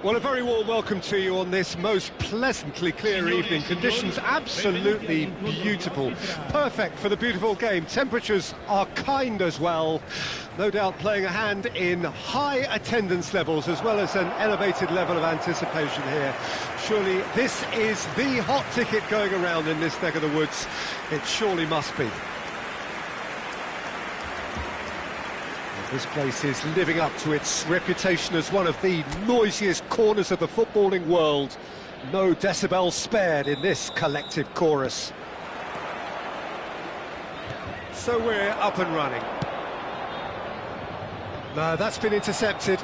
Well, a very warm welcome to you on this most pleasantly clear evening. Conditions absolutely beautiful. Perfect for the beautiful game. Temperatures are kind as well. No doubt playing a hand in high attendance levels as well as an elevated level of anticipation here. Surely this is the hot ticket going around in this neck of the woods. It surely must be. This place is living up to its reputation as one of the noisiest corners of the footballing world. No decibels spared in this collective chorus. So we're up and running. No, that's been intercepted.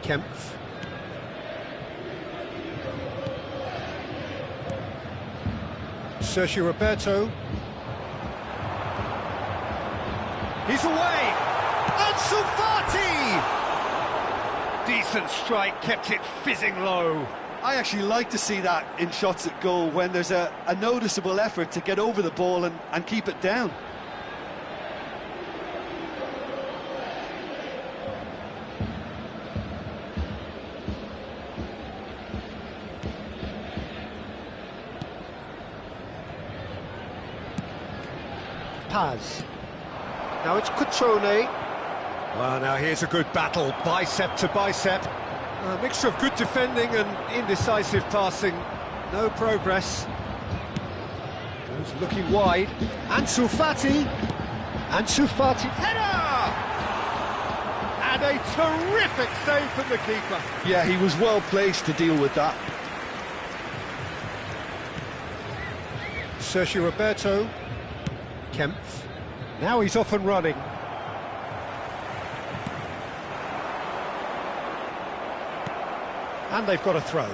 Kempf. Sergio Roberto. He's away! Ansu Fati! Decent strike, kept it fizzing low. I actually like to see that in shots at goal when there's a noticeable effort to get over the ball and keep it down. Paz. Now it's Cutrone. Well, now here's a good battle, bicep to bicep. A mixture of good defending and indecisive passing. No progress. Goes looking wide. Ansu Fati. Ansu Fati. Header! And a terrific save from the keeper. Yeah, he was well placed to deal with that. Sergio Roberto. Kempf. Now he's off and running. And they've got a throw.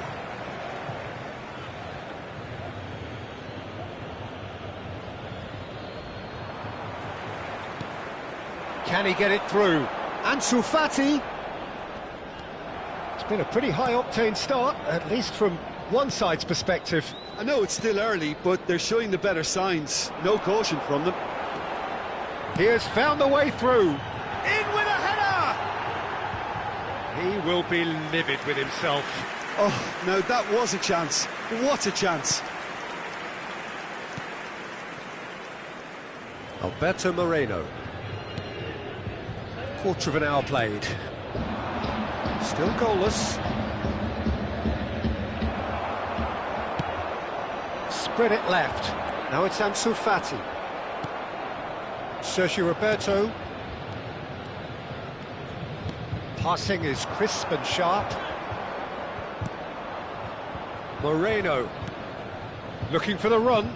Can he get it through? Ansu Fati. It's been a pretty high-octane start, at least from one side's perspective. I know it's still early, but they're showing the better signs. No caution from them. He has found the way through. In with a header! He will be livid with himself. Oh, now that was a chance. What a chance. Alberto Moreno. Quarter of an hour played. Still goalless. Spread it left. Now it's Ansu Fati. Sergio Roberto. Passing is crisp and sharp. Moreno. Looking for the run.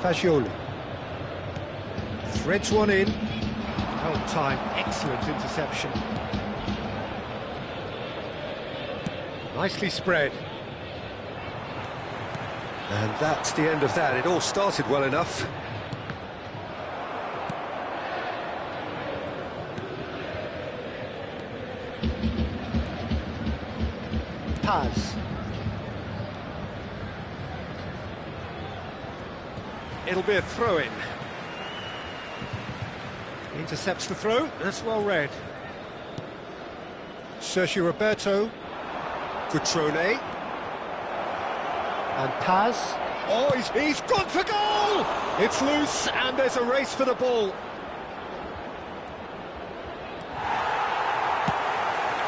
Fagioli. Threads one in. Well timed, excellent interception. Nicely spread. And that's the end of that. It all started well enough. Paz. It'll be a throw-in. Intercepts the throw. That's well read. Sergio Roberto. Cutrone. And Paz. Oh, he's gone for goal! It's loose, and there's a race for the ball.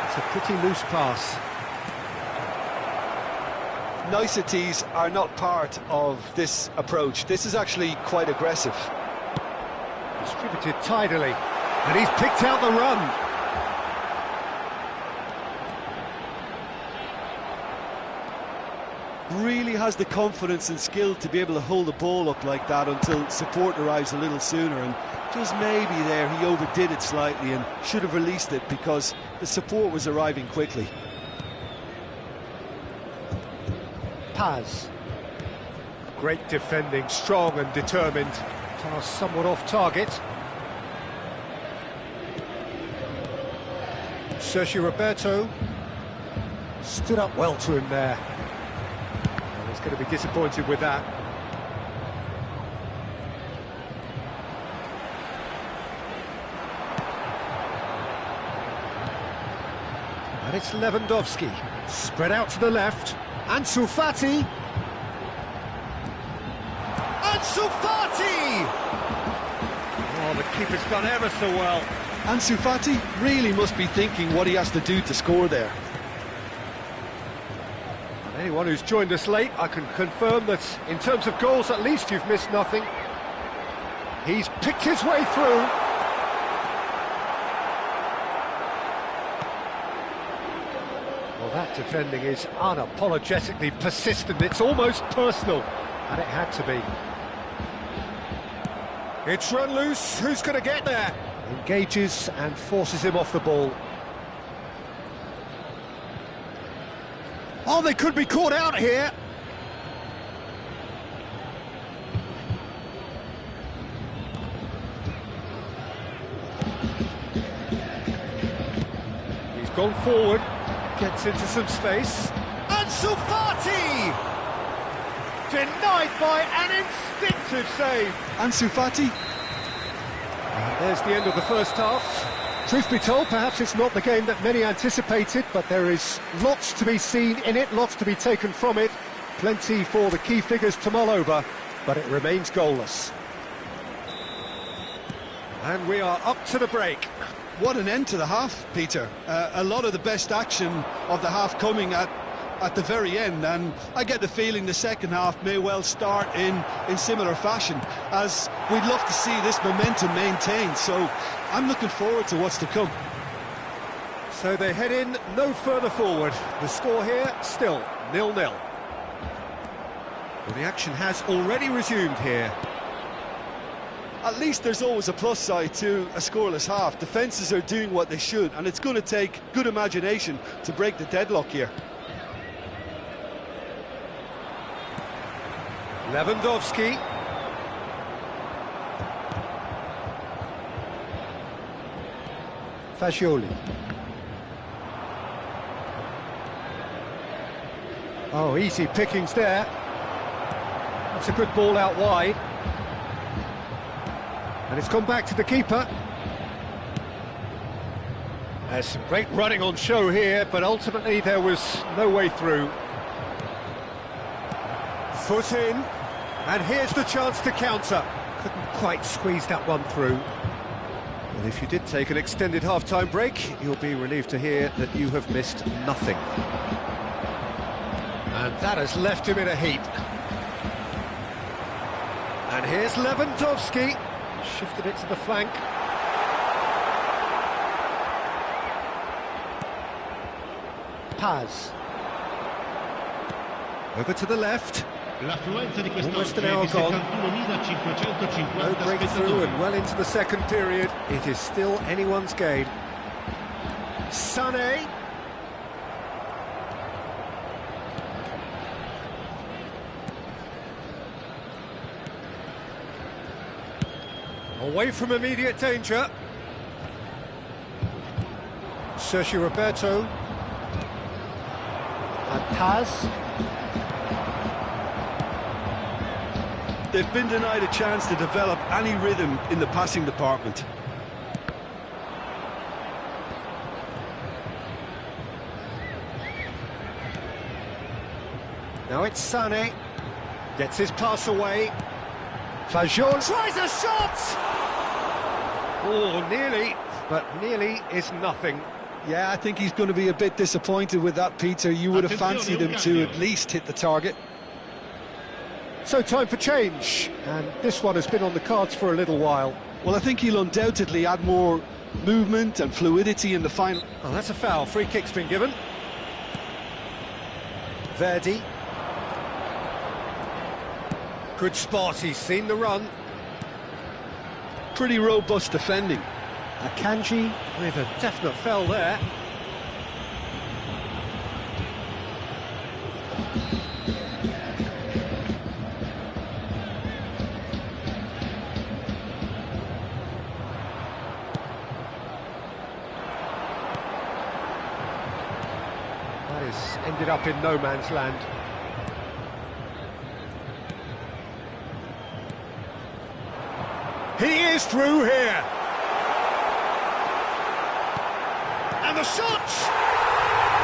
It's a pretty loose pass. Niceties are not part of this approach. This is actually quite aggressive. Distributed tidily, and he's picked out the run. Really has the confidence and skill to be able to hold the ball up like that until support arrives a little sooner, and just maybe there he overdid it slightly and should have released it because the support was arriving quickly. Paz. Great defending, strong and determined. Pass somewhat off target. Sergio Roberto stood up well to him there. going to be disappointed with that. And it's Lewandowski, spread out to the left. Ansu Fati! Ansu Fati! Oh, the keeper's done ever so well. Ansu Fati really must be thinking what he has to do to score there. And anyone who's joined us late, I can confirm that in terms of goals, at least you've missed nothing. He's picked his way through. Well, that defending is unapologetically persistent. It's almost personal, and it had to be. It's run loose. Who's going to get there? Engages and forces him off the ball. Oh, they could be caught out here. He's gone forward, gets into some space. Ansu Fati! Denied by an instinctive save. Ansu Fati. There's the end of the first half. Truth be told, perhaps it's not the game that many anticipated, but there is lots to be seen in it, lots to be taken from it. Plenty for the key figures to mull over, but it remains goalless. And we are up to the break. What an end to the half, Peter. A lot of the best action of the half coming at the very end, and I get the feeling the second half may well start in similar fashion, as we'd love to see this momentum maintained, so I'm looking forward to what's to come. So they head in no further forward. The score here still 0-0. Well, the action has already resumed here. At least there's always a plus side to a scoreless half. Defences are doing what they should, and it's going to take good imagination to break the deadlock here. Lewandowski. Fagioli. Oh, easy pickings there. That's a good ball out wide. And it's gone back to the keeper. There's some great running on show here, but ultimately there was no way through. Foot in, and here's the chance to counter. Couldn't quite squeeze that one through. Well, if you did take an extended half-time break, you'll be relieved to hear that you have missed nothing. And that has left him in a heap. And here's Lewandowski. Shifted it to the flank. Paz. Over to the left. Almost an hour gone. No breakthrough and well into the second period. It is still anyone's game. Sané. Away from immediate danger. Sergio Roberto. And Paz. They've been denied a chance to develop any rhythm in the passing department. Now it's Sané. Gets his pass away. Fagioli tries a shot! Oh, nearly, but nearly is nothing. Yeah, I think he's going to be a bit disappointed with that, Peter. You would have fancied him to at least hit the target. So time for change, and this one has been on the cards for a little while. Well, I think he'll undoubtedly add more movement and fluidity in the final. Oh, that's a foul. Free kick's been given. Verdi. Good spot, he's seen the run. Pretty robust defending. Akanji with a definite foul there. That has ended up in no man's land. He is through here. And the shot!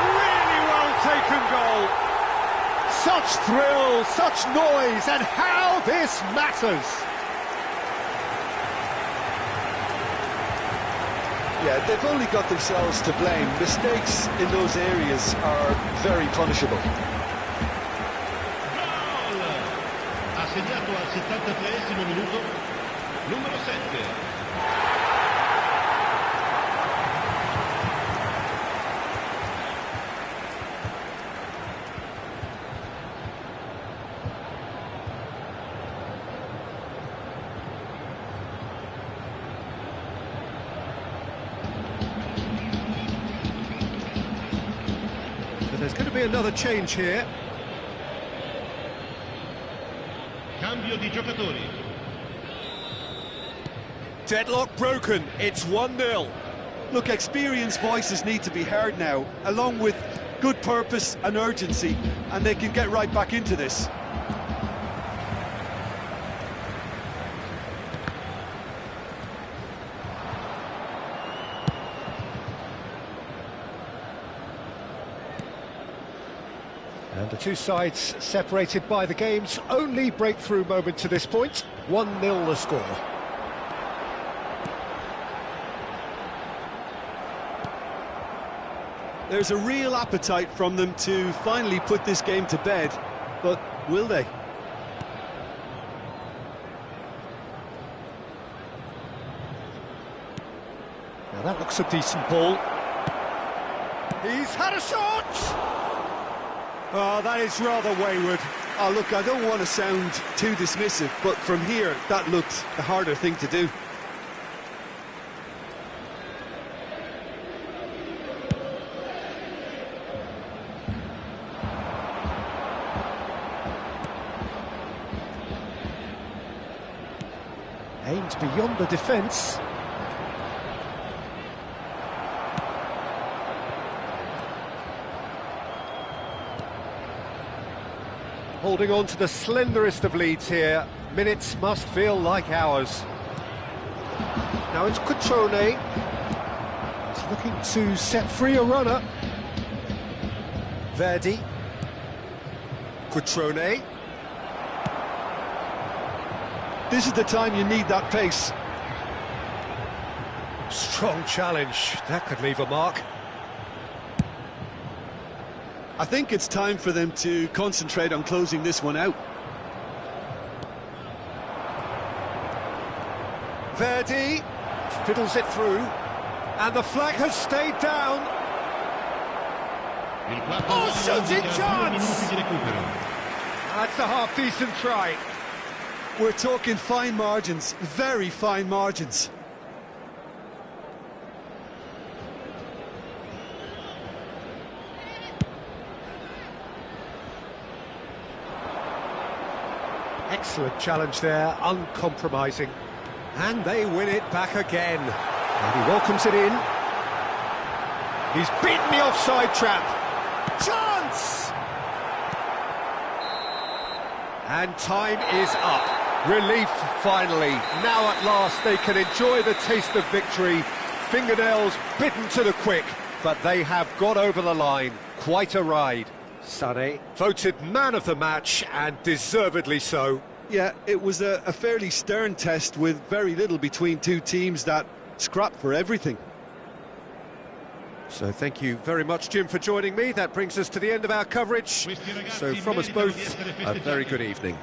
Really well taken goal. Such thrill, such noise, and how this matters. Yeah, they've only got themselves to blame. Mistakes in those areas are very punishable. Gol! Ha segnato al 73esimo minuto, numero 7. There's going to be another change here. Cambio di giocatori. Deadlock broken, it's 1-0. Look, experienced voices need to be heard now, along with good purpose and urgency, and they can get right back into this. And the two sides separated by the game's only breakthrough moment to this point. 1-0 the score. There's a real appetite from them to finally put this game to bed, but will they? Now that looks a decent ball. He's had a shot! Oh, that is rather wayward. Oh, look, I don't want to sound too dismissive, but from here, that looked the harder thing to do. Aimed beyond the defence. Holding on to the slenderest of leads here. Minutes must feel like hours. Now it's Cutrone. He's looking to set free a runner. Verdi. Cutrone. This is the time you need that pace. Strong challenge. That could leave a mark. I think it's time for them to concentrate on closing this one out. Verdi fiddles it through, and the flag has stayed down. Oh, shooting chance! That's a half-decent try. We're talking fine margins, very fine margins. Excellent challenge there, uncompromising. And they win it back again. And he welcomes it in. He's beaten the offside trap. Chance! And time is up. Relief, finally. Now at last they can enjoy the taste of victory. Fingernails bitten to the quick, but they have got over the line. Quite a ride. Sané voted man of the match, and deservedly so. Yeah, it was a fairly stern test with very little between two teams that scrapped for everything. So thank you very much, Jim, for joining me. That brings us to the end of our coverage. So from us both, a very good evening.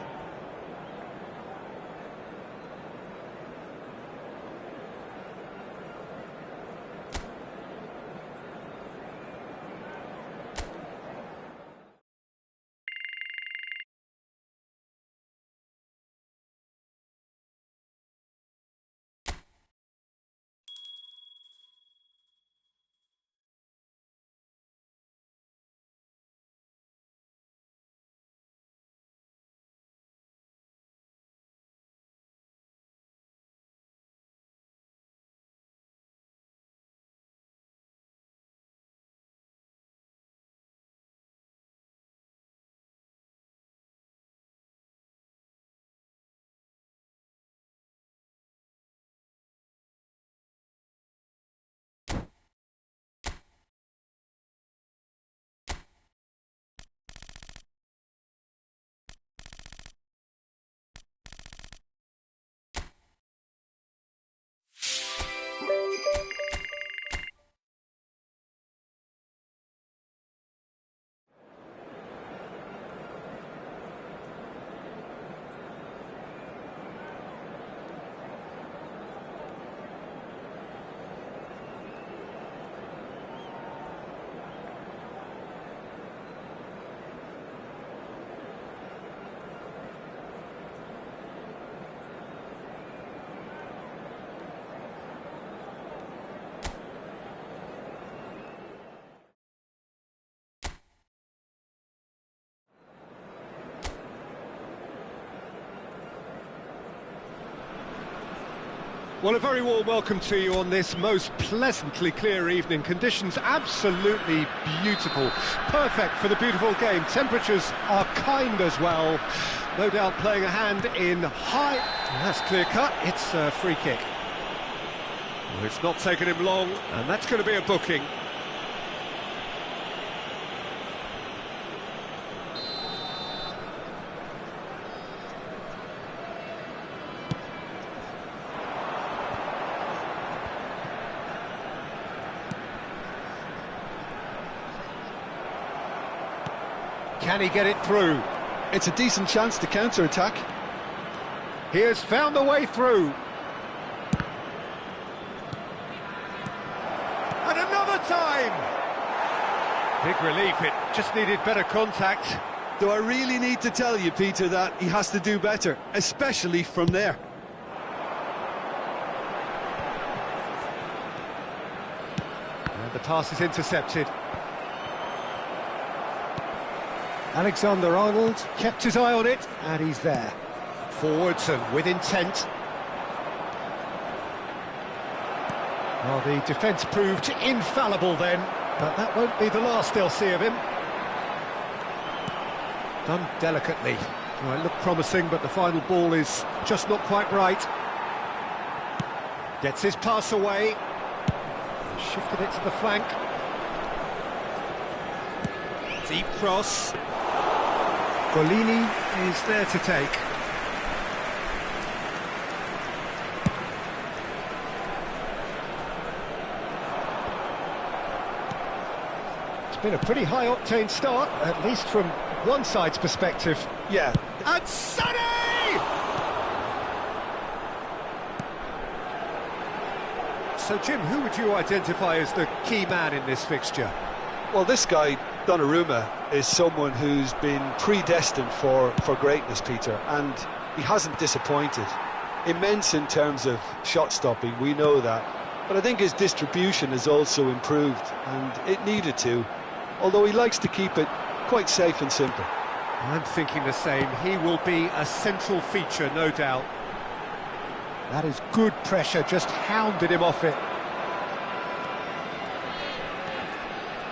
Well, a very warm welcome to you on this most pleasantly clear evening. Conditions absolutely beautiful. Perfect for the beautiful game. Temperatures are kind as well. No doubt playing a hand in high... That's clear cut. It's a free kick. Well, it's not taken him long, and that's going to be a booking. Can he get it through? It's a decent chance to counter-attack. He has found the way through. And another time! Big relief, it just needed better contact. Do I really need to tell you, Peter, that he has to do better, especially from there? And the pass is intercepted. Alexander-Arnold kept his eye on it, and he's there. Forwards and with intent. Well, the defence proved infallible then, but that won't be the last they'll see of him. Done delicately. Well, it looked promising, but the final ball is just not quite right. Gets his pass away. Shifted it to the flank. Deep cross. Golini is there to take. It's been a pretty high-octane start, at least from one side's perspective. Yeah. And Sané! So, Jim, who would you identify as the key man in this fixture? Well, this guy, Donnarumma, is someone who's been predestined for greatness, Peter, and he hasn't disappointed. Immense in terms of shot stopping, we know that, but I think his distribution has also improved, and it needed to, although he likes to keep it quite safe and simple. I'm thinking the same. He will be a central feature, no doubt. That is good pressure, just hounded him off it.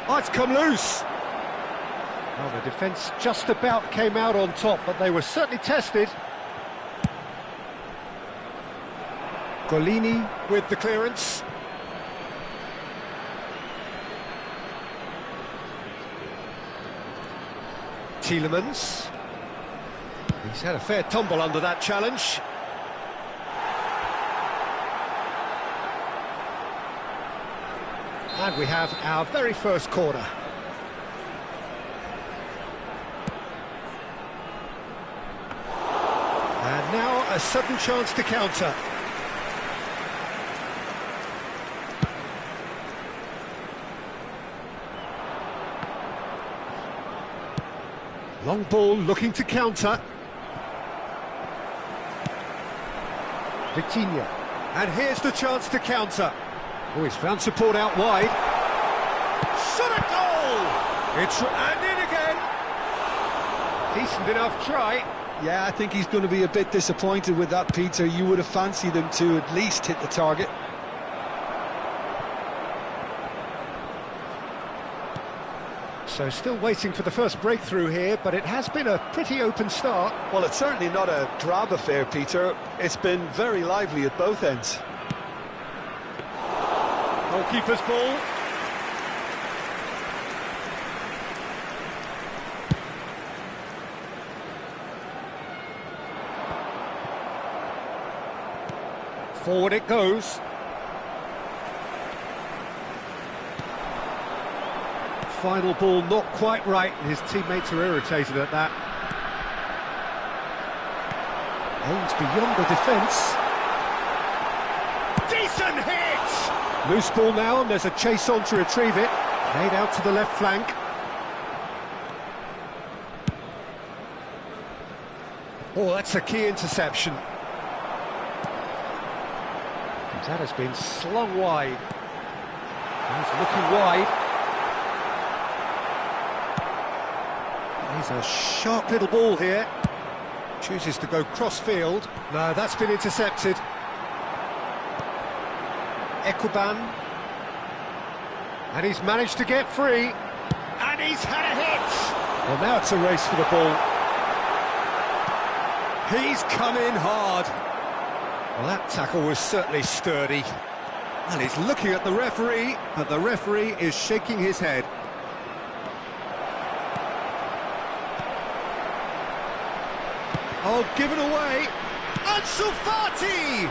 Oh, it's come loose. Well, the defence just about came out on top, but they were certainly tested. Golini with the clearance. Tielemans. He's had a fair tumble under that challenge. And we have our very first corner. And now a sudden chance to counter. Long ball looking to counter. Vitinha. And here's the chance to counter. Oh, he's found support out wide. Shot a goal! It's and in again. Decent enough try. Yeah, I think he's going to be a bit disappointed with that, Peter. You would have fancied him to at least hit the target. So still waiting for the first breakthrough here, but it has been a pretty open start. Well, it's certainly not a drab affair, Peter. It's been very lively at both ends. Goalkeeper's ball. Forward it goes. Final ball not quite right, and his teammates are irritated at that. Aims beyond the defence. Decent hit! Loose ball now, and there's a chase on to retrieve it. Played out to the left flank. Oh, that's a key interception. That has been slung wide. He's looking wide. He's a sharp little ball here. Chooses to go cross-field. No, that's been intercepted. Ekuban. And he's managed to get free. And he's had a hit! Well, now it's a race for the ball. He's come in hard. Well, that tackle was certainly sturdy. And he's looking at the referee, but the referee is shaking his head. Oh, given away. Ansu Fati!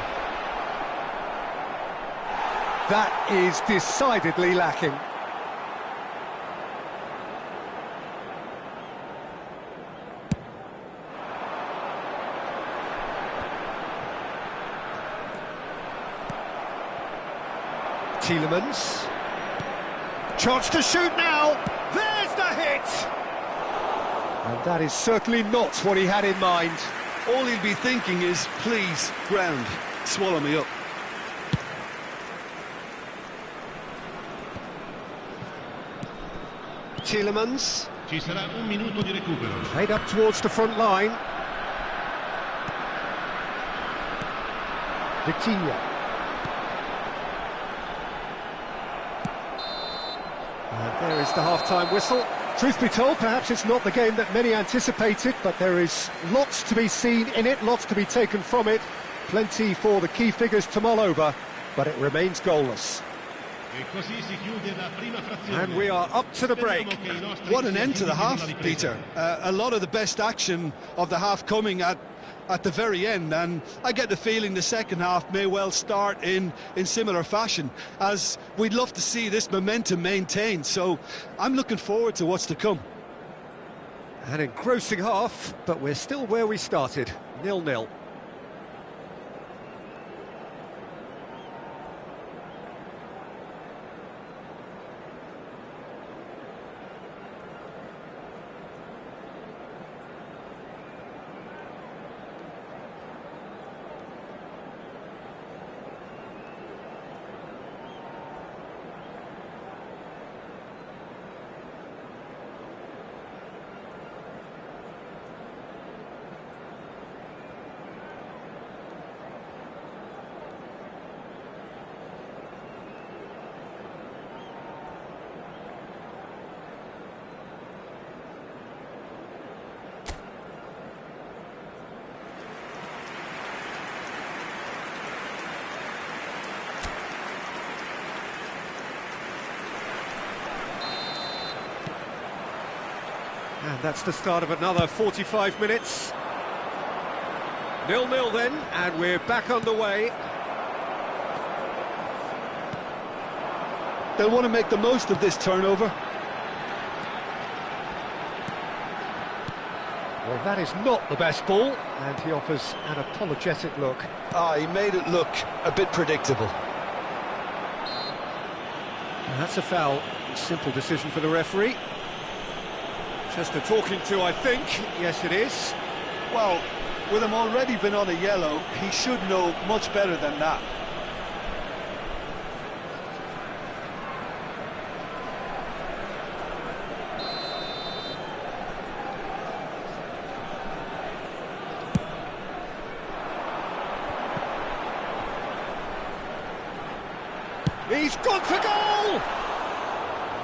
That is decidedly lacking. Tielemans. Chance to shoot now. There's the hit! And that is certainly not what he had in mind. All he'll be thinking is, please, ground, swallow me up. Tielemans. Ci sarà un minuto di recupero. Played up towards the front line. Vitinha. And there is the half-time whistle. Truth be told, perhaps it's not the game that many anticipated, but there is lots to be seen in it, lots to be taken from it. Plenty for the key figures to mull over, but it remains goalless. And we are up to the break. What an end to the half, Peter. A lot of the best action of the half coming at the very end, and I get the feeling the second half may well start in similar fashion, as we'd love to see this momentum maintained, so I'm looking forward to what's to come. An engrossing half, but we're still where we started, 0-0. And that's the start of another 45 minutes. 0-0 then, and we're back on the way. They'll want to make the most of this turnover. Well, that is not the best ball, and he offers an apologetic look. He made it look a bit predictable. And that's a foul. Simple decision for the referee. Just a talking to, I think. Yes, it is. Well, with him already been on a yellow, he should know much better than that. He's gone for goal!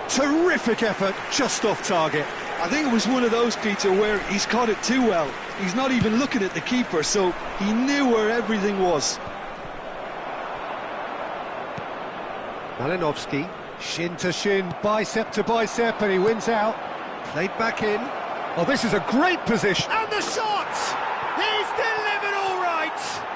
Terrific effort, just off target. I think it was one of those, Peter, where he's caught it too well. He's not even looking at the keeper, so he knew where everything was. Malinovsky, shin to shin, bicep to bicep, and he wins out. Played back in. Oh, this is a great position. And the shot! He's delivered all right!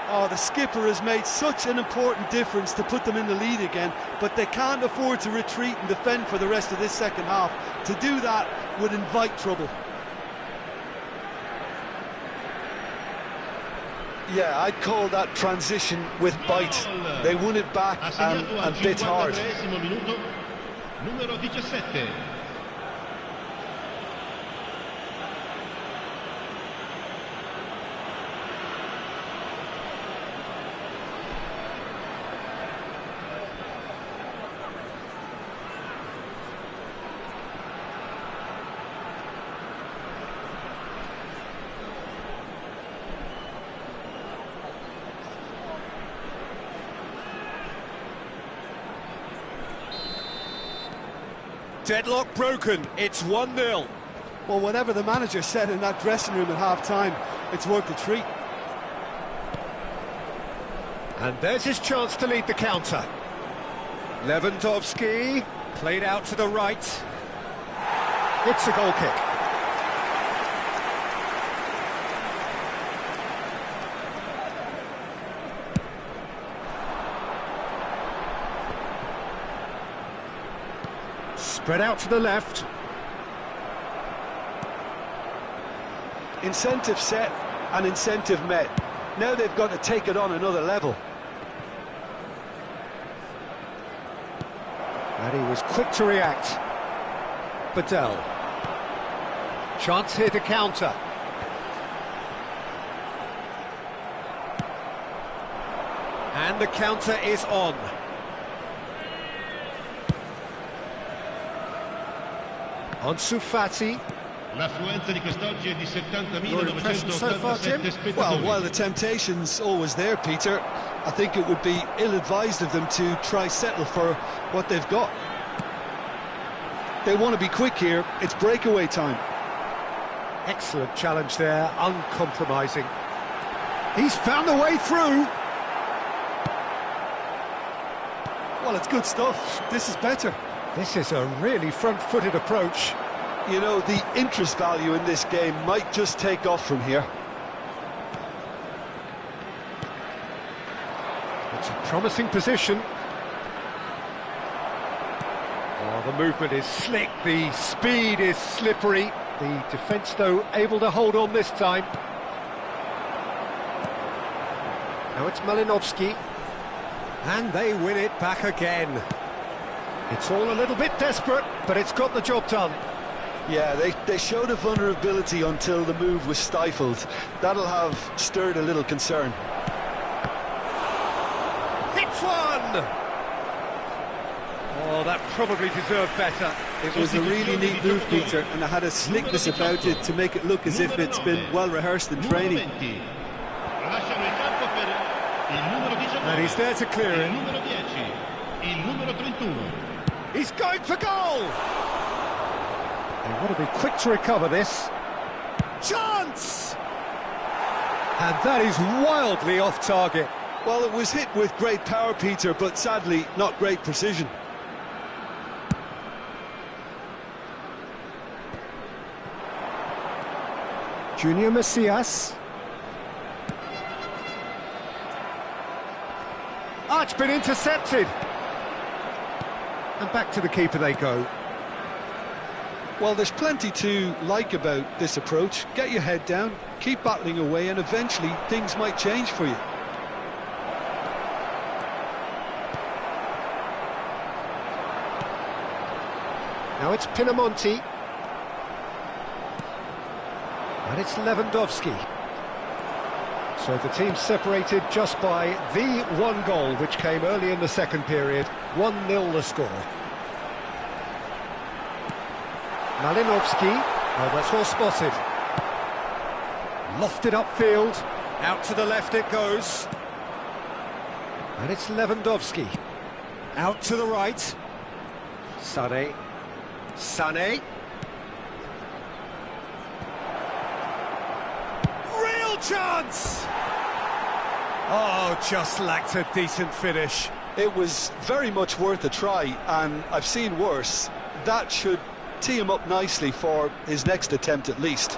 Oh, the skipper has made such an important difference to put them in the lead again, but they can't afford to retreat and defend for the rest of this second half. To do that would invite trouble. Yeah, I'd call that transition with bite. They won it back and bit hard. Numero 17. Deadlock broken, it's 1-0. Well, whatever the manager said in that dressing room at half-time, it's worth the treat. And there's his chance to lead the counter. Lewandowski, played out to the right. It's a goal kick. Spread out to the left. Incentive set and incentive met. Now they've got to take it on another level. And he was quick to react. Badel. Chance here to counter. And the counter is on. Ansu Fati. L'affluenza di quest'oggi è di Your impression so far, Jim? 70.987 spettatori. Well, while the temptation's always there, Peter, I think it would be ill-advised of them to try settle for what they've got. They want to be quick here, it's breakaway time. Excellent challenge there, uncompromising. He's found a way through. Well, it's good stuff, this is better. This is a really front-footed approach. You know, the interest value in this game might just take off from here. It's a promising position. Oh, the movement is slick, the speed is slippery. The defence, though, able to hold on this time. Now it's Malinovsky. And they win it back again. It's all a little bit desperate, but it's got the job done. Yeah, they showed a vulnerability until the move was stifled. That'll have stirred a little concern. Hits one! Oh, that probably deserved better. It was a really neat move, Peter, and it had a slickness about it to make it look as if it's been well rehearsed in training. And he's there to clear it. He's going for goal! They want to be quick to recover this. Chance! And that is wildly off target. Well, it was hit with great power, Peter, but sadly, not great precision. Junior Macias. Ah, it's been intercepted. And back to the keeper they go. Well, there's plenty to like about this approach. Get your head down, keep battling away, and eventually things might change for you. Now it's Pinamonti. And it's Lewandowski. So the team separated just by the one goal, which came early in the second period. 1-0 the score. Malinovsky. Oh, that's well spotted. Lofted upfield. Out to the left it goes. And it's Lewandowski. Out to the right. Sané. Sané. Real chance! Oh, just lacked a decent finish. It was very much worth a try, and I've seen worse. That should tee him up nicely for his next attempt at least.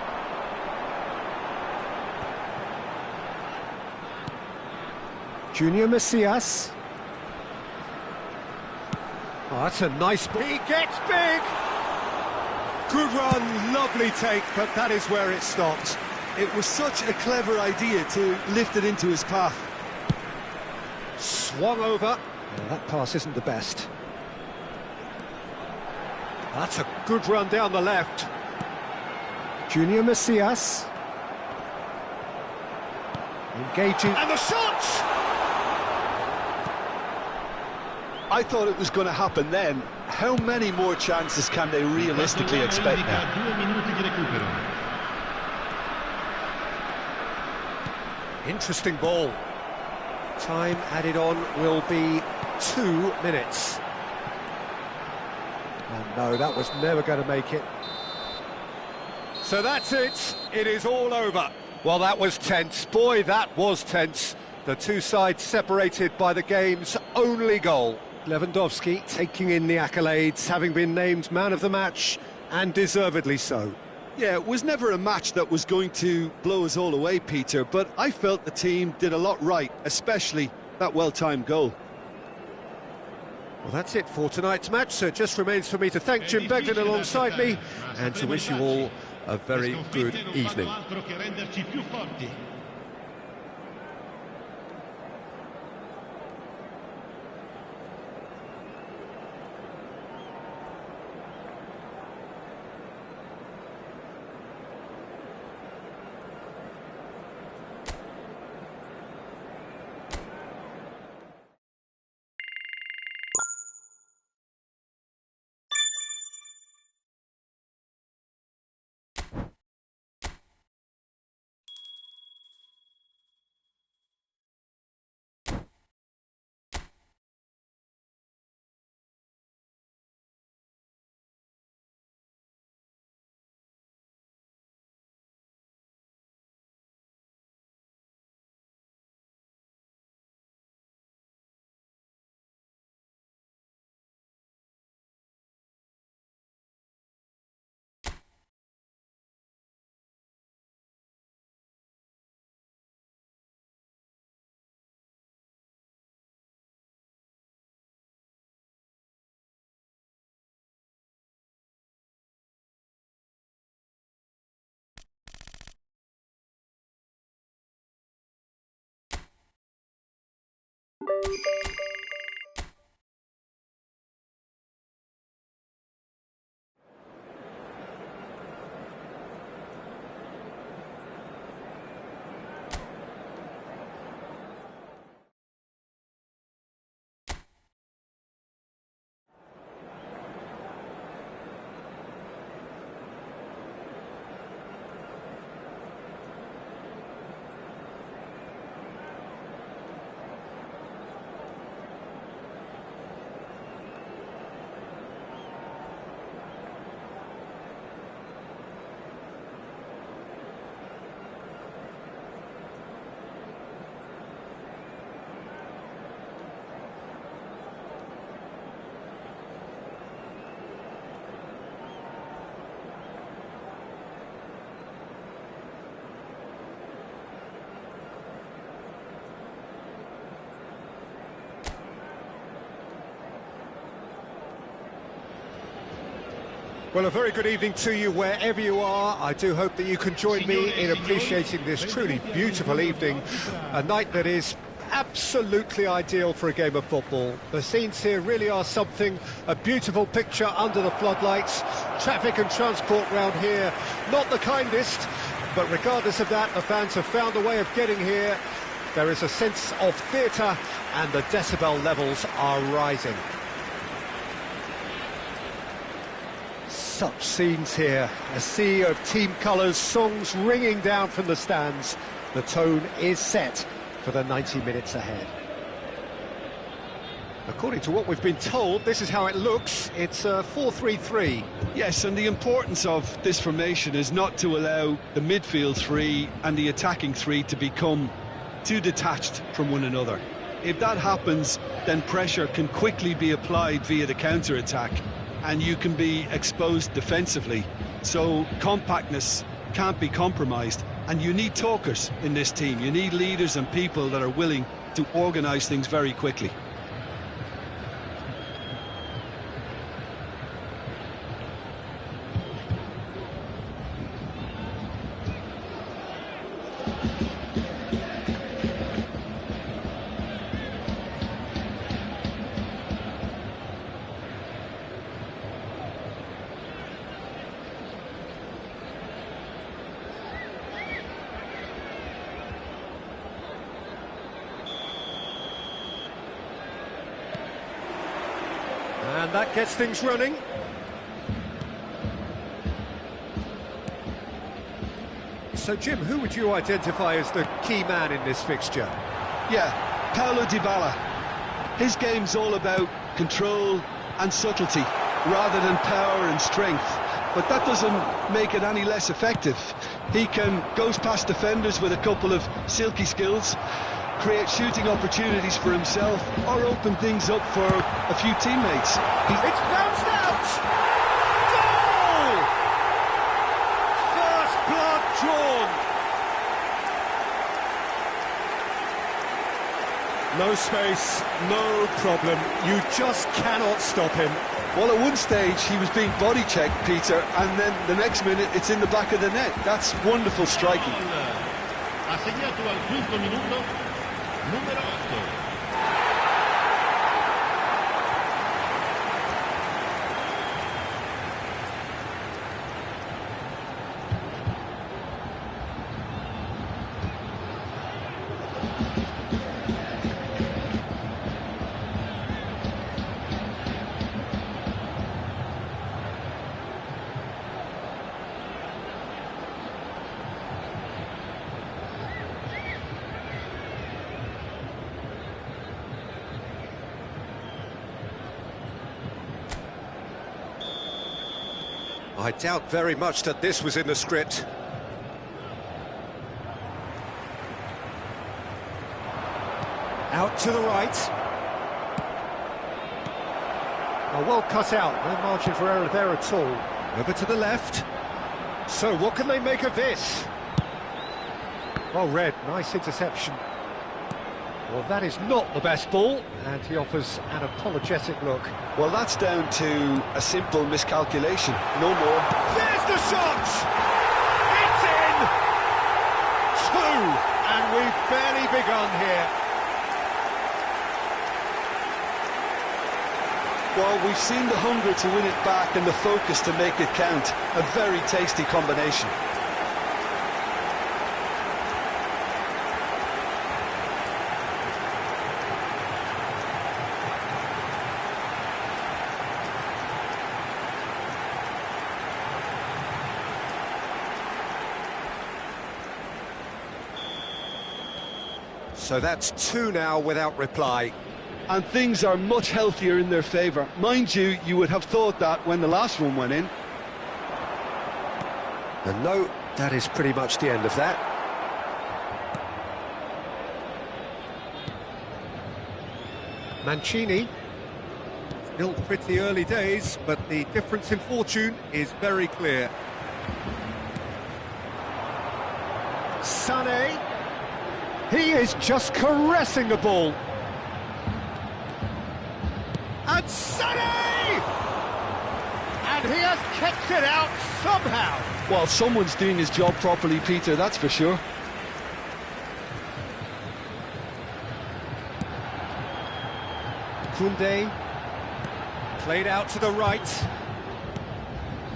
Junior Macias. Oh, that's a nice ball. He gets big! Good run, lovely take, but that is where it stopped. It was such a clever idea to lift it into his path. Swung over. Oh, that pass isn't the best. That's a good run down the left. Junior Macias. Engaging. And the shot! I thought it was going to happen then. How many more chances can they realistically expect now? 2 minuti di recupero. Interesting ball. Time added on will be 2 minutes. And no, that was never going to make it. So that's it. It is all over. Well, that was tense. Boy, that was tense. The two sides separated by the game's only goal. Lewandowski taking in the accolades, having been named man of the match, and deservedly so. Yeah, it was never a match that was going to blow us all away, Peter, but I felt the team did a lot right, especially that well-timed goal. Well, that's it for tonight's match, so it just remains for me to thank Jim Beglin alongside me and to wish you all a very good evening. Well, a very good evening to you wherever you are. I do hope that you can join me in appreciating this truly beautiful evening, a night that is absolutely ideal for a game of football. The scenes here really are something, a beautiful picture under the floodlights. Traffic and transport round here, not the kindest, but regardless of that, the fans have found a way of getting here. There is a sense of theatre and the decibel levels are rising. Such scenes here, a sea of team colours, songs ringing down from the stands. The tone is set for the 90 minutes ahead. According to what we've been told, this is how it looks. It's a 4-3-3. Yes, and the importance of this formation is not to allow the midfield three and the attacking three to become too detached from one another. If that happens, then pressure can quickly be applied via the counter-attack, and you can be exposed defensively. So compactness can't be compromised, and you need talkers in this team. You need leaders and people that are willing to organise things very quickly. And that gets things running. So, Jim, who would you identify as the key man in this fixture? Yeah, Paulo Dybala. His game's all about control and subtlety. rather than power and strength, but that doesn't make it any less effective. He goes past defenders with a couple of silky skills, create shooting opportunities for himself, or open things up for a few teammates. It's bounced out! Goal! First blood drawn. No space, no problem. You just cannot stop him. Well, at one stage he was being body checked, Peter, and then the next minute it's in the back of the net. That's wonderful striking. Ha segnato al quinto minuto numero 8. I doubt very much that this was in the script. Out to the right. Oh, well cut out, no margin for error there at all. Over to the left. So what can they make of this? Well read, nice interception. Well, that is not the best ball, and he offers an apologetic look. Well, that's down to a simple miscalculation, no more. There's the shot! It's in! 2, and we've barely begun here. Well, we've seen the hunger to win it back and the focus to make it count. A very tasty combination. So that's 2 now without reply. And things are much healthier in their favour. Mind you, you would have thought that when the last one went in. And no, that is pretty much the end of that. Mancini. Still pretty early days, but the difference in fortune is very clear. Sané. He is just caressing the ball. And Sané! And he has kept it out somehow. Well, someone's doing his job properly, Peter, that's for sure. Koundé. Played out to the right.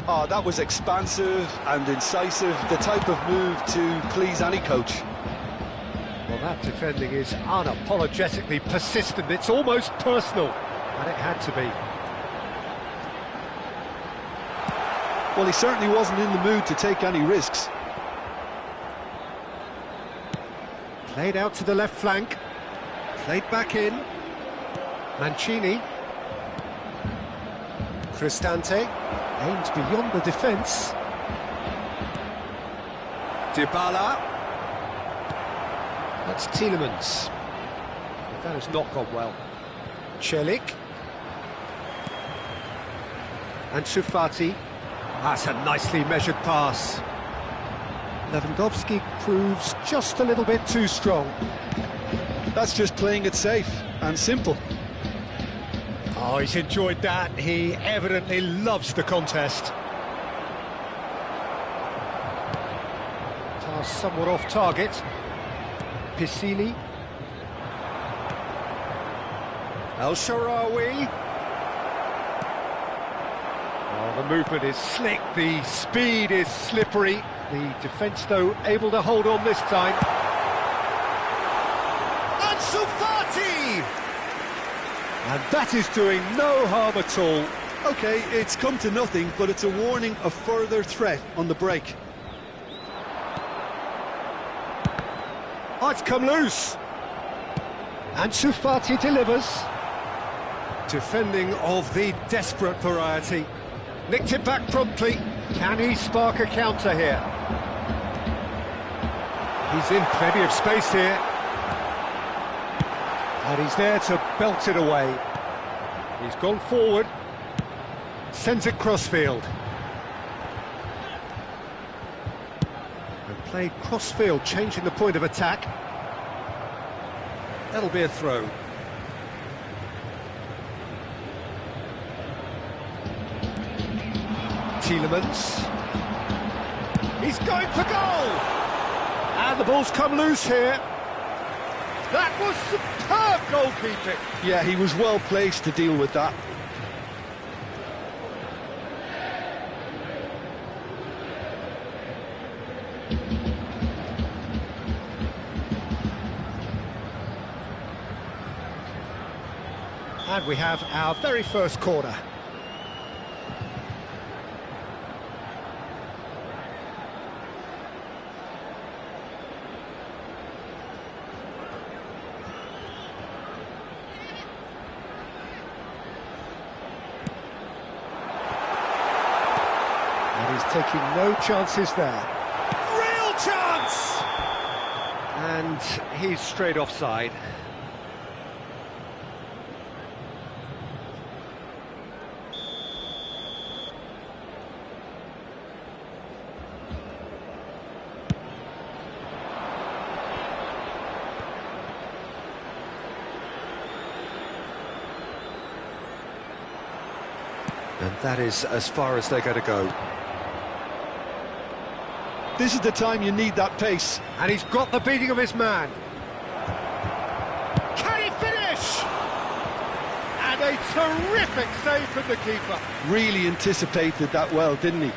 Oh, that was expansive and incisive, the type of move to please any coach. Well, that defending is unapologetically persistent. It's almost personal, and it had to be. Well, he certainly wasn't in the mood to take any risks. Played out to the left flank. Played back in. Mancini. Cristante. Aims beyond the defence. Dybala. That's Tielemans. That has not gone well. Celik. And Ansu Fati. That's a nicely measured pass. Lewandowski proves just a little bit too strong. That's just playing it safe and simple. Oh, he's enjoyed that. He evidently loves the contest. Pass somewhat off target. Pisili. El Shaarawy. Oh, the movement is slick, the speed is slippery. The defence, though, able to hold on this time. Ansu Fati! And that is doing no harm at all. OK, it's come to nothing, but it's a warning of further threat on the break. Oh, it's come loose. Ansu Fati delivers. Defending of the desperate variety. Nicked it back promptly. Can he spark a counter here? He's in plenty of space here. And he's there to belt it away. He's gone forward. Sends it crossfield. And played crossfield, changing the point of attack. That'll be a throw. Tielemans. He's going for goal! And the ball's come loose here. That was superb goalkeeping. Yeah, he was well placed to deal with that. And we have our very first corner. And he's taking no chances there. Real chance! And he's straight offside. And that is as far as they're going to go. This is the time you need that pace. And he's got the beating of his man. Can he finish? And a terrific save from the keeper. Really anticipated that well, didn't he?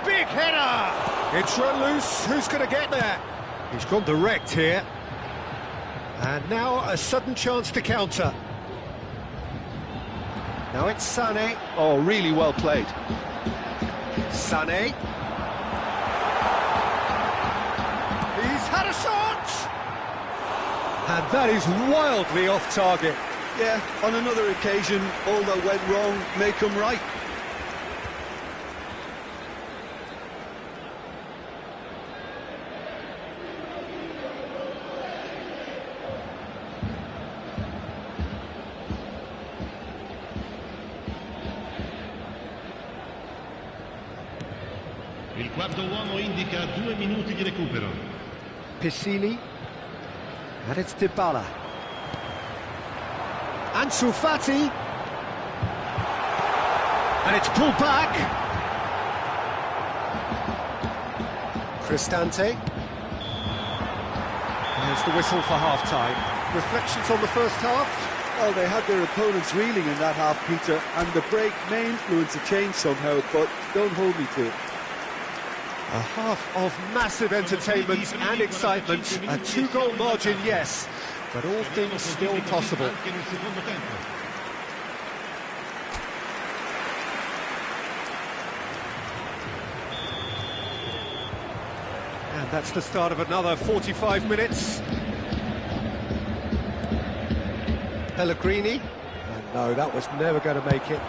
Big header! It's run loose, who's going to get there? He's gone direct here. And now a sudden chance to counter. Now it's Sané. Oh, really well played. Sané. He's had a shot! And that is wildly off target. Yeah, on another occasion, all that went wrong may come right. Il quarto uomo indica 2 minuti di recupero. Piscili. And it's Dybala. Ansu Fati. And it's pulled back. Cristante. There's the whistle for half-time. Reflections on the first half? Well, they had their opponents reeling in that half, Peter, and the break may influence a change somehow, but don't hold me to it. A half of massive entertainment and excitement. A 2-goal margin, yes, but all things still possible. And that's the start of another 45 minutes. Pellegrini. And no, that was never going to make it.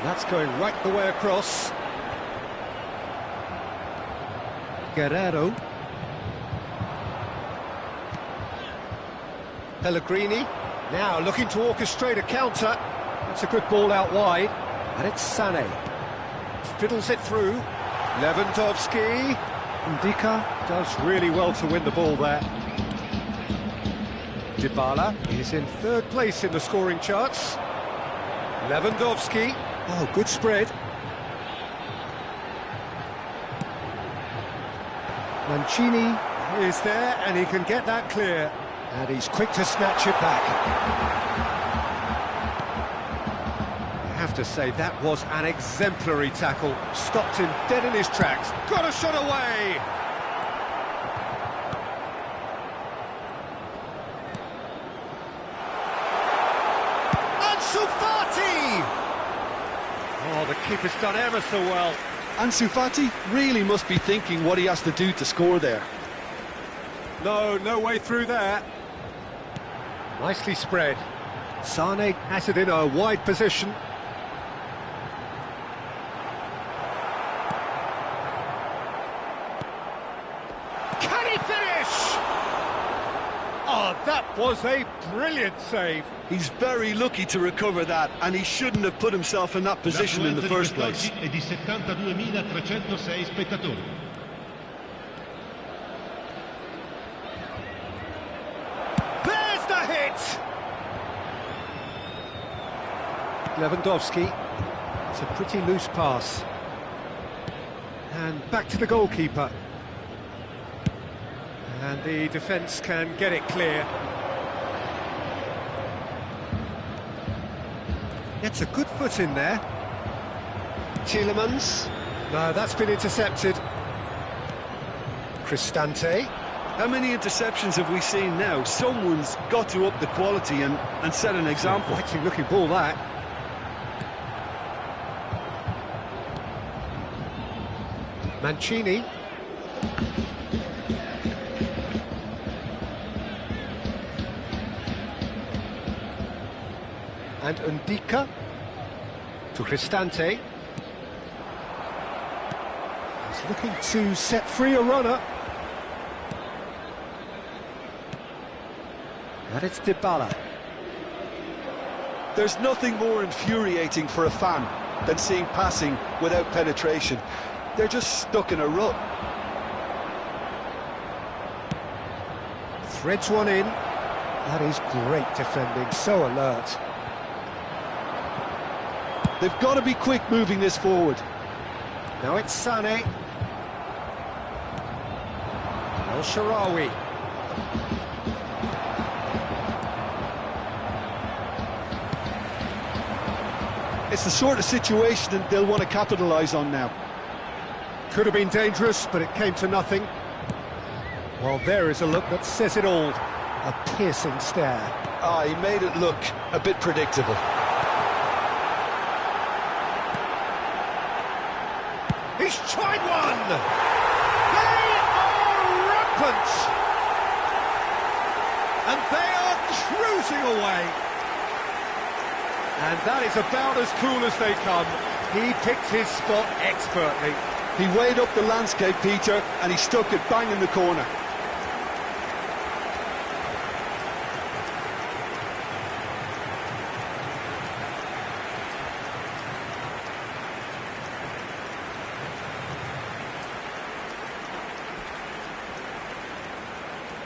That's going right the way across. Guerrero. Pellegrini. Now looking to orchestrate a counter. That's a good ball out wide. And it's Sané. Fiddles it through. Lewandowski. Ndika does really well to win the ball there. Dybala is in third place in the scoring charts. Lewandowski. Oh, good spread. Mancini is there, and he can get that clear. And he's quick to snatch it back. I have to say, that was an exemplary tackle. Stopped him dead in his tracks. Got a shot away! Ansu Fati! the keeper's done ever so well. Ansu Fati really must be thinking what he has to do to score there. No way through there. Nicely spread. Sane has it in a wide position. Can he finish? Oh, that was a brilliant save. He's very lucky to recover that, and he shouldn't have put himself in that position in the first place. È di 72.306 spettatori. There's the hit! Lewandowski. It's a pretty loose pass. And back to the goalkeeper. And the defence can get it clear. Gets a good foot in there. Tielemans. No, that's been intercepted. Cristante. How many interceptions have we seen now? Someone's got to up the quality and set an example. Fighting looking ball, that. Mancini. And Ndika to Cristante. He's looking to set free a runner. And it's Dybala. There's nothing more infuriating for a fan than seeing passing without penetration. They're just stuck in a rut. Threads one in. That is great defending, so alert. They've got to be quick moving this forward. Now it's Sane. El Shaarawy. It's the sort of situation that they'll want to capitalise on now. Could have been dangerous, but it came to nothing. Well, there is a look that says it all. A piercing stare. Ah, he made it look a bit predictable. He's tried one! They are rampant! And they are cruising away. And that is about as cool as they come. He picked his spot expertly. He weighed up the landscape, Peter, and he stuck it bang in the corner.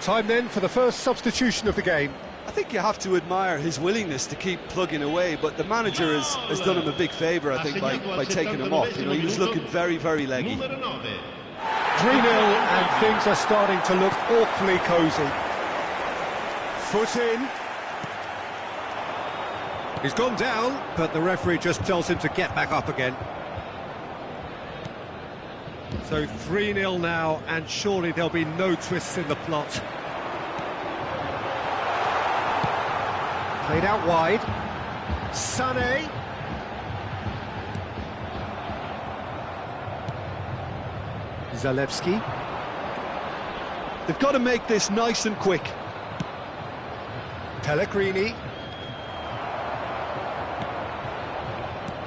Time then for the first substitution of the game. I think you have to admire his willingness to keep plugging away, but the manager has done him a big favour, I think, by taking him off. You know, he was looking very, very leggy. 3-0 and things are starting to look awfully cosy. Foot in. He's gone down, but the referee just tells him to get back up again. So 3-0 now, and surely there'll be no twists in the plot. Played out wide. Sané. Zalewski. They've got to make this nice and quick. Pellegrini.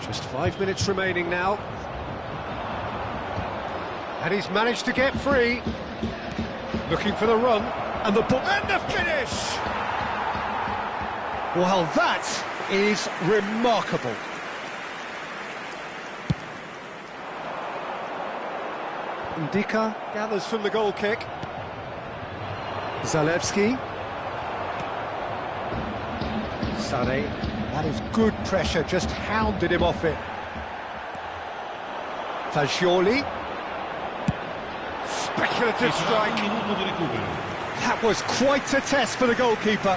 Just 5 minutes remaining now. And he's managed to get free. Looking for the run. And the ball. And the finish! Well, that is remarkable. Ndika gathers from the goal kick. Zalewski. Sané. That is good pressure, just hounded him off it. Fagioli. Speculative strike. That was quite a test for the goalkeeper.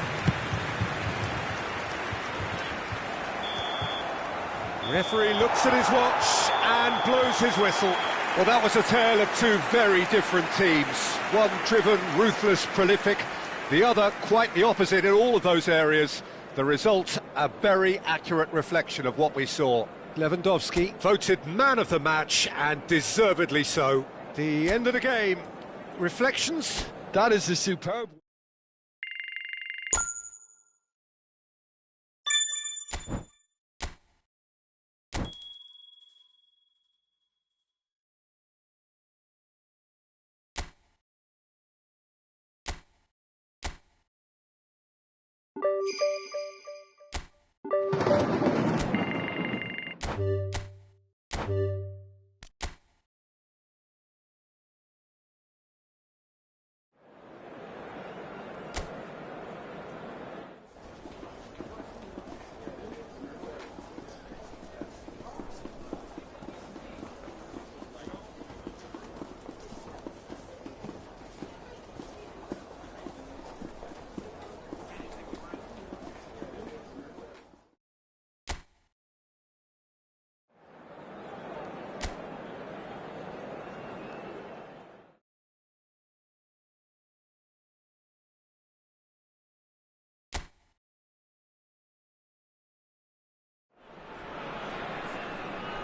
Referee looks at his watch and blows his whistle. Well, that was a tale of two very different teams. One driven, ruthless, prolific. The other quite the opposite in all of those areas. The result, a very accurate reflection of what we saw. Lewandowski, voted man of the match, and deservedly so. The end of the game. Reflections? That is a superb.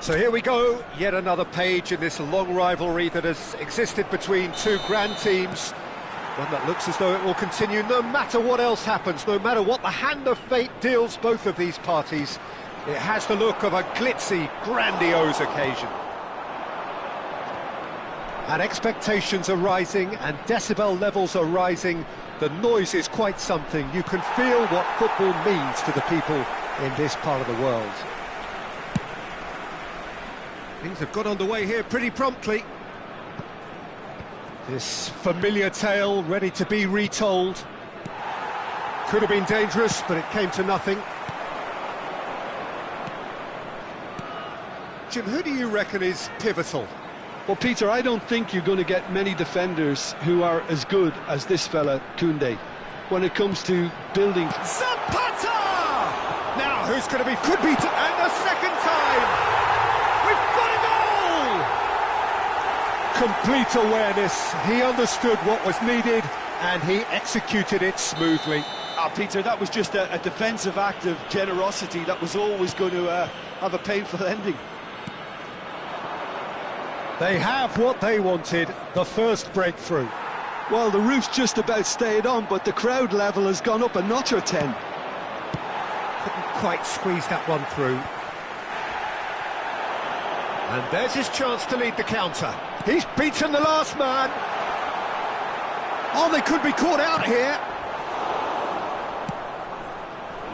So here we go, yet another page in this long rivalry that has existed between two grand teams. One that looks as though it will continue no matter what else happens, no matter what the hand of fate deals both of these parties. It has the look of a glitzy, grandiose occasion. And expectations are rising and decibel levels are rising. The noise is quite something. You can feel what football means to the people in this part of the world. Things have got underway here pretty promptly. This familiar tale ready to be retold. Could have been dangerous, but it came to nothing. Jim, who do you reckon is pivotal? Well, Peter, I don't think you're going to get many defenders who are as good as this fella, Koundé, when it comes to building. Zapata! Now, who's going to be... Could be... And a second time! Complete awareness, he understood what was needed and he executed it smoothly. Peter, that was just a defensive act of generosity that was always going to have a painful ending. They have what they wanted, the first breakthrough. Well, the roof's just about stayed on, but the crowd level has gone up a notch or 10. Couldn't quite squeeze that one through. And there's his chance to lead the counter. He's beaten the last man. Oh, they could be caught out here.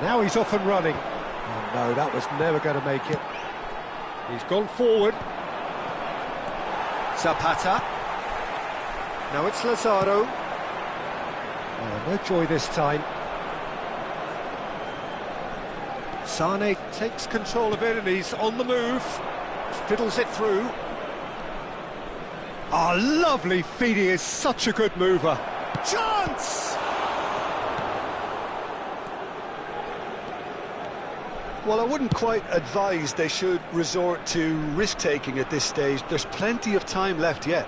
Now he's off and running. Oh no, that was never going to make it. He's gone forward. Zapata. Now it's Lazaro. Oh, no joy this time. Sane takes control of it and he's on the move. Fiddles it through. Oh, lovely feet, he is such a good mover. Chance! Well, I wouldn't quite advise they should resort to risk-taking at this stage. There's plenty of time left yet.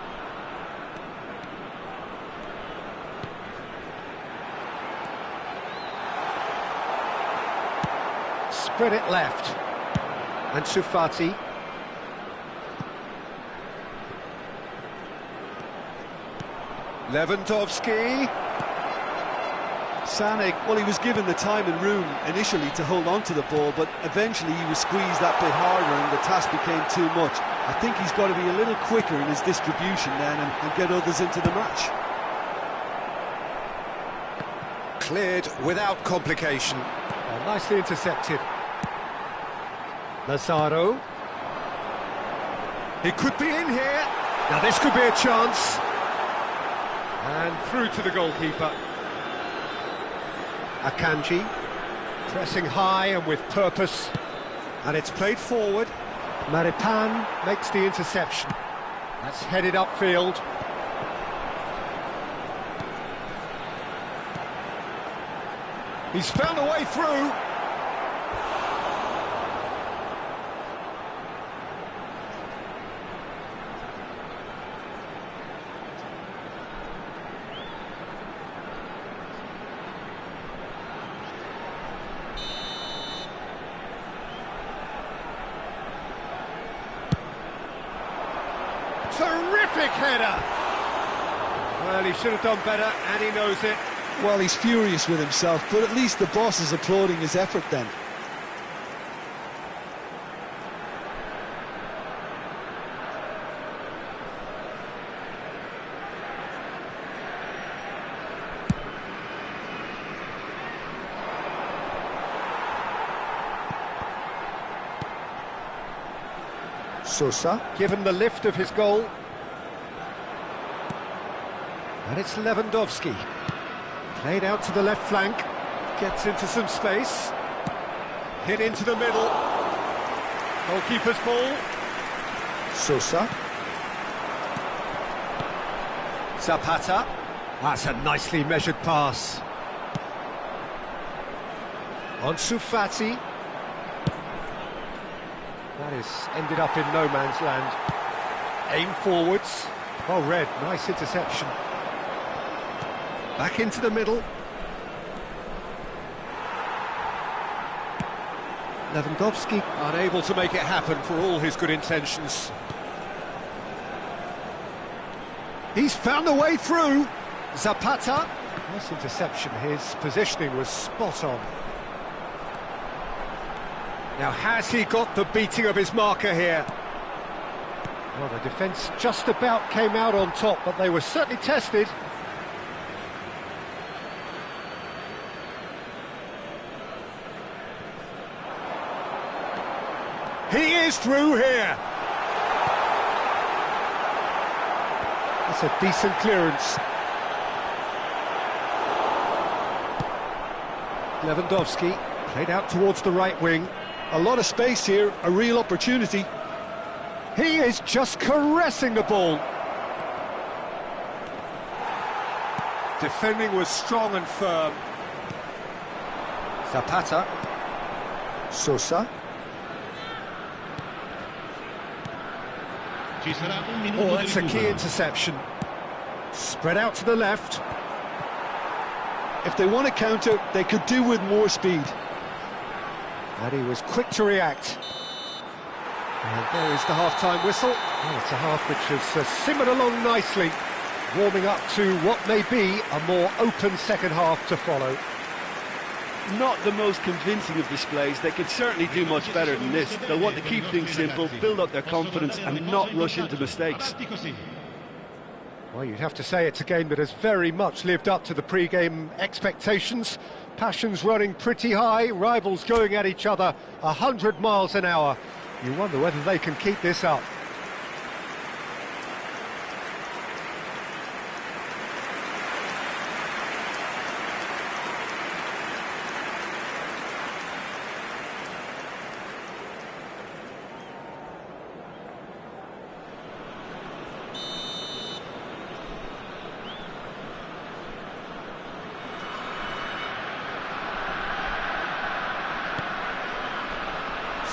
Spread it left. And Sufati. Lewandowski. Sané, well, he was given the time and room initially to hold on to the ball, but eventually he was squeezed that bit harder and the task became too much. I think he's got to be a little quicker in his distribution then and get others into the match. Cleared without complication. Oh, nicely intercepted. Lazaro. He could be in here. Now this could be a chance. And through to the goalkeeper. Akanji, pressing high and with purpose. And it's played forward. Maripan makes the interception. That's headed upfield. He's found a way through. Terrific header! Well, he should have done better, and he knows it. Well, he's furious with himself, but at least the boss is applauding his effort then. Sosa, given the lift of his goal. And it's Lewandowski. Played out to the left flank. Gets into some space. Hit into the middle. Goalkeeper's ball. Sosa. Zapata. That's a nicely measured pass. Ansu Fati. That is ended up in no man's land. Aim forwards. Oh, Red, nice interception. Back into the middle. Lewandowski unable to make it happen for all his good intentions. He's found a way through. Zapata. Nice interception. His positioning was spot on. Now, has he got the beating of his marker here? Well, the defence just about came out on top, but they were certainly tested. He is through here. That's a decent clearance. Lewandowski played out towards the right wing. A lot of space here, a real opportunity. He is just caressing the ball. Defending was strong and firm. Zapata. Sosa. Oh, that's a key interception. Spread out to the left. If they want to counter, they could do with more speed. And he was quick to react. And there is the half-time whistle. Oh, it's a half which has simmered along nicely, warming up to what may be a more open second half to follow. Not the most convincing of displays. They could certainly do much better than this. They'll want to keep things simple, build up their confidence and not rush into mistakes. Well, you'd have to say it's a game that has very much lived up to the pre-game expectations. Passions running pretty high, rivals going at each other 100 miles an hour. You wonder whether they can keep this up.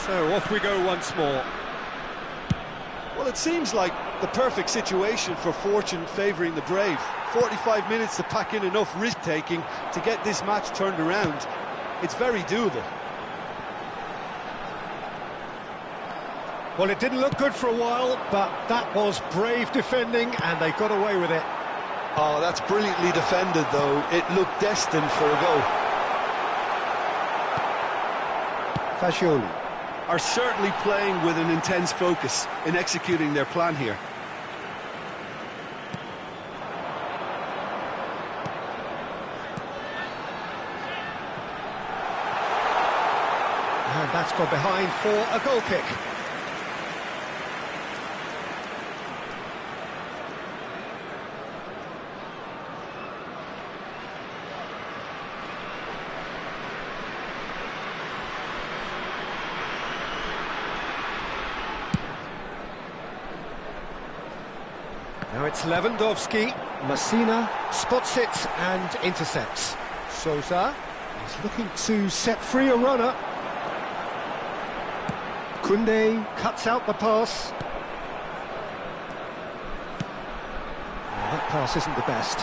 So off we go once more. Well, it seems like the perfect situation for fortune favouring the brave. 45 minutes to pack in enough risk-taking to get this match turned around. It's very doable. Well, it didn't look good for a while, but that was brave defending and they got away with it. Oh, that's brilliantly defended, though. It looked destined for a goal. Fagioli are certainly playing with an intense focus in executing their plan here. And that's gone behind for a goal kick. Now it's Lewandowski. Messina spots it and intercepts. Sosa is looking to set free a runner. Koundé cuts out the pass. Oh, that pass isn't the best.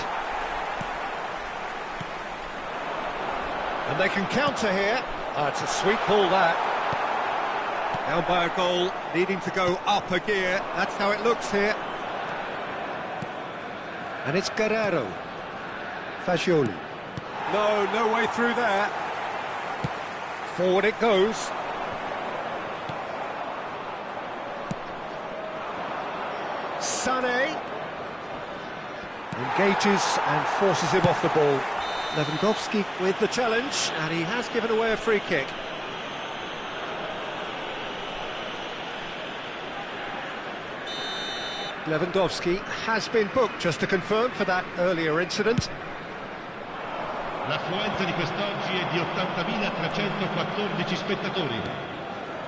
And they can counter here. It's a sweet ball, that. Down by a goal, needing to go up a gear. That's how it looks here. And it's Guerrero. Fagioli. No way through there. Forward it goes. Sané. Engages and forces him off the ball. Lewandowski with the challenge, and he has given away a free kick. Lewandowski has been booked, just to confirm, for that earlier incident. L'affluenza di quest'oggi è di 80.314 spettatori.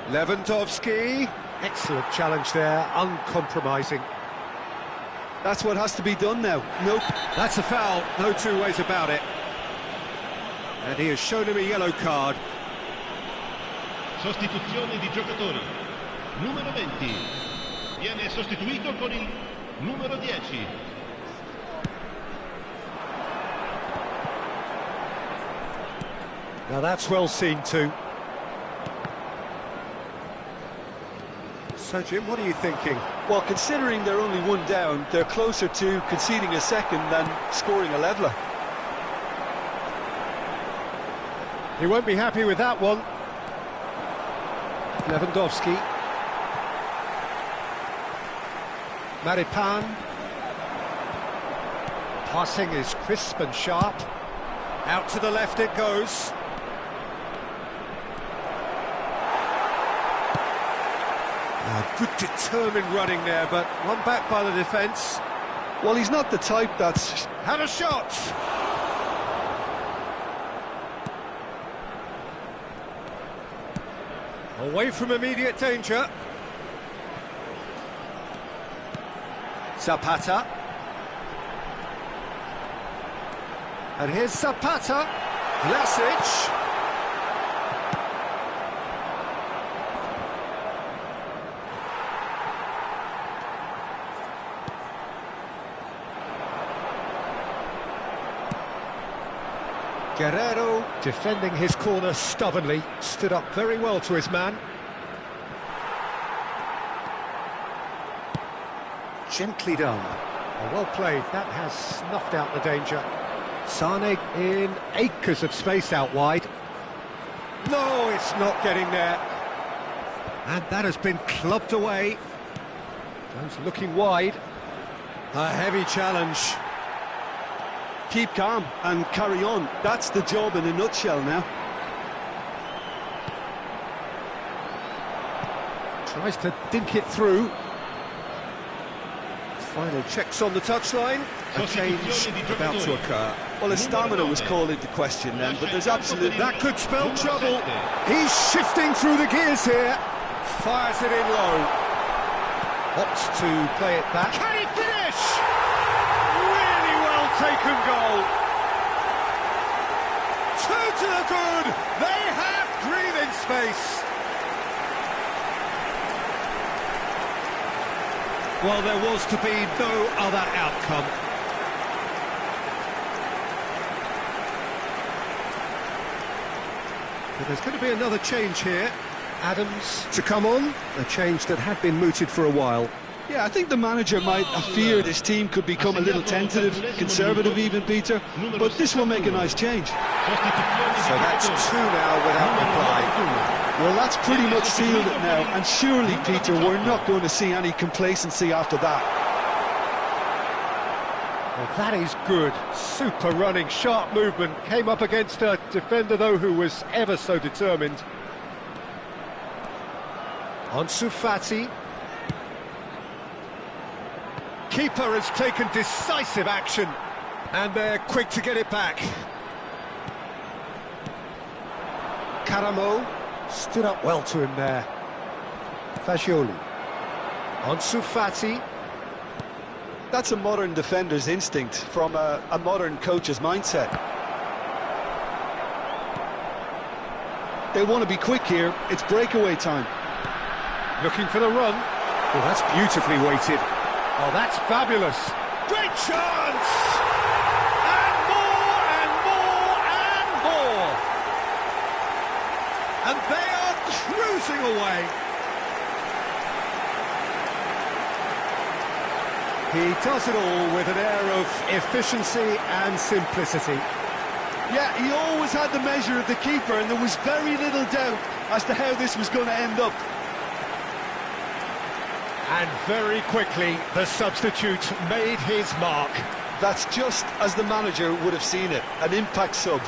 Lewandowski, excellent challenge there, uncompromising. That's what has to be done now. Nope. That's a foul, no two ways about it. And he has shown him a yellow card. Sostituzione di giocatori. Numero 20. Viene sostituito con il numero 10. Now that's well seen too. So Jim, what are you thinking? Well, considering they're only one down, they're closer to conceding a second than scoring a leveller. He won't be happy with that one. Lewandowski. Maripan. Passing is crisp and sharp. Out to the left it goes. Good determined running there, but one back by the defence. Well, he's not the type that's... Had a shot! Away from immediate danger. Zapata. And here's Zapata. Vlasic. Guerrero, defending his corner stubbornly, stood up very well to his man. Gently done. Oh, well played, that has snuffed out the danger. Sané in acres of space out wide. No, it's not getting there. And that has been clubbed away. Goes looking wide. A heavy challenge. Keep calm and carry on. That's the job in a nutshell now. Tries to dink it through. Final checks on the touchline. A change about to occur. Well, his stamina was called into question then, but there's absolutely... That could spell trouble. He's shifting through the gears here. Fires it in low. Opts to play it back. Can he finish? Really well taken goal. Two to the good. They have breathing space. Well, there was to be no other outcome. But there's going to be another change here. Adams to come on, a change that had been mooted for a while. Yeah, I think the manager might have feared his team could become a little tentative, conservative even, Peter, but this will make a nice change. So that's two now without reply. Well, that's pretty much sealed it now, and surely, Peter, we're not going to see any complacency after that. Well, that is good. Super running, sharp movement. Came up against a defender, though, who was ever so determined. Ansu Fati. Keeper has taken decisive action, and they're quick to get it back. Caramo stood up well to him there. Fagioli. Ansu Fati. That's a modern defender's instinct from a modern coach's mindset. They want to be quick here. It's breakaway time. Looking for the run. Well, that's beautifully weighted. Oh, that's fabulous. Great chance! And more, and more, and more! And they are cruising away. He does it all with an air of efficiency and simplicity. Yeah, he always had the measure of the keeper, and there was very little doubt as to how this was going to end up. And very quickly, the substitute made his mark. That's just as the manager would have seen it, an impact sub.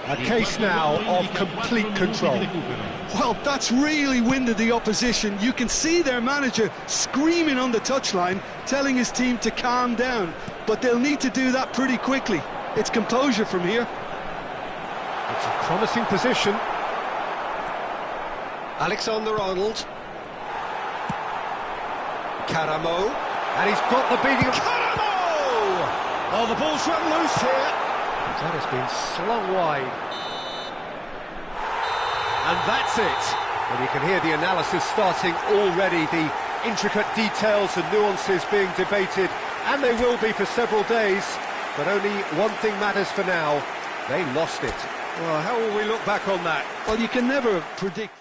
A case now of complete control. Well, that's really winded the opposition. You can see their manager screaming on the touchline, telling his team to calm down. But they'll need to do that pretty quickly. It's composure from here. It's a promising position. Alexander-Arnold. Karamo. And he's got the beating of Karamo! Oh, the ball's run loose here. That has been slung wide. And that's it. And you can hear the analysis starting already, the intricate details and nuances being debated, and they will be for several days. But only one thing matters for now. They lost it. Well, how will we look back on that? Well, you can never predict.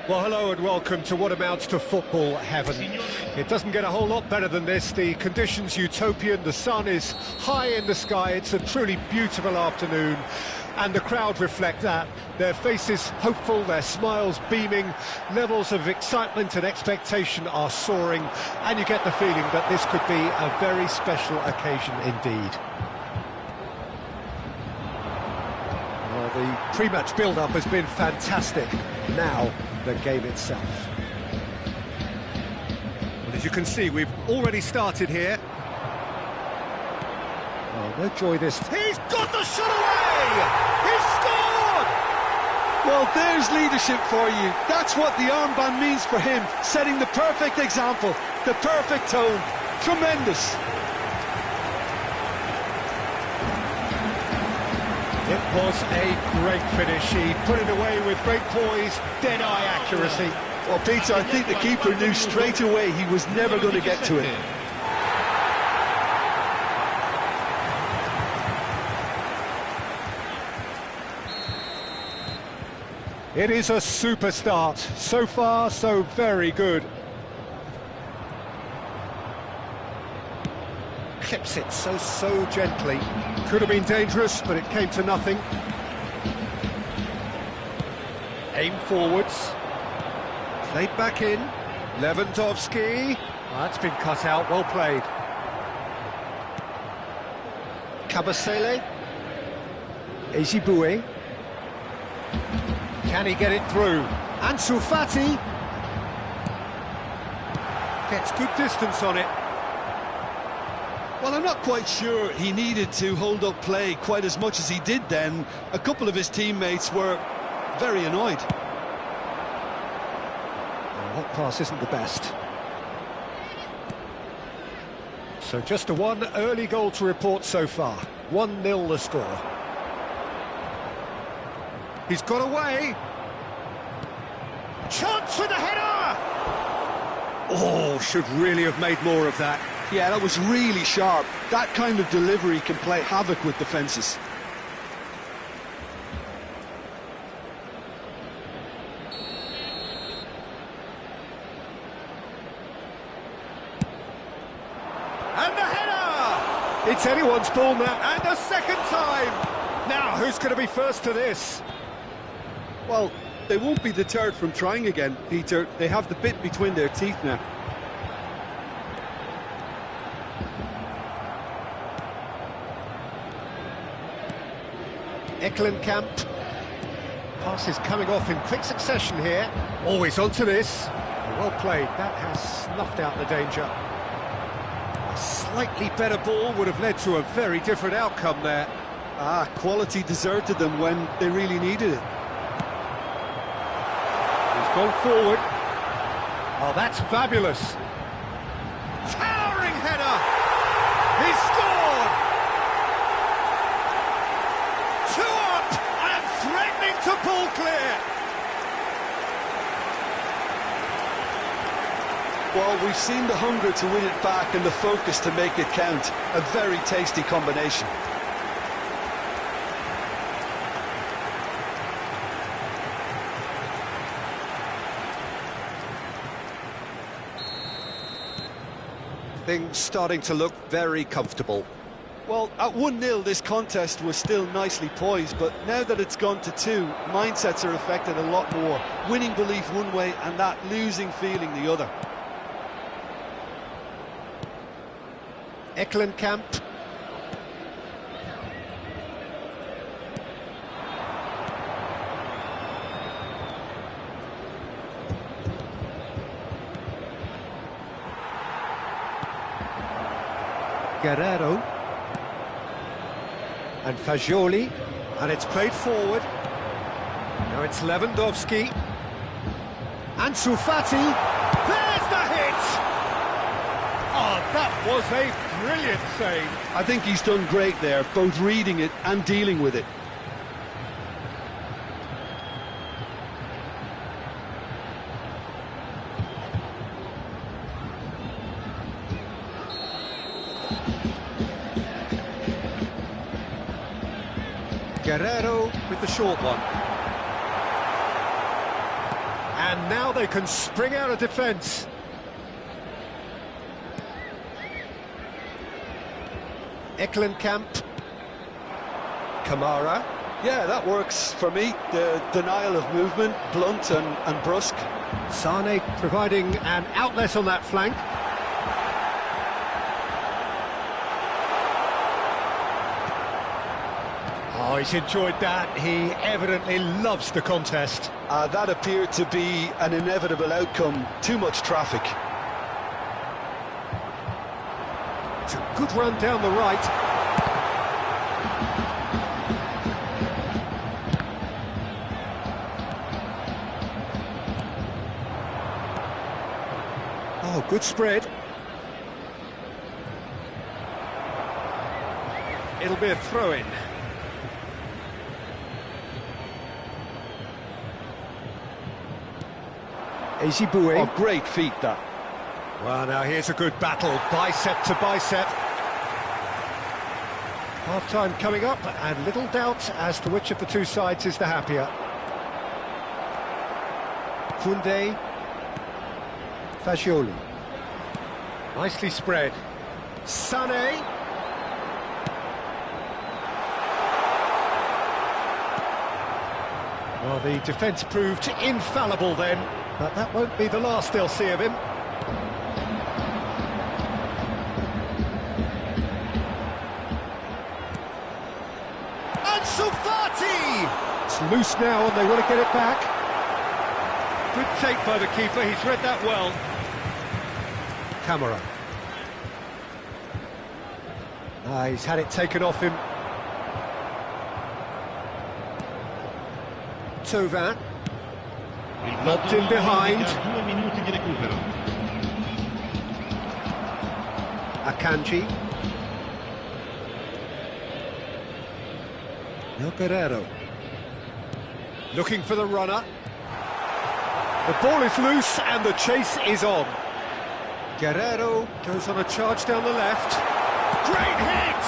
Well, hello and welcome to what amounts to football heaven. It doesn't get a whole lot better than this. The conditions utopian, the sun is high in the sky, it's a truly beautiful afternoon, and the crowd reflect that. Their faces hopeful, their smiles beaming, levels of excitement and expectation are soaring, and you get the feeling that this could be a very special occasion indeed. Well, the pre-match build-up has been fantastic. Now, the game itself. Well, as you can see, we've already started here. Oh, they'll enjoy this. He's got the shot away! He's scored! Well, there's leadership for you. That's what the armband means for him, setting the perfect example, the perfect tone. Tremendous. It was a great finish. He put it away with great poise, dead-eye accuracy. Well, Peter, I think the keeper knew straight away he was never going to get to it. It is a super start. So far, so very good. Clips it so gently. Could have been dangerous, but it came to nothing. Aim forwards. Played back in. Lewandowski. That's been cut out, well played. Kabasele. Ejibue. Can he get it through? Ansu Fati. Gets good distance on it. Well, I'm not quite sure he needed to hold up play quite as much as he did then. A couple of his teammates were very annoyed. Well, that pass isn't the best. So just a one early goal to report so far. 1-0 the score. He's got away. Chance with the header! Oh, should really have made more of that. Yeah, that was really sharp. That kind of delivery can play havoc with defences. And the header! It's anyone's ball now, and a second time! Now, who's going to be first to this? Well, they won't be deterred from trying again, Peter. They have the bit between their teeth now. Eklenkamp. Passes coming off in quick succession here. Always onto this. Well played, that has snuffed out the danger. A slightly better ball would have led to a very different outcome there. Quality deserted them when they really needed it. He's gone forward. Oh, that's fabulous. Towering header! He's scored! 2 up and threatening to pull clear. Well, we've seen the hunger to win it back and the focus to make it count. A very tasty combination. Things starting to look very comfortable. Well, at 1-0 this contest was still nicely poised, but now that it's gone to 2, mindsets are affected a lot more. Winning belief one way and that losing feeling the other. Eklenkamp. Guerrero. And Fagioli. And it's played forward. Now it's Lewandowski. Ansu Fati. There's the hit! Oh, that was a brilliant save. I think he's done great there, both reading it and dealing with it. Guerrero with the short one. And now they can spring out of defence. Eklenkamp. Kamara. Yeah, that works for me. The denial of movement, blunt and brusque. Sane providing an outlet on that flank. Oh, he's enjoyed that. He evidently loves the contest. That appeared to be an inevitable outcome. Too much traffic. It's a good run down the right. Oh, good spread. It'll be a throw-in. Ezibue. Oh, great feat, that. Well, now here's a good battle, bicep to bicep. Half-time coming up, and little doubt as to which of the two sides is the happier. Koundé. Fagioli. Nicely spread. Sané. Well, the defence proved infallible then, but that won't be the last they'll see of him. Ansu Fati! It's loose now and they want to get it back. Good take by the keeper, he's read that well. Kamara. He's had it taken off him. Thauvin. Lobbed in behind. Akanji. Now Guerrero. Looking for the runner. The ball is loose and the chase is on. Guerrero goes on a charge down the left. Great hit!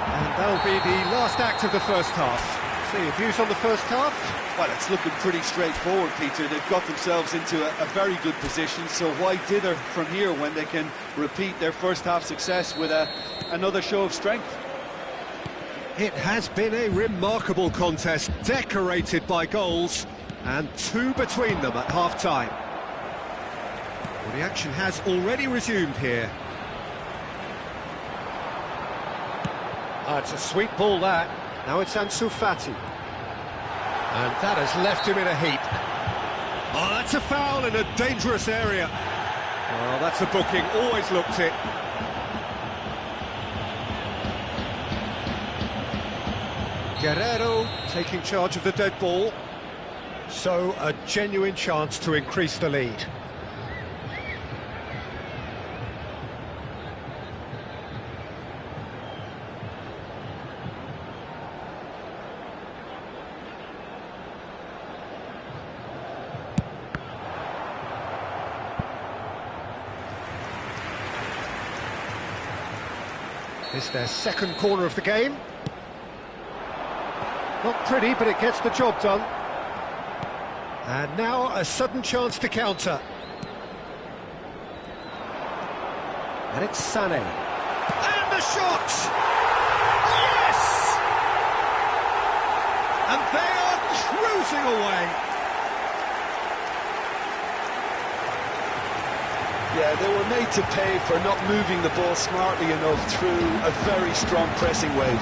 And that'll be the last act of the first half. See, your views on the first half? Well, it's looking pretty straightforward, Peter. They've got themselves into a very good position, so why dither from here when they can repeat their first half success with another show of strength? It has been a remarkable contest, decorated by goals, and 2 between them at half-time. Well, the action has already resumed here. It's a sweet ball, that. Now it's Ansu Fati. And that has left him in a heap. Oh, that's a foul in a dangerous area. Well, that's a booking, always looked it. Guerrero taking charge of the dead ball. So, a genuine chance to increase the lead. It's their second corner of the game. Not pretty, but it gets the job done. And now a sudden chance to counter. And it's Sané. And the shot! Yes! And they are cruising away. Yeah, they were made to pay for not moving the ball smartly enough through a very strong pressing wave.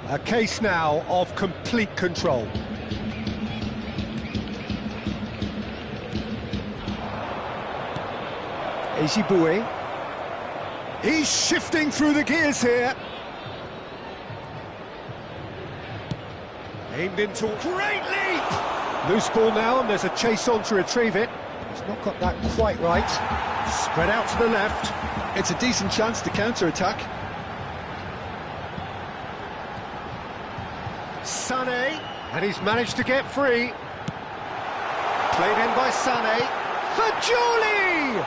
A case now of complete control. Ezibue. He's shifting through the gears here. Aimed into a great leap! Loose ball now, and there's a chase on to retrieve it. He's not got that quite right. Spread out to the left. It's a decent chance to counter-attack. Sané, and he's managed to get free. Played in by Sané. Fagioli!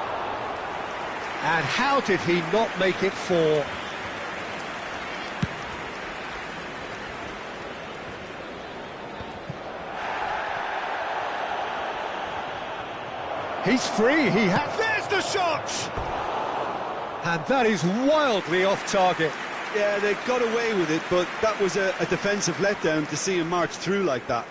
And how did he not make it four? He's free, there's the shot! And that is wildly off target. Yeah, they got away with it, but that was a defensive letdown to see him march through like that.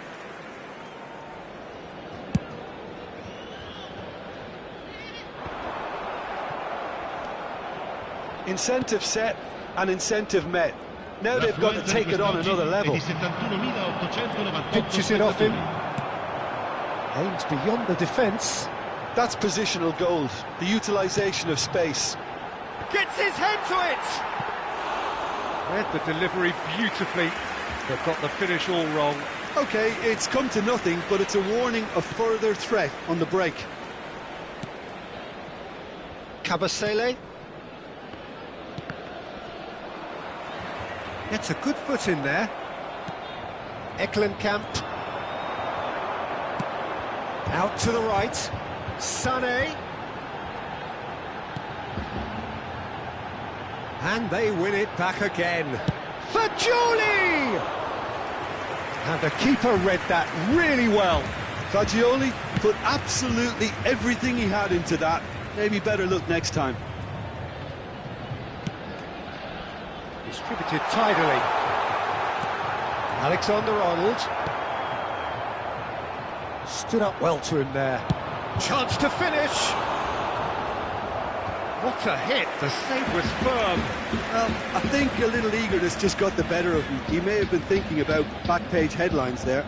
Incentive set and incentive met. Now they've got to take it on another level. Pitches it off him. Aims beyond the defence. That's positional gold, the utilisation of space. Gets his head to it! Read the delivery beautifully, but got the finish all wrong. OK, it's come to nothing, but it's a warning of further threat on the break. Kabasele. Gets a good foot in there. Eklenkamp. Out to the right. Sané. And they win it back again. Fagioli! And the keeper read that really well. Fagioli put absolutely everything he had into that. Maybe better look next time. Distributed tidily. Alexander-Arnold. Stood up well to him there. Chance to finish. What a hit, the save was firm. Well, I think a little eagerness just got the better of him. He may have been thinking about back-page headlines there.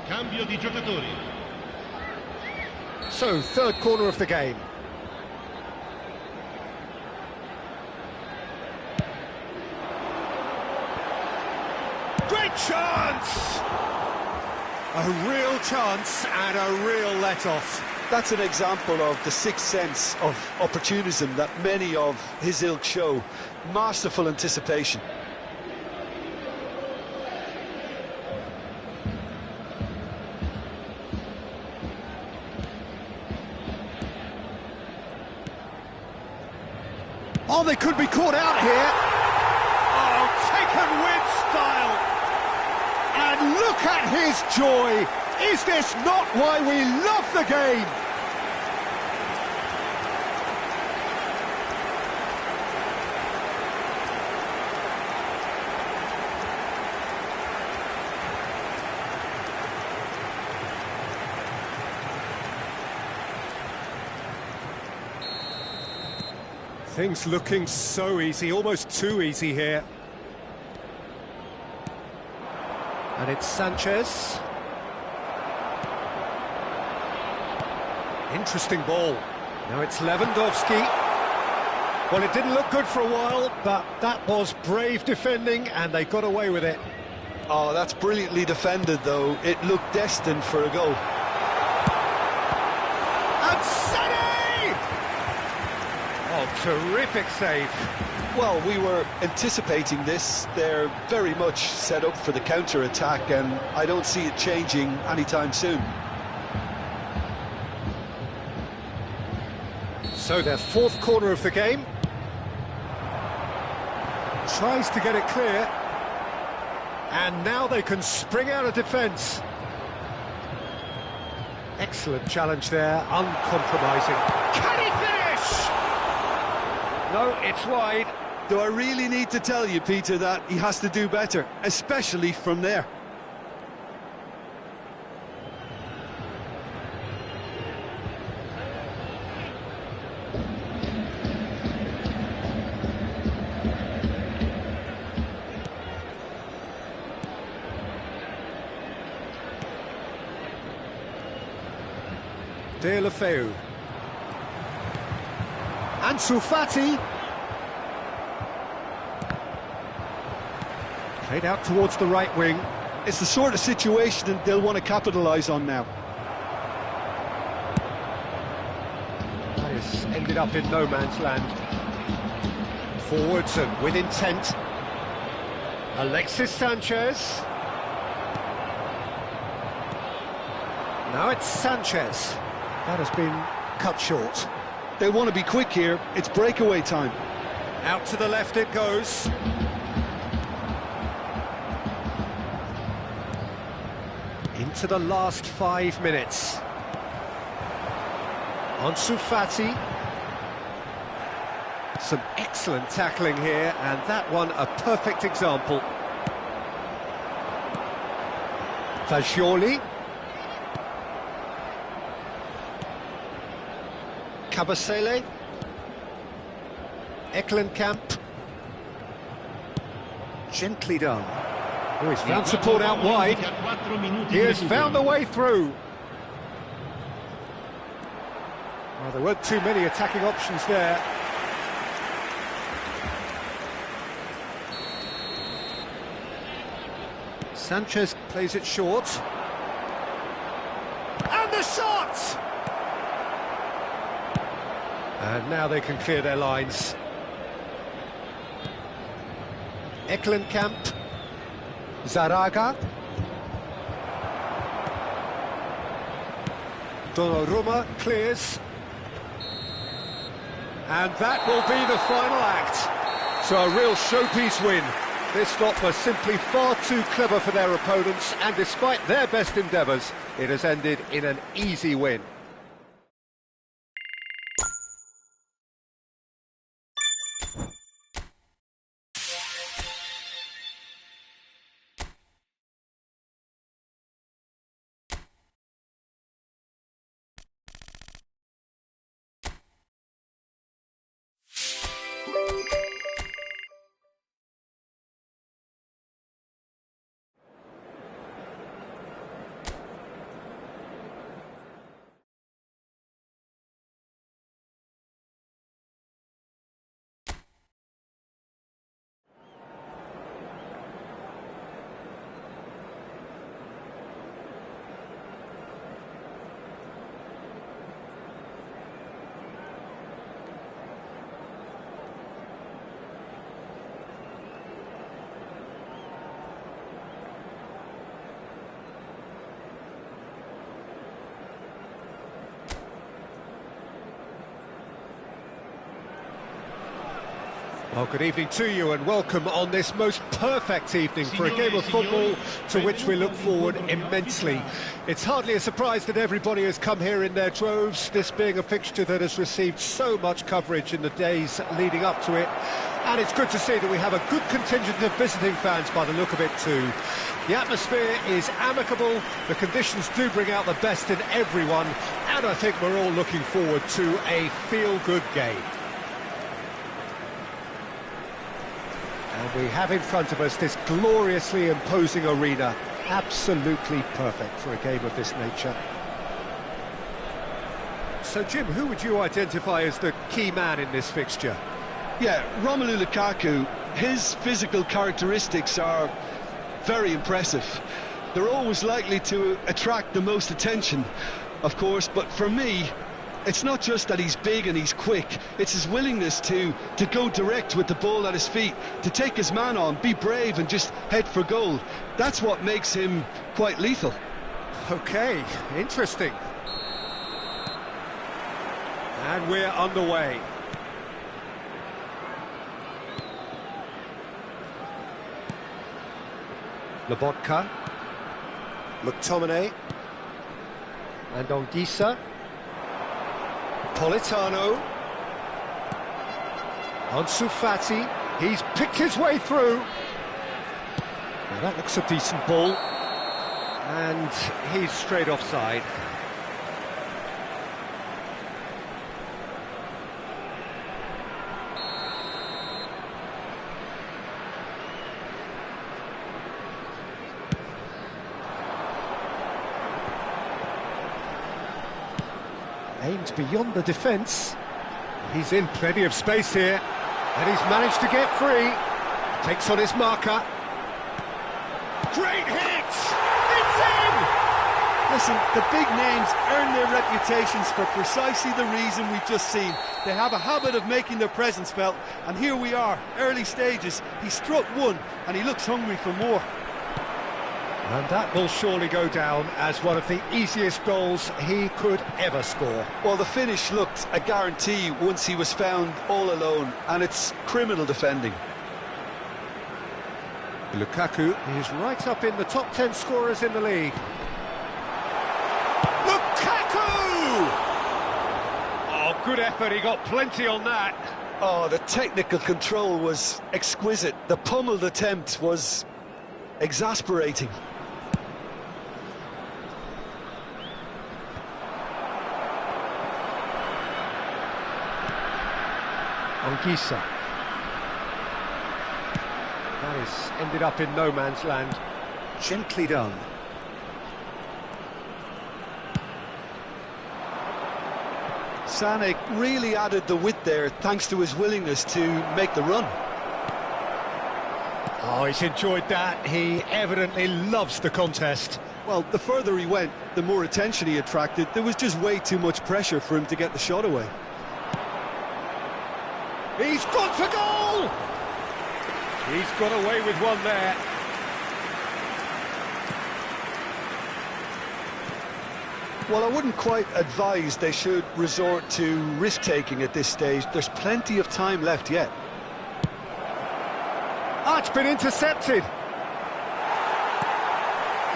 Cambio di giocatori. So, third corner of the game. Great chance! A real chance and a real let-off. That's an example of the sixth sense of opportunism that many of his ilk show. Masterful anticipation. Oh, they could be caught out here. Oh, taken with style. And look at his joy! Is this not why we love the game? Things looking so easy, almost too easy here. And it's Sanchez. Interesting ball. Now it's Lewandowski. Well, it didn't look good for a while, but that was brave defending, and they got away with it. Oh, that's brilliantly defended, though. It looked destined for a goal. And Sané! Oh, terrific save. Well, we were anticipating this. They're very much set up for the counter-attack, and I don't see it changing anytime soon. So their fourth corner of the game. Tries to get it clear. And now they can spring out of defence. Excellent challenge there, uncompromising. Can he finish? No, it's wide. Do I really need to tell you, Peter, that he has to do better, especially from there? Deulofeu. Ansu Fati. Played out towards the right wing. It's the sort of situation that they'll want to capitalise on now. That has ended up in no man's land. Forwards and with intent. Alexis Sanchez. Now it's Sanchez. That has been cut short. They want to be quick here. It's breakaway time. Out to the left it goes. Into the last 5 minutes. Ansu Fati. Some excellent tackling here, and that one a perfect example. Fagioli. Kabasele. Eklenkamp. Gently done. Oh, he's found support out wide. He has found a way through. Well, there weren't too many attacking options there. Sanchez plays it short. And the shot! And now they can clear their lines. Eklenkamp. Zaraga. Donnarumma clears. And that will be the final act. So a real showpiece win. This lot was simply far too clever for their opponents, and despite their best endeavours, it has ended in an easy win. Well, good evening to you and welcome on this most perfect evening for a game of football to which we look forward immensely. It's hardly a surprise that everybody has come here in their droves, this being a fixture that has received so much coverage in the days leading up to it. And it's good to see that we have a good contingent of visiting fans by the look of it too. The atmosphere is amicable, the conditions do bring out the best in everyone, and I think we're all looking forward to a feel-good game. And we have in front of us this gloriously imposing arena, absolutely perfect for a game of this nature. So Jim, who would you identify as the key man in this fixture? Yeah, Romelu Lukaku, his physical characteristics are very impressive. They're always likely to attract the most attention, of course, but for me, it's not just that he's big and he's quick, it's his willingness to go direct with the ball at his feet, to take his man on, be brave and just head for goal. That's what makes him quite lethal. Okay, interesting. And we're underway. Lobotka, McTominay, and Anguissa. Politano, Ansu Fati, he's picked his way through. Now that looks a decent ball, and he's straight offside. Aimed beyond the defence. He's in plenty of space here, and he's managed to get free. Takes on his marker. Great hit! It's in! Listen, the big names earn their reputations for precisely the reason we've just seen. They have a habit of making their presence felt, and here we are, early stages. He struck one, and he looks hungry for more. And that will surely go down as one of the easiest goals he could ever score. Well, the finish looked a guarantee once he was found all alone, and it's criminal defending. Lukaku is right up in the top 10 scorers in the league. Lukaku! Oh, good effort, he got plenty on that. Oh, the technical control was exquisite. The pummeled attempt was exasperating. Anguissa. That is ended up in no man's land. Gently done. Sané really added the width there thanks to his willingness to make the run. Oh, he's enjoyed that. He evidently loves the contest. Well, the further he went, the more attention he attracted. There was just way too much pressure for him to get the shot away. He's gone for goal! He's got away with one there. Well, I wouldn't quite advise they should resort to risk-taking at this stage. There's plenty of time left yet. Ah, it's been intercepted.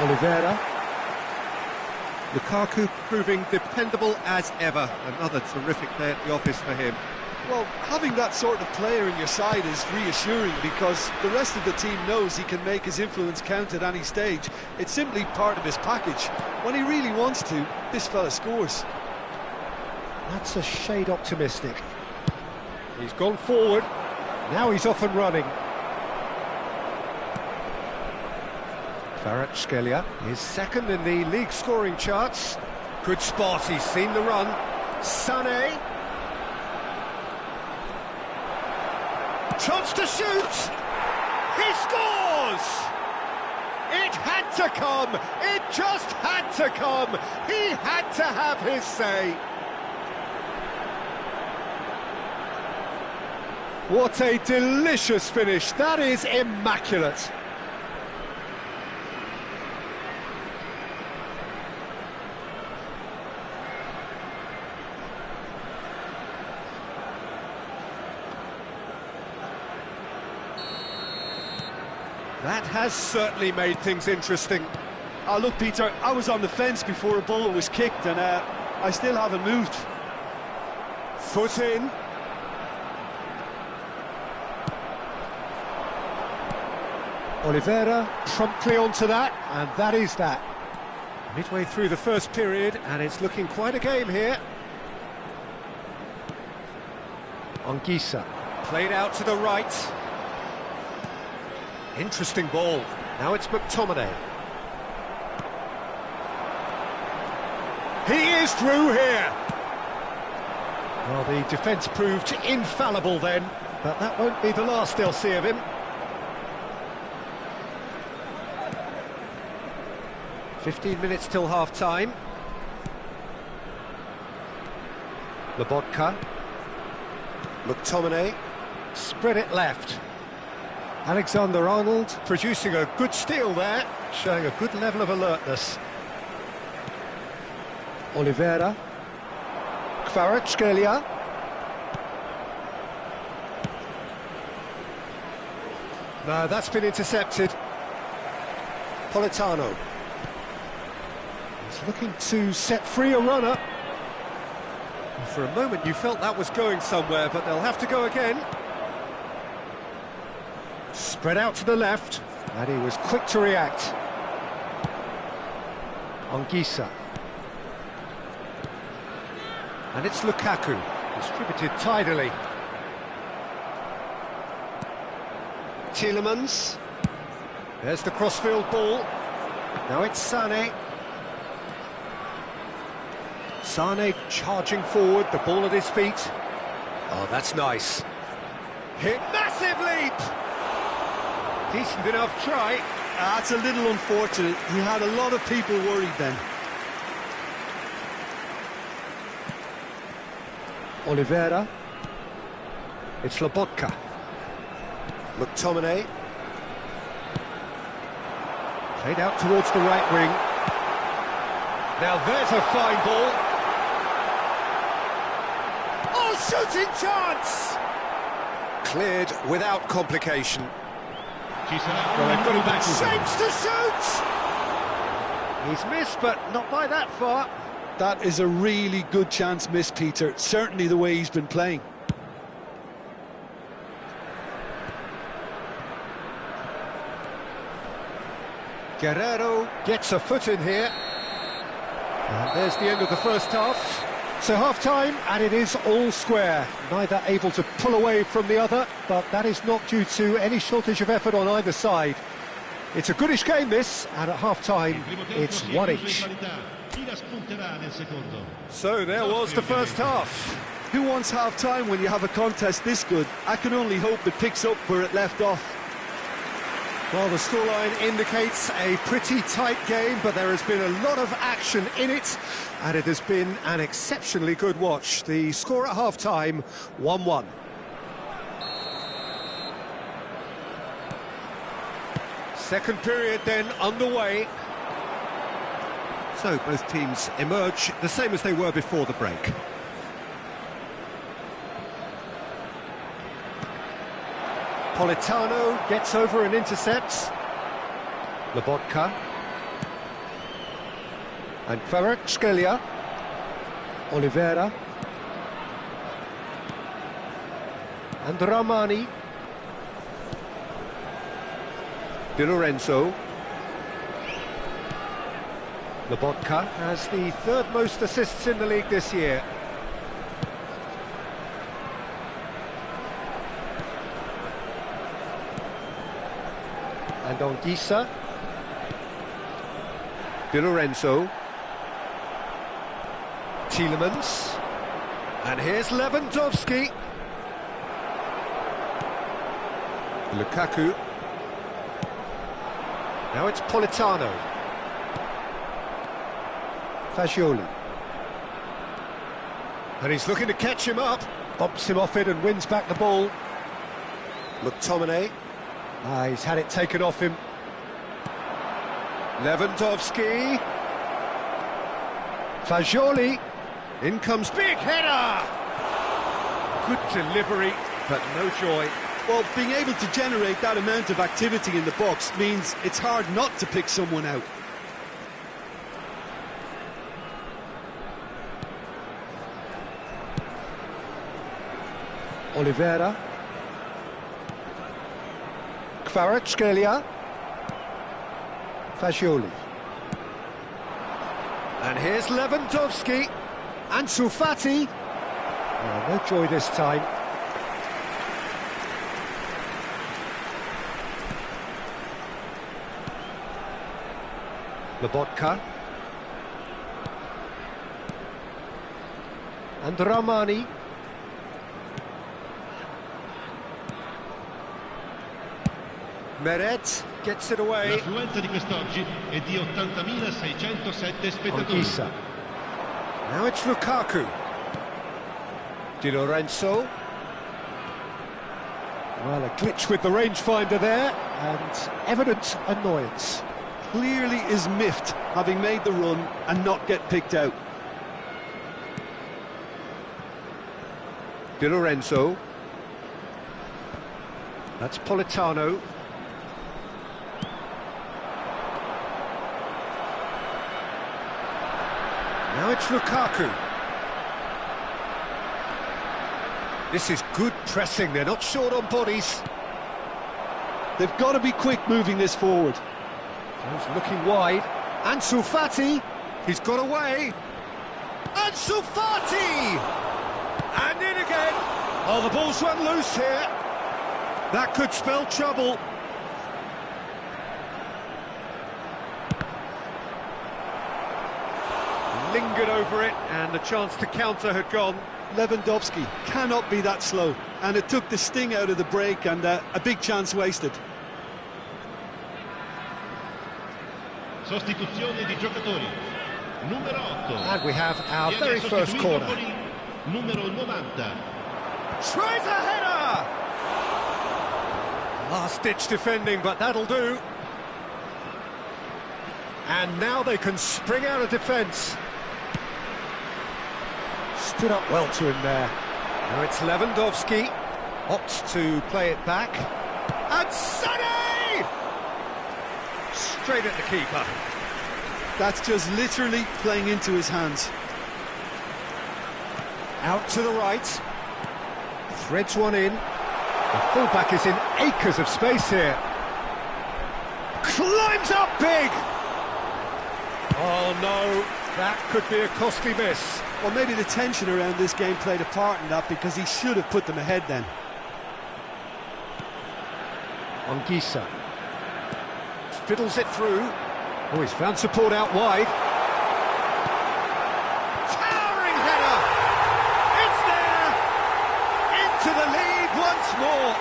Oliveira. Lukaku proving dependable as ever. Another terrific day at the office for him. Well, having that sort of player in your side is reassuring because the rest of the team knows he can make his influence count at any stage. It's simply part of his package. When he really wants to, this fella scores. That's a shade optimistic. He's gone forward. Now he's off and running. Kvaratskhelia is second in the league scoring charts. Good spot, he's seen the run. Sané. Chance to shoot! He scores! It had to come! It just had to come! He had to have his say! What a delicious finish! That is immaculate! That has certainly made things interesting. Oh, look, Peter, I was on the fence before a ball was kicked, and I still haven't moved. Foot in. Oliveira promptly onto that, and that is that. Midway through the first period, and it's looking quite a game here. Anguissa, played out to the right. Interesting ball. Now it's McTominay. He is through here. Well, the defence proved infallible then, but that won't be the last they'll see of him. "15 minutes till half-time. Lobotka. McTominay. Spread it left. Alexander-Arnold producing a good steal there, showing a good level of alertness. Oliveira. Kvaratskhelia. No, that's been intercepted. Politano. He's looking to set free a runner. For a moment you felt that was going somewhere, but they'll have to go again. Spread out to the left, and he was quick to react. Anguissa. And it's Lukaku, distributed tidily. Tielemans. There's the crossfield ball. Now it's Sané. Sané charging forward, the ball at his feet. Oh, that's nice. Hit, massive leap! Decent enough try. That's a little unfortunate. He had a lot of people worried then. Oliveira. It's Lobotka. McTominay. Played out towards the right wing. Now there's a fine ball. Oh, shooting chance! Cleared without complication. Well, they've got him back. Shapes to shoot! He's missed, but not by that far. That is a really good chance missed, Peter. Certainly the way he's been playing. Guerrero gets a foot in here. And there's the end of the first half. So half-time, and it is all square. Neither able to pull away from the other, but that is not due to any shortage of effort on either side. It's a goodish game, this, and at half-time, it's one each. So there was the first half. Who wants half-time when you have a contest this good? I can only hope it picks up where it left off. Well, the scoreline indicates a pretty tight game, but there has been a lot of action in it, and it has been an exceptionally good watch. The score at half-time, 1-1. Second period then underway. So both teams emerge the same as they were before the break. Politano gets over and intercepts. Lobotka. And Kvaratskhelia. Oliveira. And Ramani. Di Lorenzo. Lobotka has the third most assists in the league this year. And Anguissa. Di Lorenzo. Tielemans. And here's Lewandowski. Lukaku. Now it's Politano. Fagioli. And he's looking to catch him up. Bumps him off it and wins back the ball. McTominay. He's had it taken off him. Lewandowski. Fagioli. In comes big header. Good delivery, but no joy. Well, being able to generate that amount of activity in the box means it's hard not to pick someone out. Oliveira. Kvaratskhelia. Fagioli. And here's Lewandowski. Ansu Fati. Oh, no joy this time. Lobotka. And Ramani. Meret gets it away. L'affluenza di quest'oggi è di 80.607 spettatori. Anguissa. Now it's Lukaku. Di Lorenzo. Well, a glitch with the rangefinder there, and evident annoyance. Clearly is miffed, having made the run and not get picked out. Di Lorenzo. That's Politano. Now it's Lukaku. This is good pressing, they're not short on bodies. They've got to be quick moving this forward. He's looking wide. Ansu Fati, he's got away. Ansu Fati! And in again. Oh, the ball's run loose here. That could spell trouble. Lingered over it, and the chance to counter had gone. Lewandowski cannot be that slow, and it took the sting out of the break, and a big chance wasted. Sostituzione di giocatori. Numero 8. And we have our Viene very first sostituito corner. con il numero 90. Tries a header! Last-ditch defending, but that'll do. And now they can spring out of defence. Stood up well to him there. Now it's Lewandowski. Opts to play it back. And Sané! Straight at the keeper. That's just literally playing into his hands. Out to the right. Threads one in. The fullback is in acres of space here. Climbs up big! Oh no, that could be a costly miss. Well, maybe the tension around this game played a part in that, because he should have put them ahead then. Anguissa. Fiddles it through. Oh, he's found support out wide. Towering header! It's there! Into the lead once more.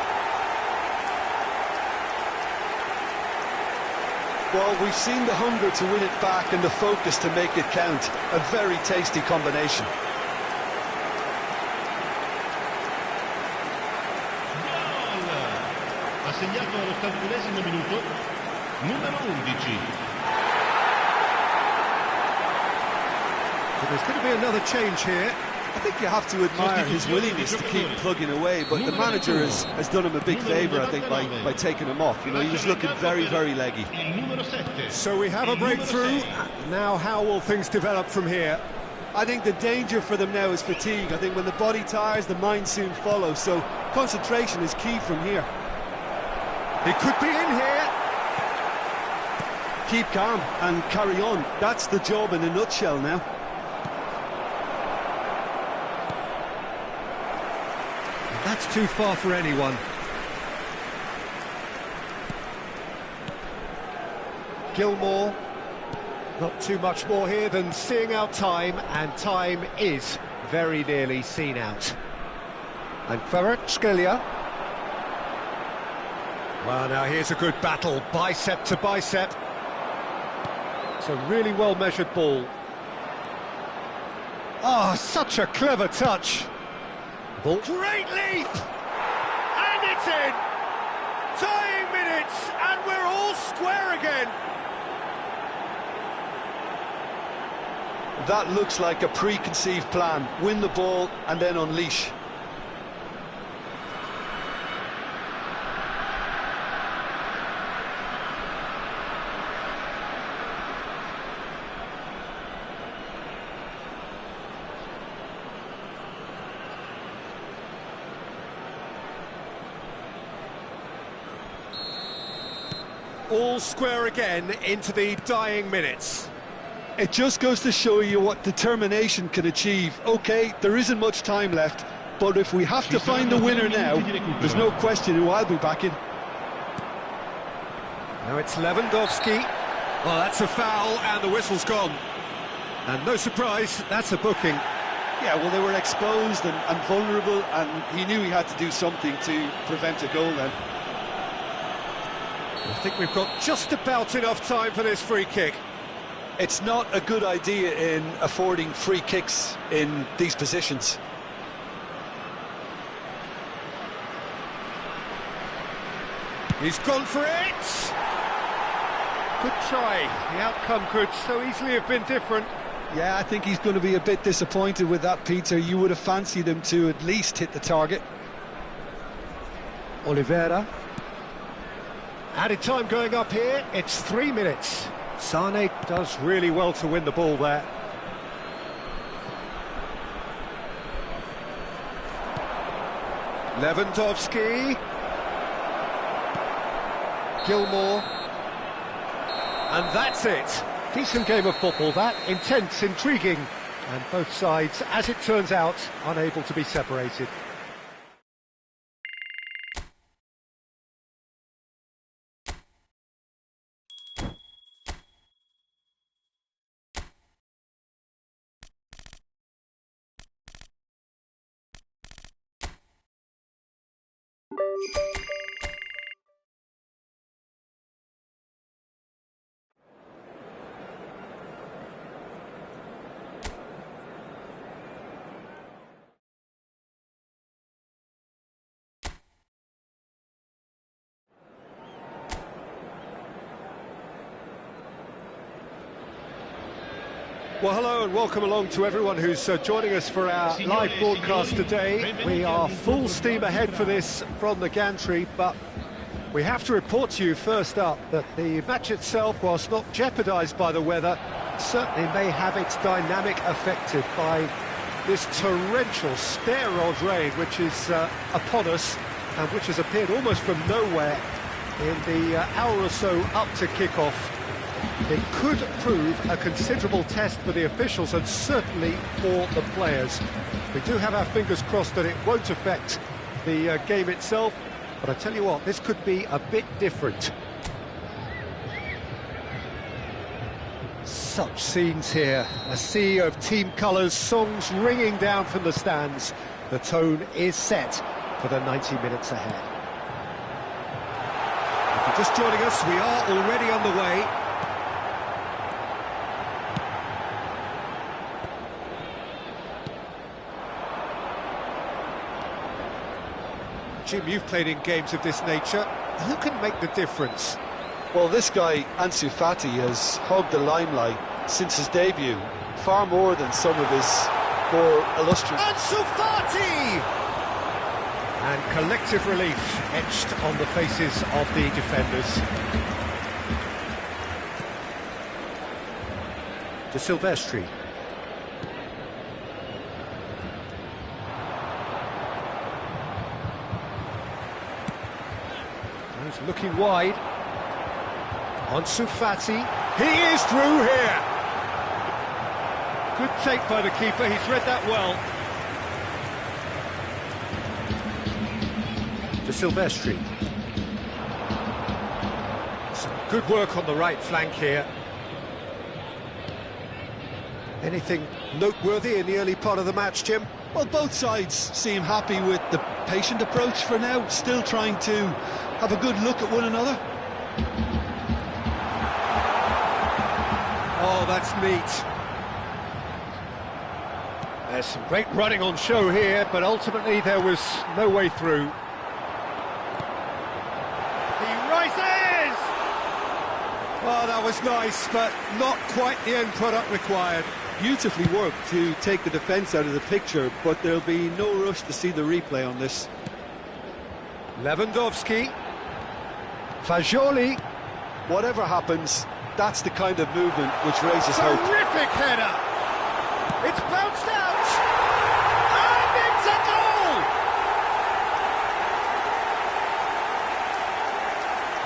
Well, we've seen the hunger to win it back and the focus to make it count. A very tasty combination. Gol! Ha segnato all'81esimo minuto. Numero 11. But there's going to be another change here. I think you have to admire his willingness to keep plugging away, but the manager has done him a big favour, I think, by taking him off. You know, he was looking very, very leggy. Il numero 7. So we have a breakthrough. Now how will things develop from here? I think the danger for them now is fatigue. I think when the body tires, the mind soon follows, so concentration is key from here. He could be in here. Keep calm and carry on. That's the job in a nutshell now. That's too far for anyone. Gilmore. Not too much more here than seeing out time, and time is very nearly seen out. And Kvaratskhelia. Well, now here's a good battle, bicep to bicep. It's a really well-measured ball. Oh, such a clever touch. Ball. Great leap! And it's in! Tying minutes, and we're all square again. That looks like a preconceived plan. Win the ball and then unleash. all square again into the dying minutes. It just goes to show you what determination can achieve. Okay, there isn't much time left, but if we have to find the winner now, there's no question who I'll be backing. Now it's Lewandowski. Well, that's a foul, and the whistle's gone. And no surprise, that's a booking. Yeah, well, they were exposed and vulnerable, and he knew he had to do something to prevent a goal then. I think we've got just about enough time for this free kick. It's not a good idea in affording free kicks in these positions. He's gone for it! Good try. The outcome could so easily have been different. Yeah, I think he's going to be a bit disappointed with that, Peter. You would have fancied him to at least hit the target. Oliveira. Added time going up here, it's 3 minutes. Sane does really well to win the ball there. Lewandowski. Gilmour. And that's it. Decent game of football, that. Intense, intriguing. And both sides, as it turns out, unable to be separated. Well, hello and welcome along to everyone who's joining us for our live broadcast today. We are full steam ahead for this from the gantry, but we have to report to you first up that the match itself, whilst not jeopardised by the weather, certainly may have its dynamic affected by this torrential steroid rain which is upon us and which has appeared almost from nowhere in the hour or so up to kick-off. It could prove a considerable test for the officials and certainly for the players. We do have our fingers crossed that it won't affect the game itself, but I tell you what, this could be a bit different. Such scenes here, a sea of team colours, songs ringing down from the stands. The tone is set for the 90 minutes ahead. If you're just joining us, we are already on the way. Jim, you've played in games of this nature. Who can make the difference? Well, this guy, Ansu Fati, has hogged the limelight since his debut, far more than some of his more illustrious... Ansu Fati! And collective relief etched on the faces of the defenders. De Silvestri. He's looking wide. Ansu Fati. He is through here. Good take by the keeper. He's read that well. De Silvestri. Some good work on the right flank here. Anything noteworthy in the early part of the match, Jim? Well, both sides seem happy with the patient approach for now, still trying to have a good look at one another. Oh, that's neat. There's some great running on show here, but ultimately there was no way through. He rises! Oh, that was nice, but not quite the end product required. Beautifully worked to take the defence out of the picture, but there'll be no rush to see the replay on this. Lewandowski. Fagioli. Whatever happens, that's the kind of movement which raises hope. Terrific header! It's bounced out! And it's a goal!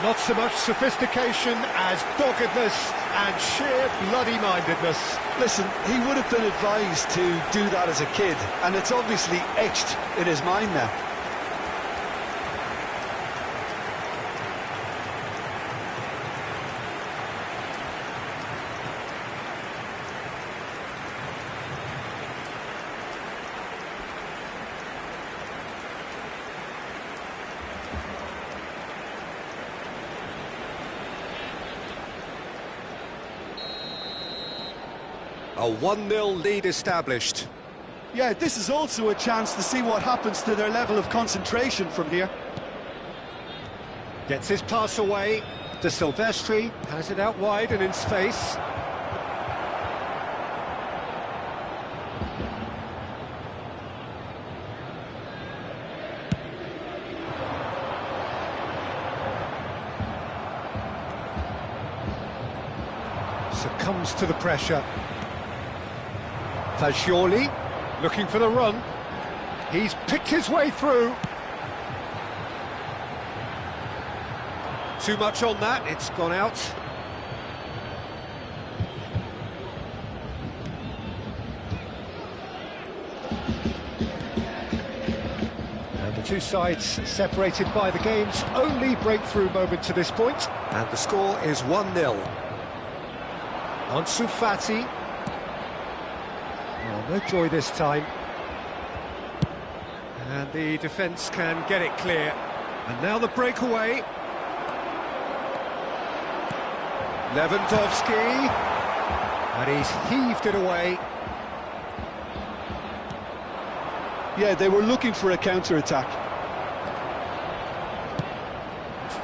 Not so much sophistication as doggedness and sheer bloody-mindedness. Listen, he would have been advised to do that as a kid, and it's obviously etched in his mind now. A 1-0 lead established. Yeah, this is also a chance to see what happens to their level of concentration from here. Gets his pass away. De Silvestri has it out wide and in space. Succumbs to the pressure. Fagioli looking for the run. He's picked his way through. Too much on that, it's gone out. And the two sides separated by the game's only breakthrough moment to this point. And the score is 1-0. Ansu Fati. Oh, no joy this time. And the defence can get it clear. And now the breakaway. Lewandowski. And he's heaved it away. Yeah, they were looking for a counter-attack.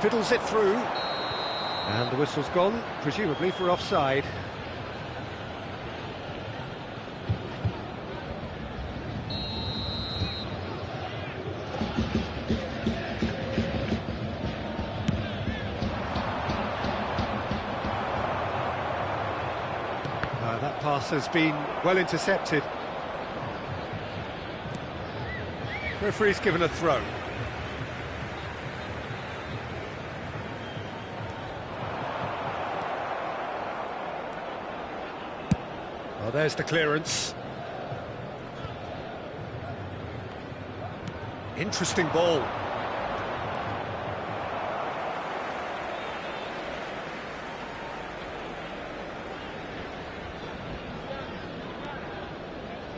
Fiddles it through. And the whistle's gone, presumably for offside. That pass has been well intercepted. Referee's given a throw. Well, there's the clearance. Interesting ball.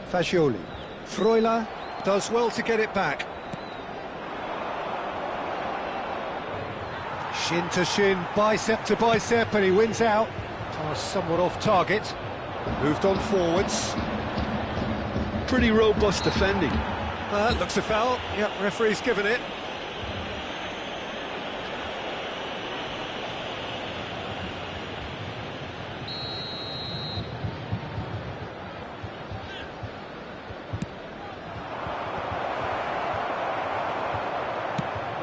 Fagioli. Freuler does well to get it back. Shin to shin, bicep to bicep, and he wins out. Pass somewhat off target. Moved on forwards. Pretty robust defending. Looks a foul. Yep, referee's given it.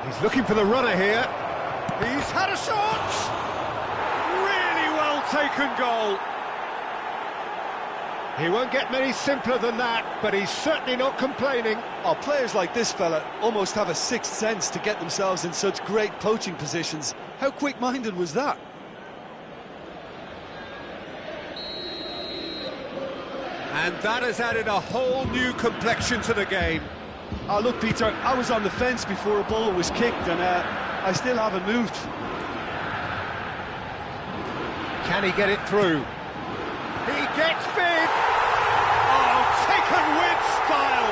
He's looking for the runner here. He's had a shot! Really well taken goal. He won't get many simpler than that, but he's certainly not complaining. Oh, players like this fella almost have a sixth sense to get themselves in such great poaching positions. How quick-minded was that? And that has added a whole new complexion to the game. Oh, look, Peter, I was on the fence before a ball was kicked, and I still haven't moved. Can he get it through? He gets big! Oh, taken with style!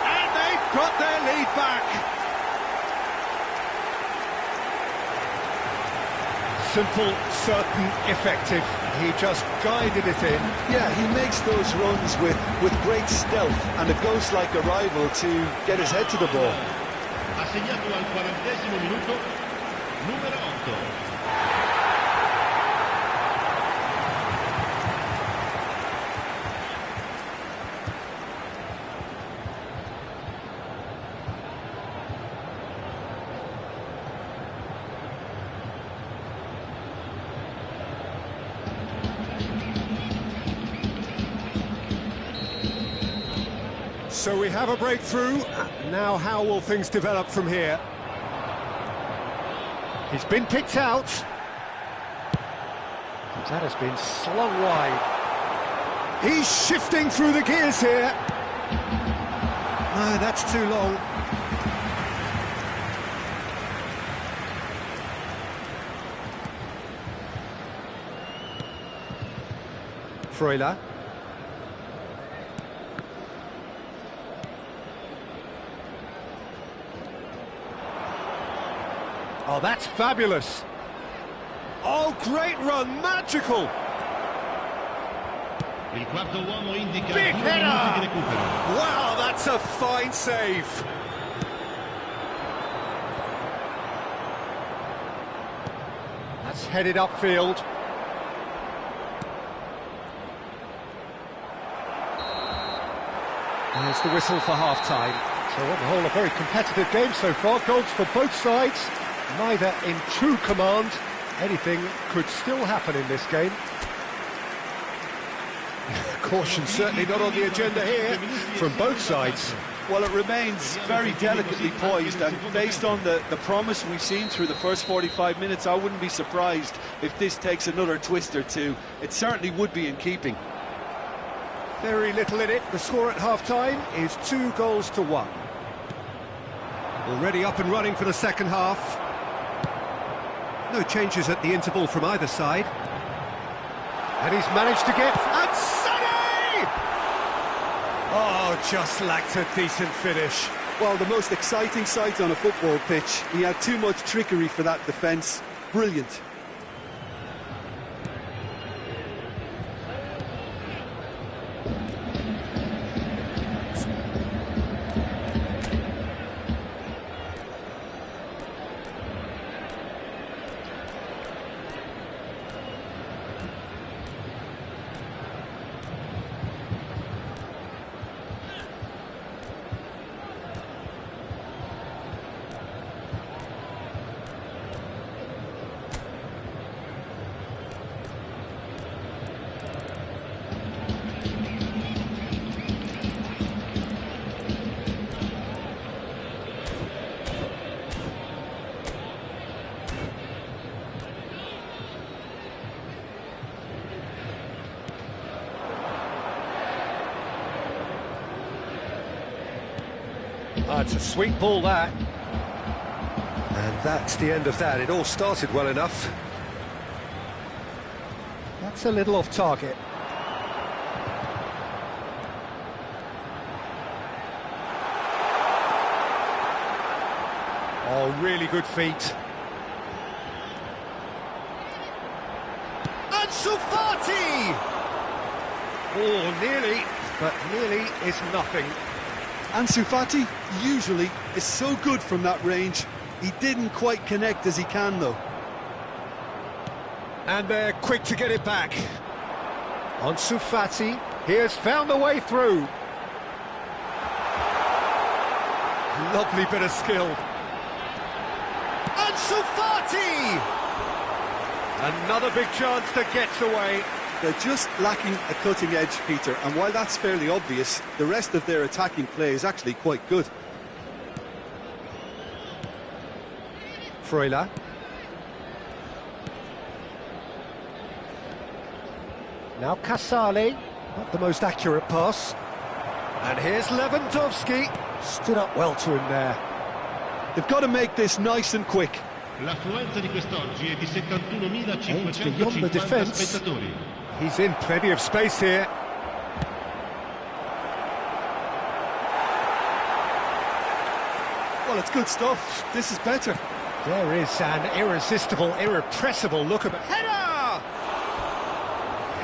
And they've got their lead back! Simple, certain, effective. He just guided it in. Yeah, he makes those runs with great stealth and a ghost-like arrival to get his head to the ball. Ha segnato al 40° minuto, numero 8. So we have a breakthrough. Now how will things develop from here? He's been picked out. That has been slung wide. He's shifting through the gears here. No, that's too long. Freuler. Oh, that's fabulous. Oh, great run, magical. Il quarto uomo indica Big 2 minuti di header. recupero. Wow, that's a fine save. That's headed upfield. There's the whistle for half-time. So on the whole, a very competitive game so far. Goals for both sides, neither in true command. Anything could still happen in this game. Caution certainly not on the agenda here from both sides. Well, it remains very delicately poised, and based on the promise we've seen through the first 45 minutes, I wouldn't be surprised if this takes another twist or two. It certainly would be in keeping. Very little in it. The score at half-time is 2-1. Already up and running for the second half. No changes at the interval from either side. And he's managed to get... And Sané! Oh, just lacked a decent finish. Well, the most exciting sight on a football pitch. He had too much trickery for that defence. Brilliant. Oh, it's a sweet ball, that. And that's the end of that. It all started well enough. That's a little off target. Oh, really good feet. Ansu Fati! Oh, nearly, but nearly is nothing. Ansu Fati usually is so good from that range. He didn't quite connect as he can, though. And they're quick to get it back. Ansu Fati, he has found the way through. Lovely bit of skill. Ansu Fati! Another big chance that gets away. They're just lacking a cutting edge, Peter, and while that's fairly obvious, the rest of their attacking play is actually quite good. Freuler. Now Casale, not the most accurate pass. And here's Lewandowski, stood up well to him there. They've got to make this nice and quick. L'affluenza di quest'oggi è di 71.550 beyond the defence. spettatori. He's in plenty of space here. Well, it's good stuff. This is better. There is an irresistible, irrepressible look at header!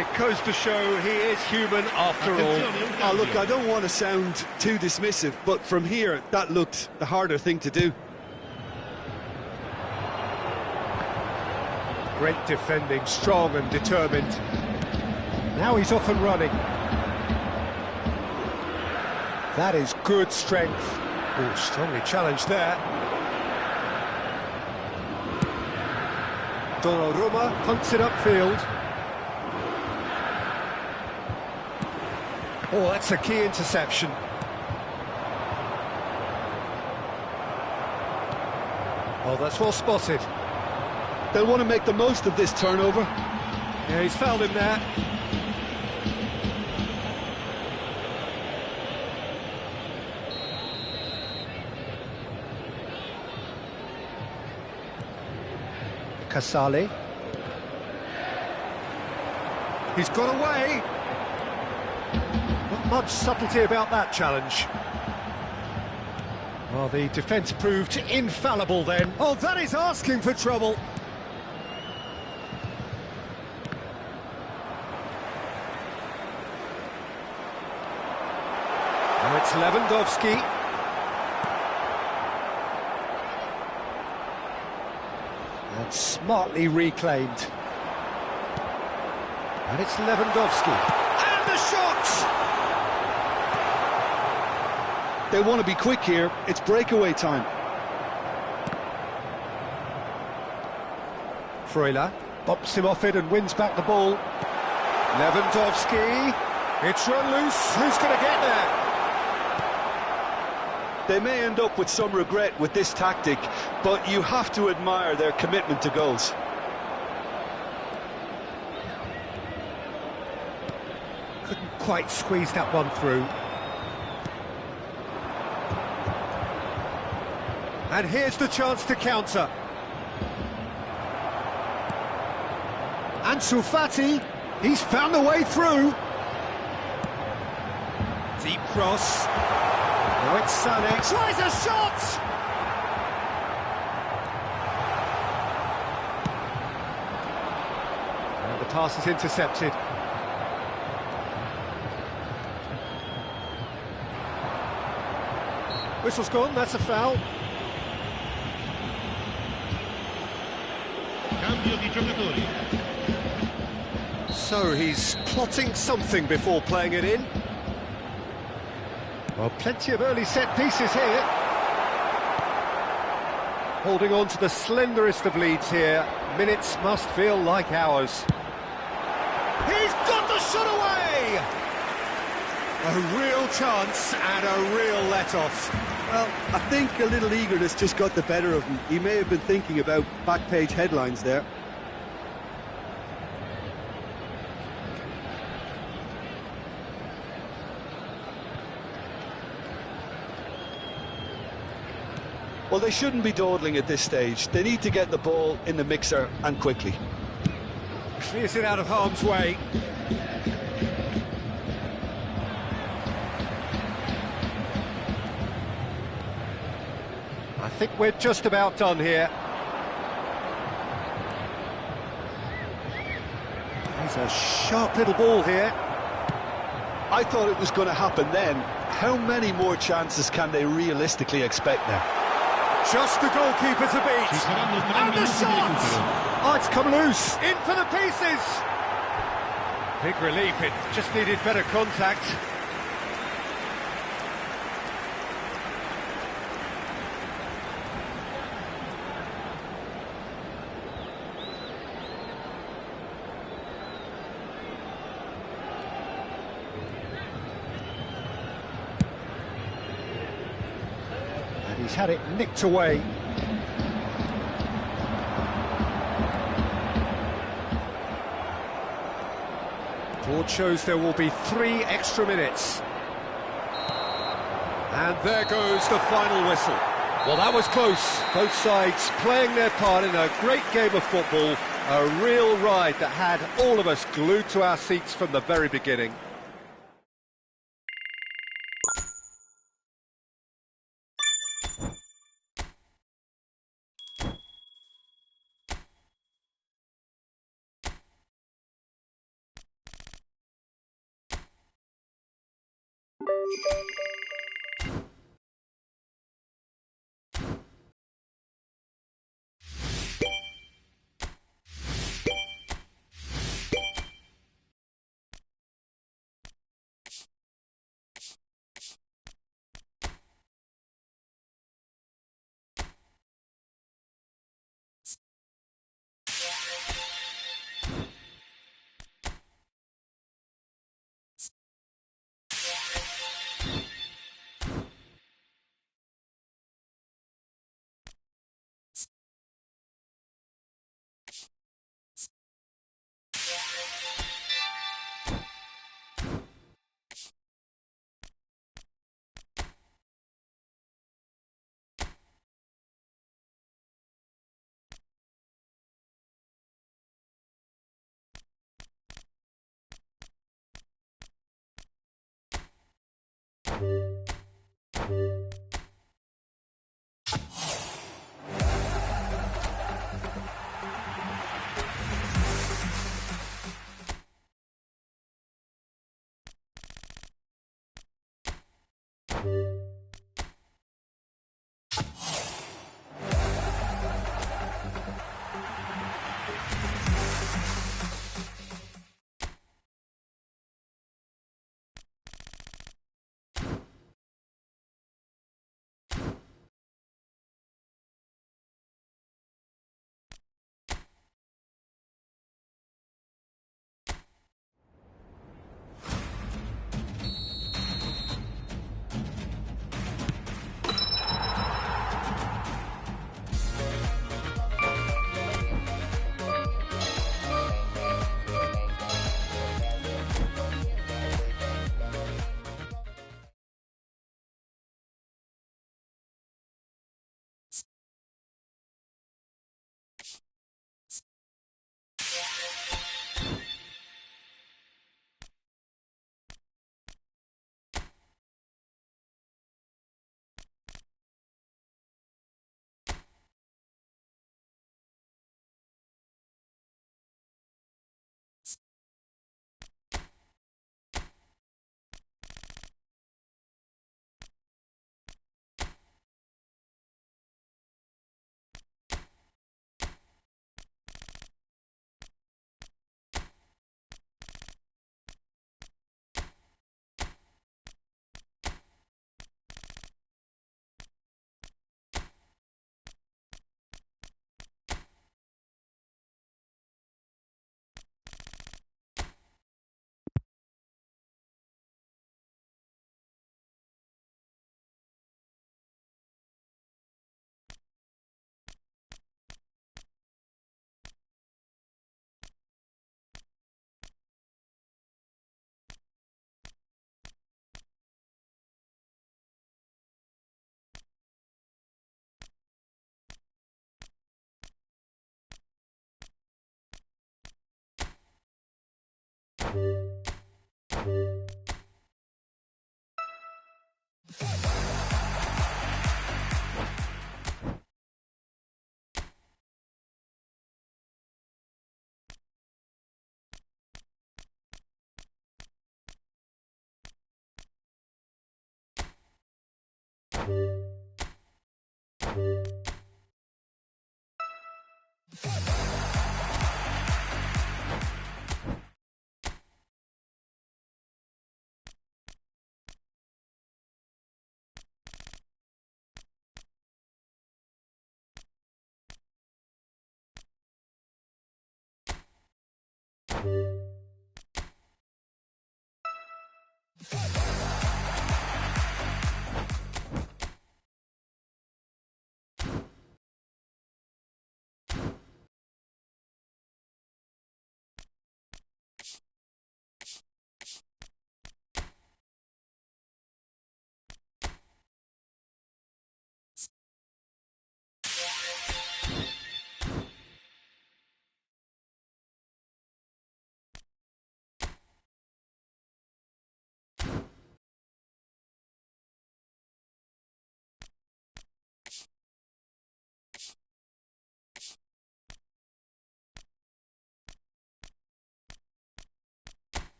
It goes to show he is human after all. Oh, look, I don't want to sound too dismissive, but from here, that looked the harder thing to do. Great defending, strong and determined. Now he's off and running. That is good strength. Oh, strongly challenged there. Donnarumma punts it upfield. Oh, that's a key interception. Oh, that's well spotted. They'll want to make the most of this turnover. Yeah, he's fouled him there. Casale. He's got away. Not much subtlety about that challenge. Well, the defence proved infallible then. Oh, that is asking for trouble. Now it's Lewandowski. And smartly reclaimed. And it's Lewandowski. And the shot! They want to be quick here. It's breakaway time. Freuler bops him off it and wins back the ball. Lewandowski. It's run loose. Who's going to get there? They may end up with some regret with this tactic, but you have to admire their commitment to goals. Couldn't quite squeeze that one through. And here's the chance to counter. Ansu Fati, he's found a way through. Deep cross. Now it's Sané. Tries a shot! And the pass is intercepted. Whistle's gone, that's a foul. Cambio di giocatori. So he's plotting something before playing it in. Well, plenty of early set pieces here. Holding on to the slenderest of leads here. Minutes must feel like hours. He's got the shot away! A real chance and a real let-off. Well, I think a little eagerness just got the better of him. He may have been thinking about back-page headlines there. Well, they shouldn't be dawdling at this stage. They need to get the ball in the mixer and quickly. Clears it out of harm's way. I think we're just about done here. He's a sharp little ball here. I thought it was going to happen then. How many more chances can they realistically expect now? Just the goalkeeper to beat. Ci saranno 3 And the minuti di shot! recupero. Oh, it's come loose. In for the pieces. Big relief, it just needed better contact. He's had it nicked away. Board shows there will be 3 extra minutes. And there goes the final whistle. Well, that was close. Both sides playing their part in a great game of football. A real ride that had all of us glued to our seats from the very beginning.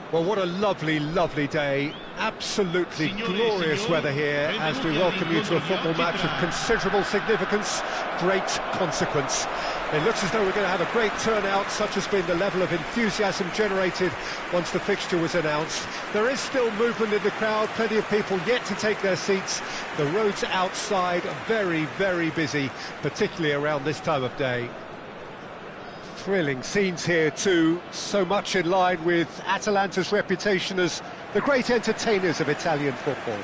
Well, what a lovely, lovely day. Absolutely glorious weather here as we welcome you to a football match of considerable significance, great consequence. It looks as though we're going to have a great turnout, such has been the level of enthusiasm generated once the fixture was announced. There is still movement in the crowd, plenty of people yet to take their seats. The roads outside are very, very busy, particularly around this time of day. Thrilling scenes here too, so much in line with Atalanta's reputation as the great entertainers of Italian football.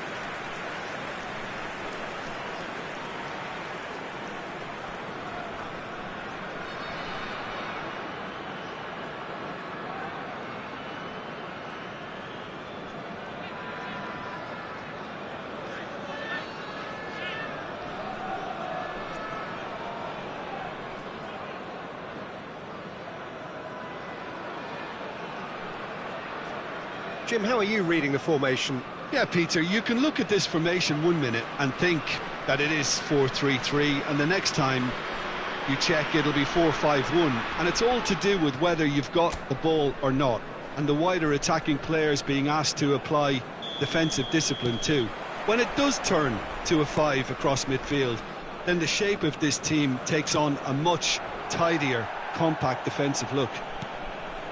Jim, how are you reading the formation? Yeah, Peter, you can look at this formation 1 minute and think that it is 4-3-3, and the next time you check it'll be 4-5-1, and it's all to do with whether you've got the ball or not, and the wider attacking players being asked to apply defensive discipline too. When it does turn to a 5 across midfield, then the shape of this team takes on a much tidier, compact defensive look.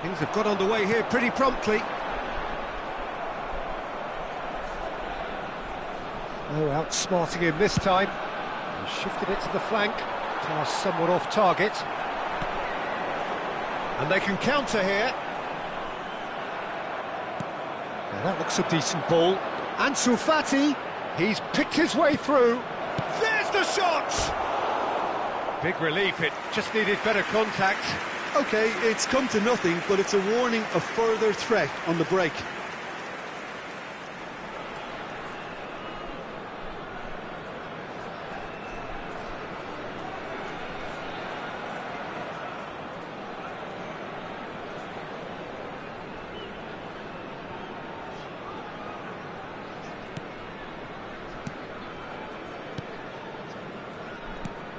Things have got underway here pretty promptly. Oh, outsmarting him this time. He shifted it to the flank. Pass somewhat off target. And they can counter here. Now that looks a decent ball. Ansu Fati, he's picked his way through. There's the shot! Big relief, it just needed better contact. OK, it's come to nothing, but it's a warning of further threat on the break.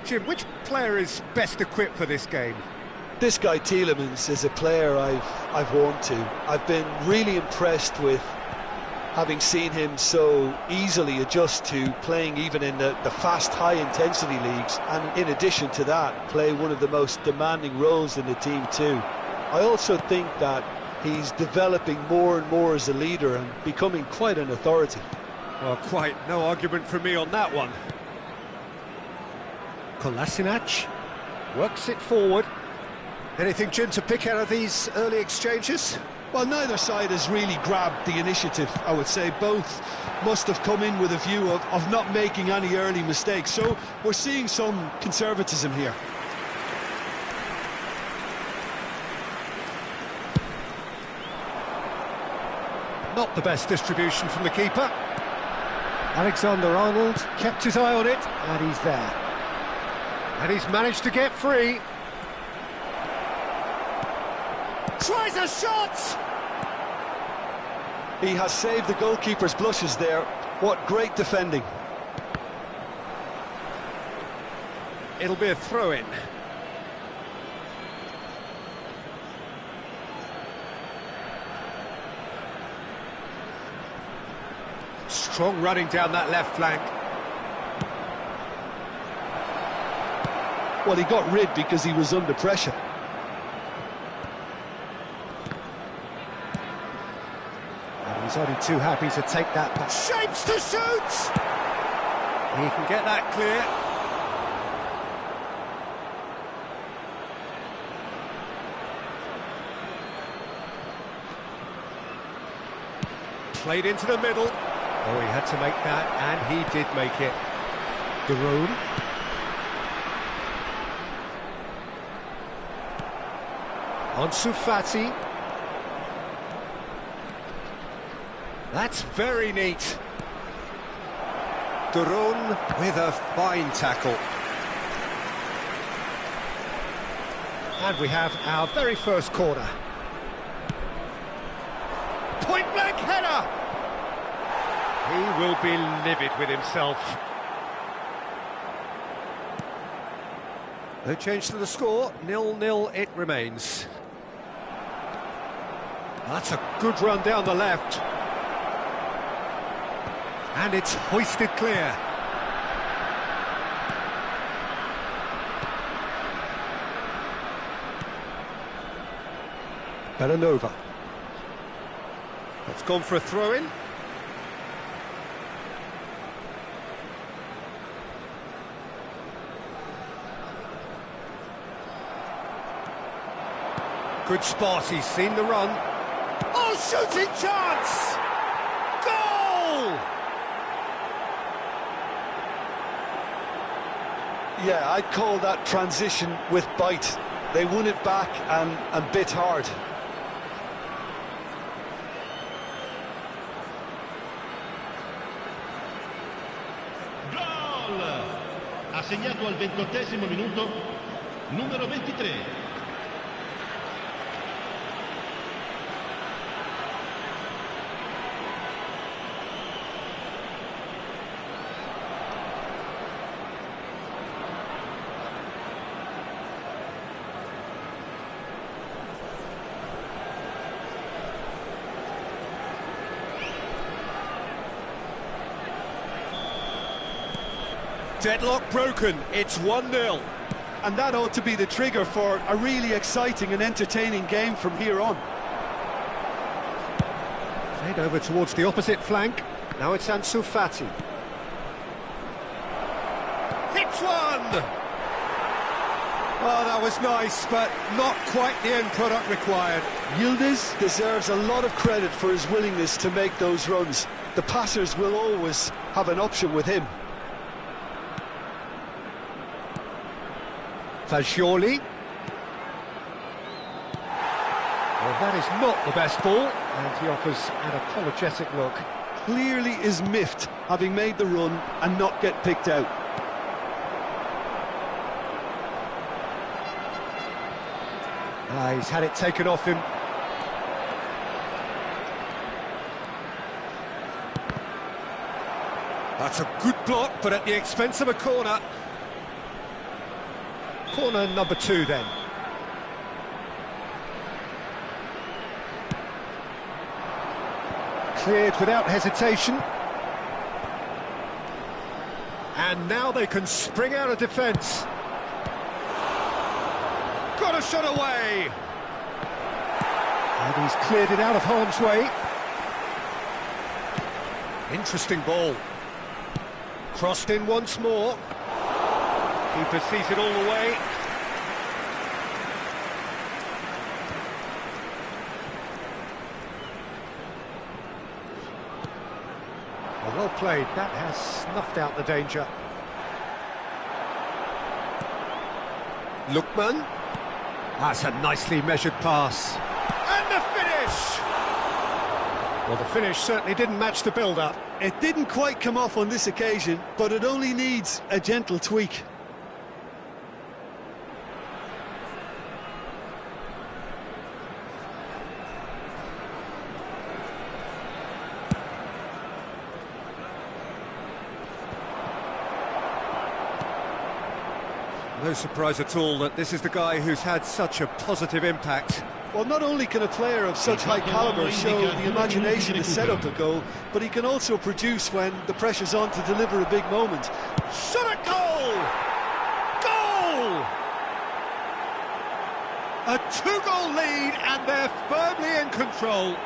Jim, which player is best equipped for this game? This guy Tielemans is a player I've warmed to. I've been really impressed with having seen him so easily adjust to playing even in the fast, high-intensity leagues, and in addition to that, play one of the most demanding roles in the team too. I also think that he's developing more and more as a leader and becoming quite an authority. Well, quite no argument from me on that one. Kolasinac works it forward. Anything, Jim, to pick out of these early exchanges? Well, neither side has really grabbed the initiative, I would say. Both must have come in with a view of not making any early mistakes. So we're seeing some conservatism here. Not the best distribution from the keeper. Alexander-Arnold kept his eye on it, and he's there. And he's managed to get free. Tries a shot! He has saved the goalkeeper's blushes there. What great defending. It'll be a throw-in. Strong running down that left flank. Well, he got rid because he was under pressure. And he's only too happy to take that pass. Shapes to shoot! He can get that clear. Played into the middle. Oh, he had to make that, and he did make it. De Roon. Ansu Fati. That's very neat. De Roon with a fine tackle. And we have our very first corner. Point-blank header! He will be livid with himself. No change to the score, 0-0 it remains. That's a good run down the left. And it's hoisted clear. Bellanova. That's gone for a throw-in. Good spot, he's seen the run. Oh, shooting chance! Goal! Yeah, I'd call that transition with bite. They won it back and bit hard. Gol! Ha segnato al 28esimo minuto, numero 23. Deadlock broken, it's 1-0. And that ought to be the trigger for a really exciting and entertaining game from here on. Played over towards the opposite flank. Now it's Ansu Fati. Hits one! Oh, that was nice, but not quite the end product required. Yildiz deserves a lot of credit for his willingness to make those runs. The passers will always have an option with him. Fagioli. Well, that is not the best ball, and he offers an apologetic look. Clearly is miffed, having made the run and not get picked out. He's had it taken off him. That's a good block, but at the expense of a corner. Corner number 2 then. Cleared without hesitation. And now they can spring out of defence. Got a shot away. And he's cleared it out of harm's way. Interesting ball. Crossed in once more. Keeper sees it all the way. Well played, that has snuffed out the danger. Lookman. That's a nicely measured pass. And the finish! Well, the finish certainly didn't match the build-up. It didn't quite come off on this occasion, but it only needs a gentle tweak. No surprise at all that this is the guy who's had such a positive impact. Well, not only can a player of such high calibre show the imagination to set up a goal, but he can also produce when the pressure's on to deliver a big moment. Shot at goal! Goal! A 2-goal lead and they're firmly in control.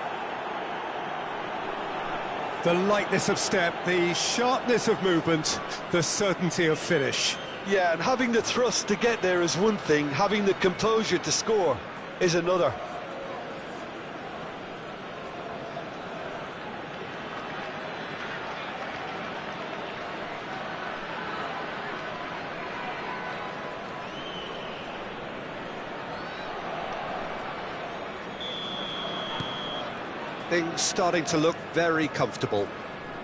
The lightness of step, the sharpness of movement, the certainty of finish. Yeah, and having the thrust to get there is one thing, having the composure to score is another. Things starting to look very comfortable.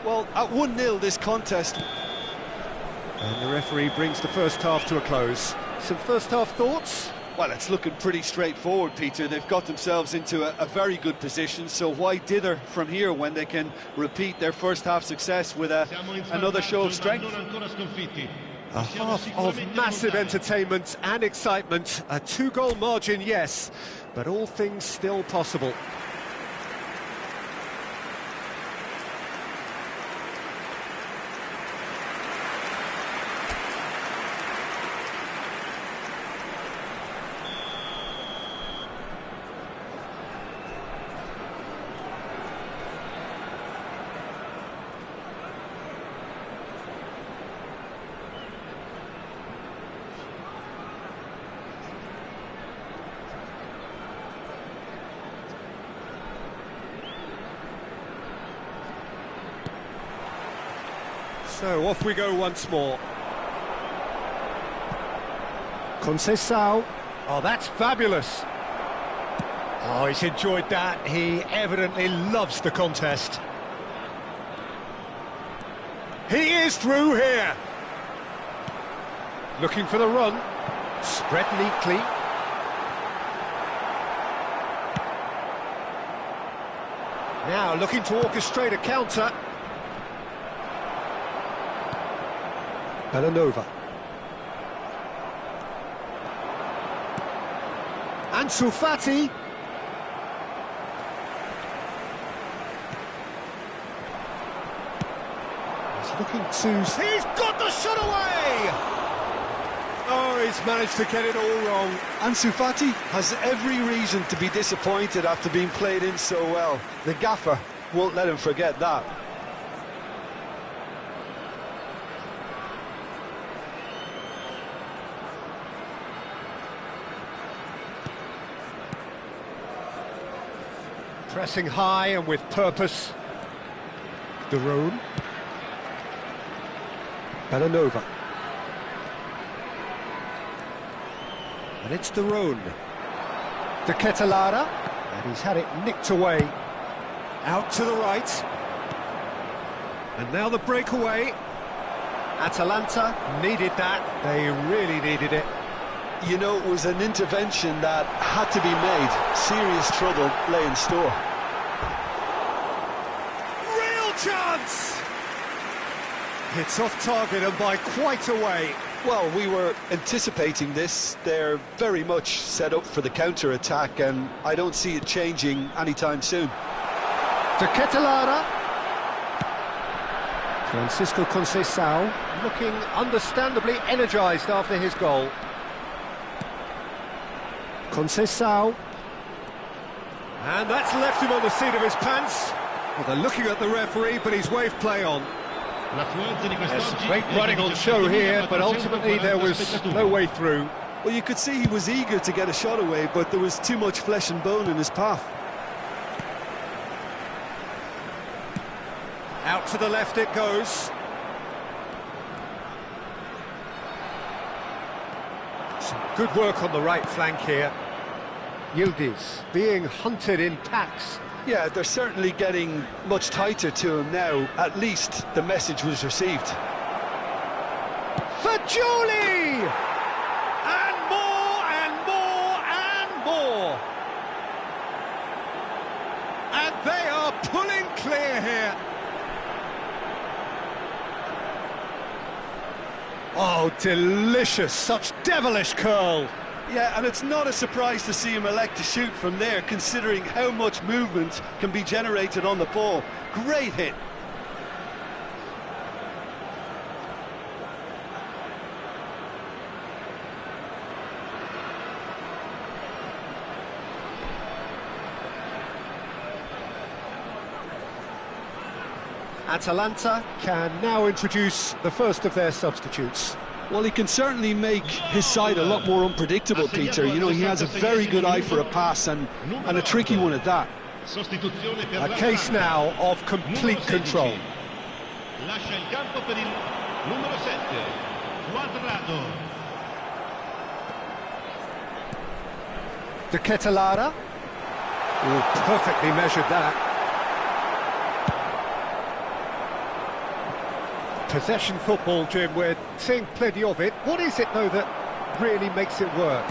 Well, at 1-0 this contest. And the referee brings the first half to a close. Some first half thoughts? Well, it's looking pretty straightforward, Peter. They've got themselves into a very good position, so why dither from here when they can repeat their first half success with another show of strength? A half of massive entertainment and excitement. A 2-goal margin, yes, but all things still possible. So off we go once more. Conceição. Oh, that's fabulous. Oh, he's enjoyed that. He evidently loves the contest. He is through here. Looking for the run. Spread neatly. Now looking to orchestrate a counter. Belanova. Ansu Fati. He's looking to... He's got the shot away! Oh, he's managed to get it all wrong. Ansu Fati has every reason to be disappointed after being played in so well. The gaffer won't let him forget that. Pressing high and with purpose. De Roon. Belanova. And it's De Roon. De Ketelaere. And he's had it nicked away. Out to the right. And now the breakaway. Atalanta needed that. They really needed it. You know, it was an intervention that had to be made. Serious trouble lay in store. Real chance! It's off target and by quite a way. Well, we were anticipating this. They're very much set up for the counter-attack, and I don't see it changing anytime soon. De Ketelaere. Francisco Conceição looking understandably energised after his goal. Conceição. And that's left him on the seat of his pants. Well, they're looking at the referee, but he's waved play on. There's great running on show here, but ultimately there was no way through. Well, you could see he was eager to get a shot away, but there was too much flesh and bone in his path. Out to the left it goes. Some good work on the right flank here. Yildiz being hunted in packs. Yeah, they're certainly getting much tighter to him now. At least the message was received. Fagioli! And more, and more, and more! And they are pulling clear here. Oh, delicious, such devilish curl. Yeah, and it's not a surprise to see him elect to shoot from there, considering how much movement can be generated on the ball. Great hit. Atalanta can now introduce the first of their substitutes. Well, he can certainly make his side a lot more unpredictable, Peter. You know, he has a very good eye for a pass and a tricky one at that. A case now of complete control. Lascia il campo per il numero 7, Cuadrado. De Ketelaere. Oh, perfectly measured that. Possession football, Jim, we're seeing plenty of it. What is it, though, that really makes it work?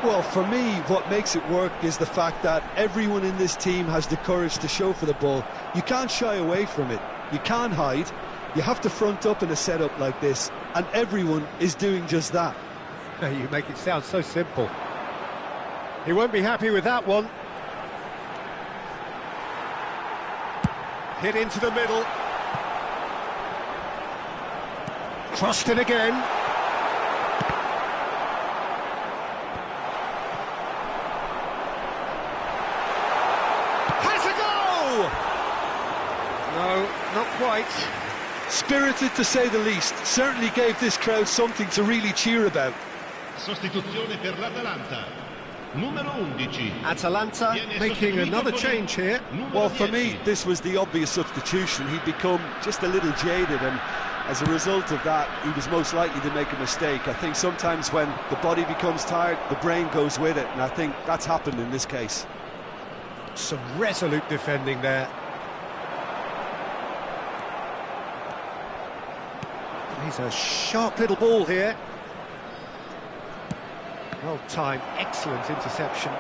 Well, for me, what makes it work is the fact that everyone in this team has the courage to show for the ball. You can't shy away from it. You can't hide. You have to front up in a setup like this, and everyone is doing just that. You make it sound so simple. He won't be happy with that one. Hit into the middle. Crossed it again. Has a go! No, not quite. Spirited, to say the least. Certainly gave this crowd something to really cheer about. Sostituzione per l'Atalanta. Numero 11. Atalanta making another change here. Well, for me, this was the obvious substitution. He'd become just a little jaded, and as a result of that, he was most likely to make a mistake. I think sometimes when the body becomes tired, the brain goes with it, and I think that's happened in this case. Some resolute defending there. He's a sharp little ball here. Well timed, excellent interception.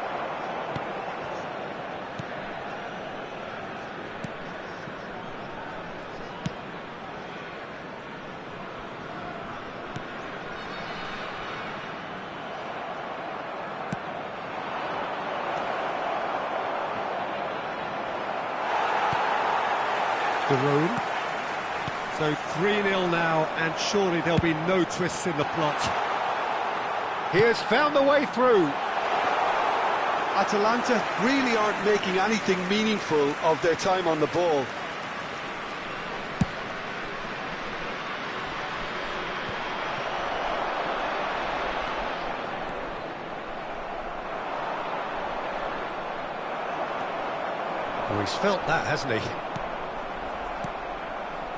De Roon. So 3-0 now, and surely there'll be no twists in the plot. He has found the way through. Atalanta really aren't making anything meaningful of their time on the ball. Oh, he's felt that, hasn't he?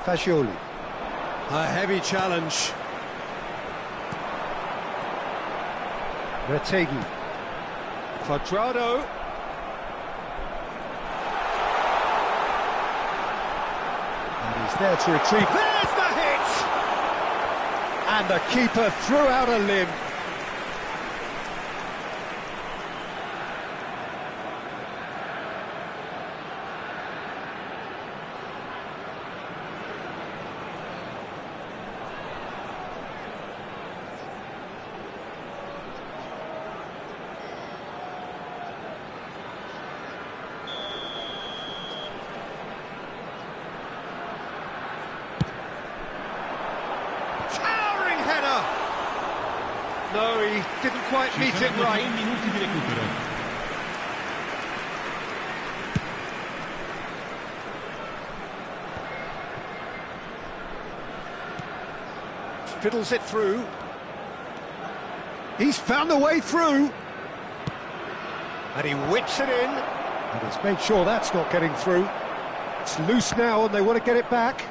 Fagioli. A heavy challenge. Retegui. Cuadrado. And he's there to retrieve. There's the hit! And the keeper threw out a limb. No, he didn't quite meet it right. Fiddles it through. He's found the way through. And he whips it in. And he's made sure that's not getting through. It's loose now and they want to get it back.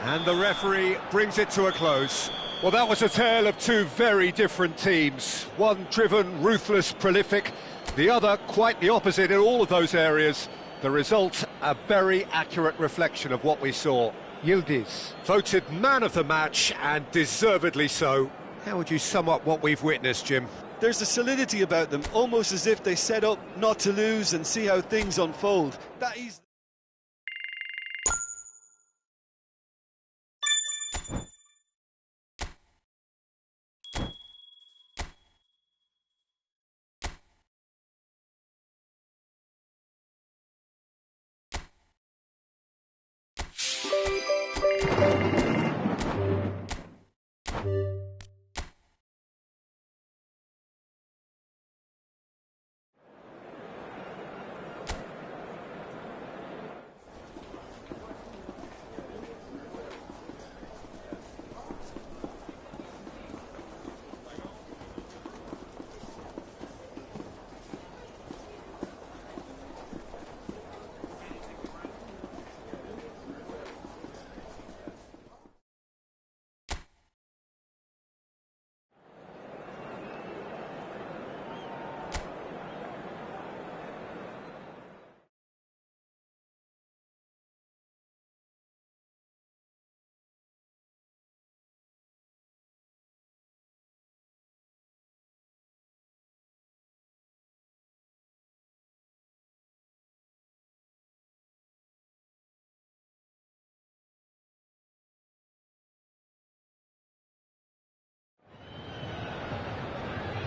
And the referee brings it to a close. Well, that was a tale of two very different teams. One driven, ruthless, prolific. The other quite the opposite in all of those areas. The result, a very accurate reflection of what we saw. Yildiz, voted man of the match, and deservedly so. How would you sum up what we've witnessed, Jim? There's a solidity about them, almost as if they set up not to lose and see how things unfold. That is...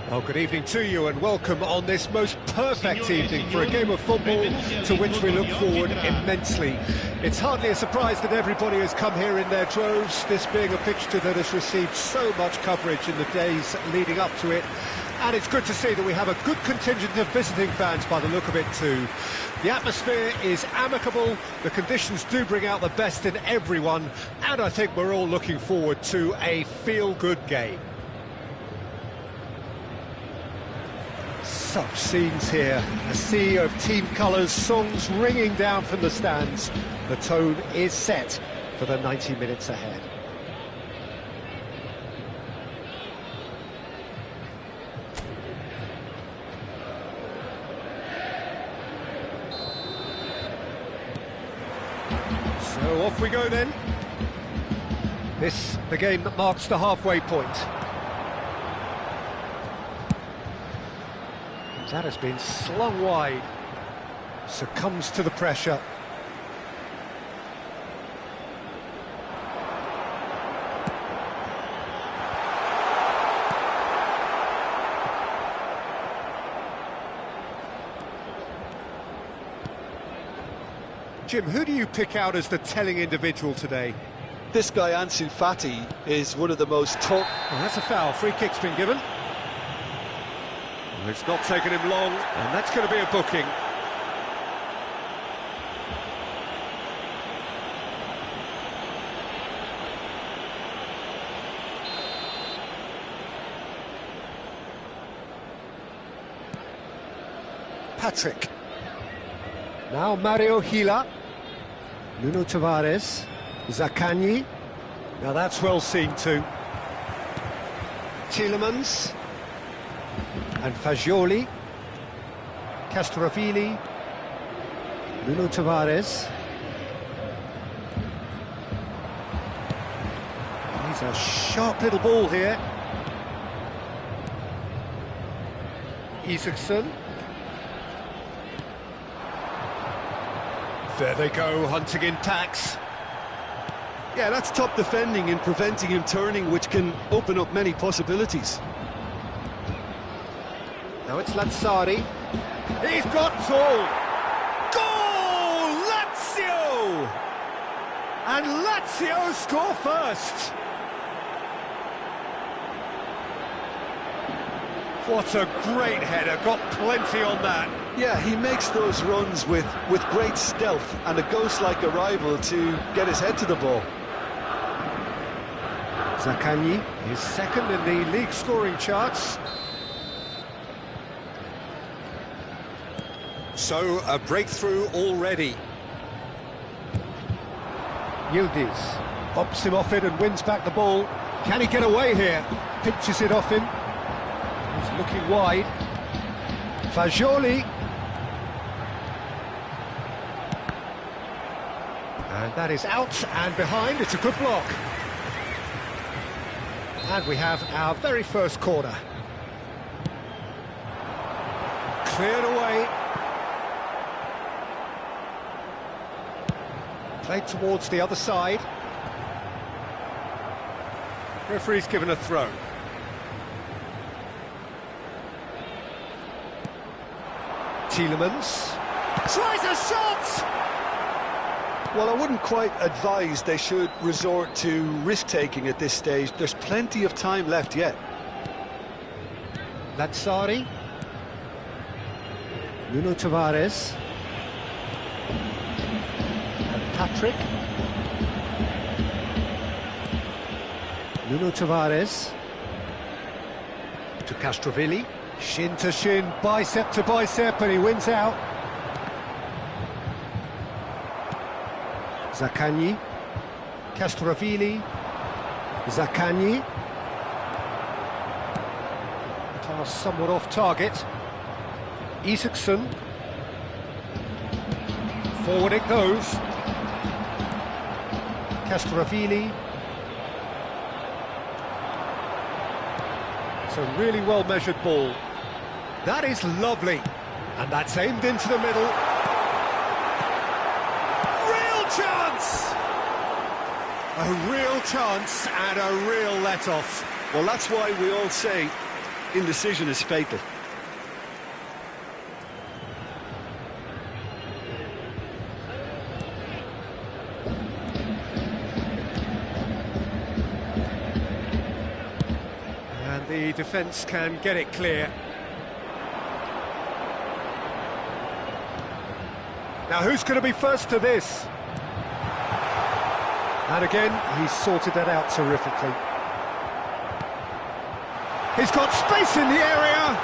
Well, good evening to you and welcome on this most perfect evening for a game of football to which we look forward immensely. It's hardly a surprise that everybody has come here in their droves, this being a fixture that has received so much coverage in the days leading up to it. And it's good to see that we have a good contingent of visiting fans by the look of it too. The atmosphere is amicable, the conditions do bring out the best in everyone, and I think we're all looking forward to a feel-good game. Such scenes here, a sea of team colours, songs ringing down from the stands. The tone is set. for the 90 minutes ahead. So off we go then. This, the game that marks the halfway point. That has been slung wide. Succumbs to the pressure. Jim, who do you pick out as the telling individual today? This guy, Ansu Fati, is one of the most tough. Well, that's a foul. Free kick's been given. Well, it's not taken him long, and that's going to be a booking. Patrick. Now Mario Gila. Nuno Tavares. Zaccagni. Now that's well seen too. Tielemans. And Fagioli. Castrovilli. Nuno Tavares. He's a sharp little ball here. Isaacson. There they go, hunting in tacks. Yeah, that's top defending and preventing him turning, which can open up many possibilities. Now it's Lazzari. He's got goal! Goal! Lazio! And Lazio score first! What a great header, got plenty on that. Yeah, he makes those runs with great stealth and a ghost-like arrival to get his head to the ball. Zaccagni is second in the league scoring charts. So, a breakthrough already. Yildiz bops him off it and wins back the ball. Can he get away here? Pinches it off him. He's looking wide. Fagioli. And that is out and behind. It's a good block. And we have our very first corner. Cleared away. Played towards the other side. Referee's given a throw. Tielemans tries a shot! Well, I wouldn't quite advise they should resort to risk-taking at this stage. There's plenty of time left yet. Lazzari. Nuno Tavares. And Patrick. Nuno Tavares. To Castrovilli. Shin to shin, bicep to bicep, and he wins out. Zaccagni. Castrovilli. Zaccagni. Pass somewhat off target. Isaacson. Forward it goes. Castrovilli. It's a really well-measured ball. That is lovely. And that's aimed into the middle. Real chance! A real chance and a real let-off. Well, that's why we all say indecision is fatal. And the defence can get it clear. Now who's going to be first to this? And again, he's sorted that out terrifically. He's got space in the area!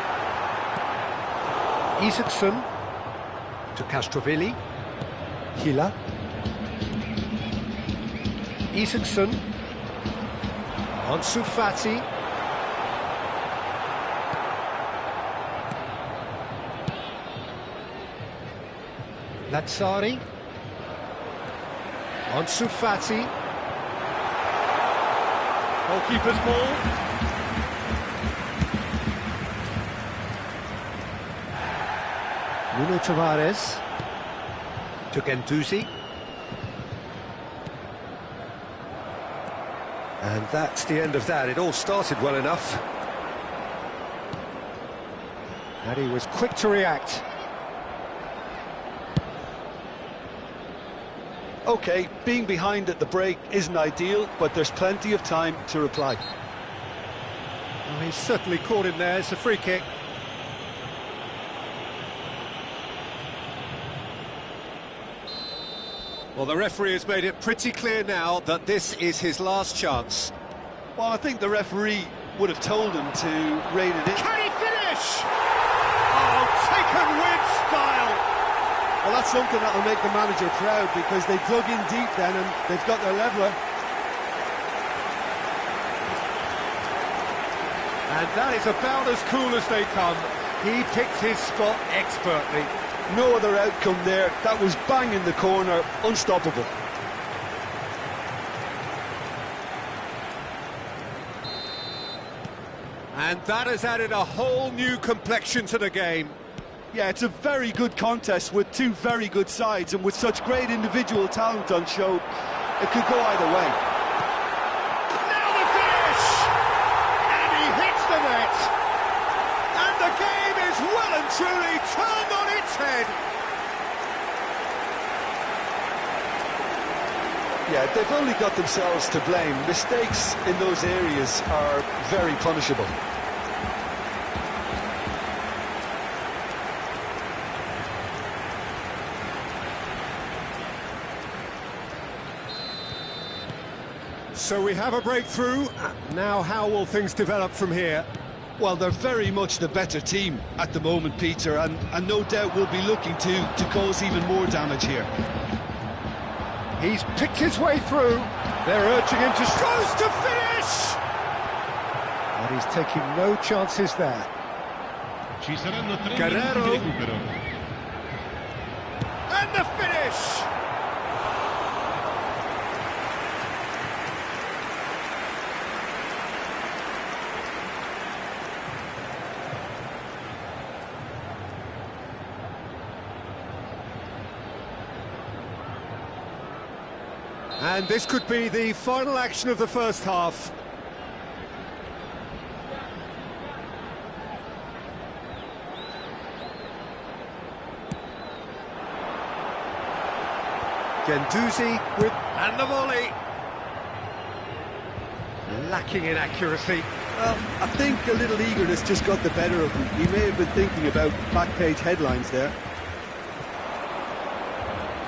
Isaacson to Castrovilli. Gila. Isaacson. Ansu Fati. Lazzari. Ansu Fati. Goalkeeper's ball. Nuno Tavares. To Guendouzi. And that's the end of that. It all started well enough. And he was quick to react. OK, being behind at the break isn't ideal, but there's plenty of time to reply. Well, he's certainly caught in there. It's a free kick. Well, the referee has made it pretty clear now that this is his last chance. Well, I think the referee would have told him to rate it in. Can he finish? Oh, taken with style. Well, that's something that will make the manager proud, because they dug in deep then and they've got their leveller. And that is about as cool as they come. He picked his spot expertly. No other outcome there. That was bang in the corner, unstoppable. And that has added a whole new complexion to the game. Yeah, it's a very good contest with two very good sides, and with such great individual talent on show, it could go either way. Now the finish! And he hits the net! And the game is well and truly turned on its head! Yeah, they've only got themselves to blame. Mistakes in those areas are very punishable. So we have a breakthrough. Now how will things develop from here? Well, they're very much the better team at the moment, Peter, and no doubt will be looking to cause even more damage here. He's picked his way through. They're urging him to goes to finish! And he's taking no chances there. Ci saranno 3 Guerrero. minuti di recupero. And the finish! And this could be the final action of the first half. Guendouzi with... and the volley! Lacking in accuracy. Well, I think a little eagerness just got the better of him. He may have been thinking about back-page headlines there.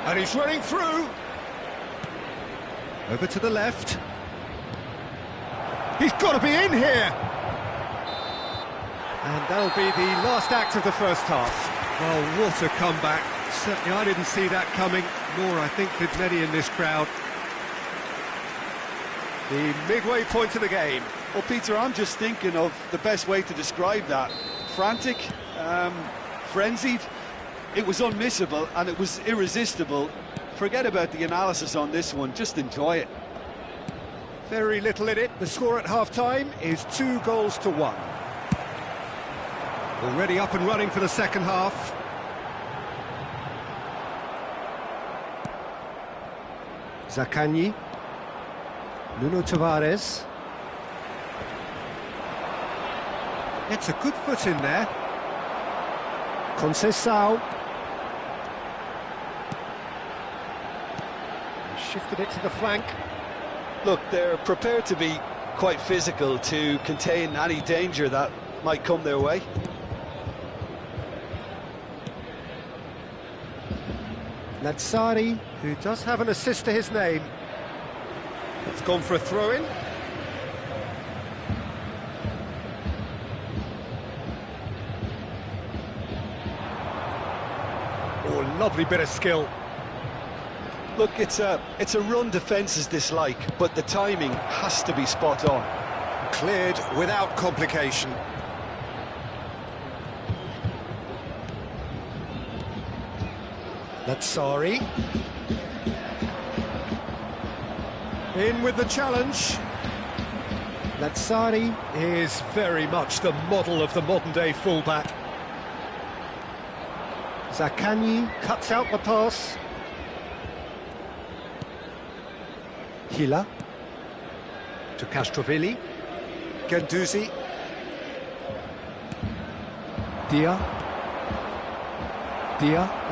And he's running through. Over to the left. He's got to be in here! And that'll be the last act of the first half. Well, what a comeback. Certainly I didn't see that coming, nor I think did many in this crowd. The midway point of the game. Well, Peter, I'm just thinking of the best way to describe that. Frantic, frenzied. It was unmissable and it was irresistible. Forget about the analysis on this one, just enjoy it. Very little in it. The score at half-time is 2-1. Already up and running for the second half. Zaccagni. Nuno Tavares. It's a good foot in there. Conceição. Shifted it to the flank. Look, they're prepared to be quite physical to contain any danger that might come their way. Lazzari, who does have an assist to his name. It's gone for a throw-in. Oh, lovely bit of skill. Look, it's a run defence's dislike, but the timing has to be spot on. Cleared without complication. Lazzari. In with the challenge. Lazzari is very much the model of the modern-day fullback. Zaccagni cuts out the pass. Hila to Castrovilli. Guendouzi. Dia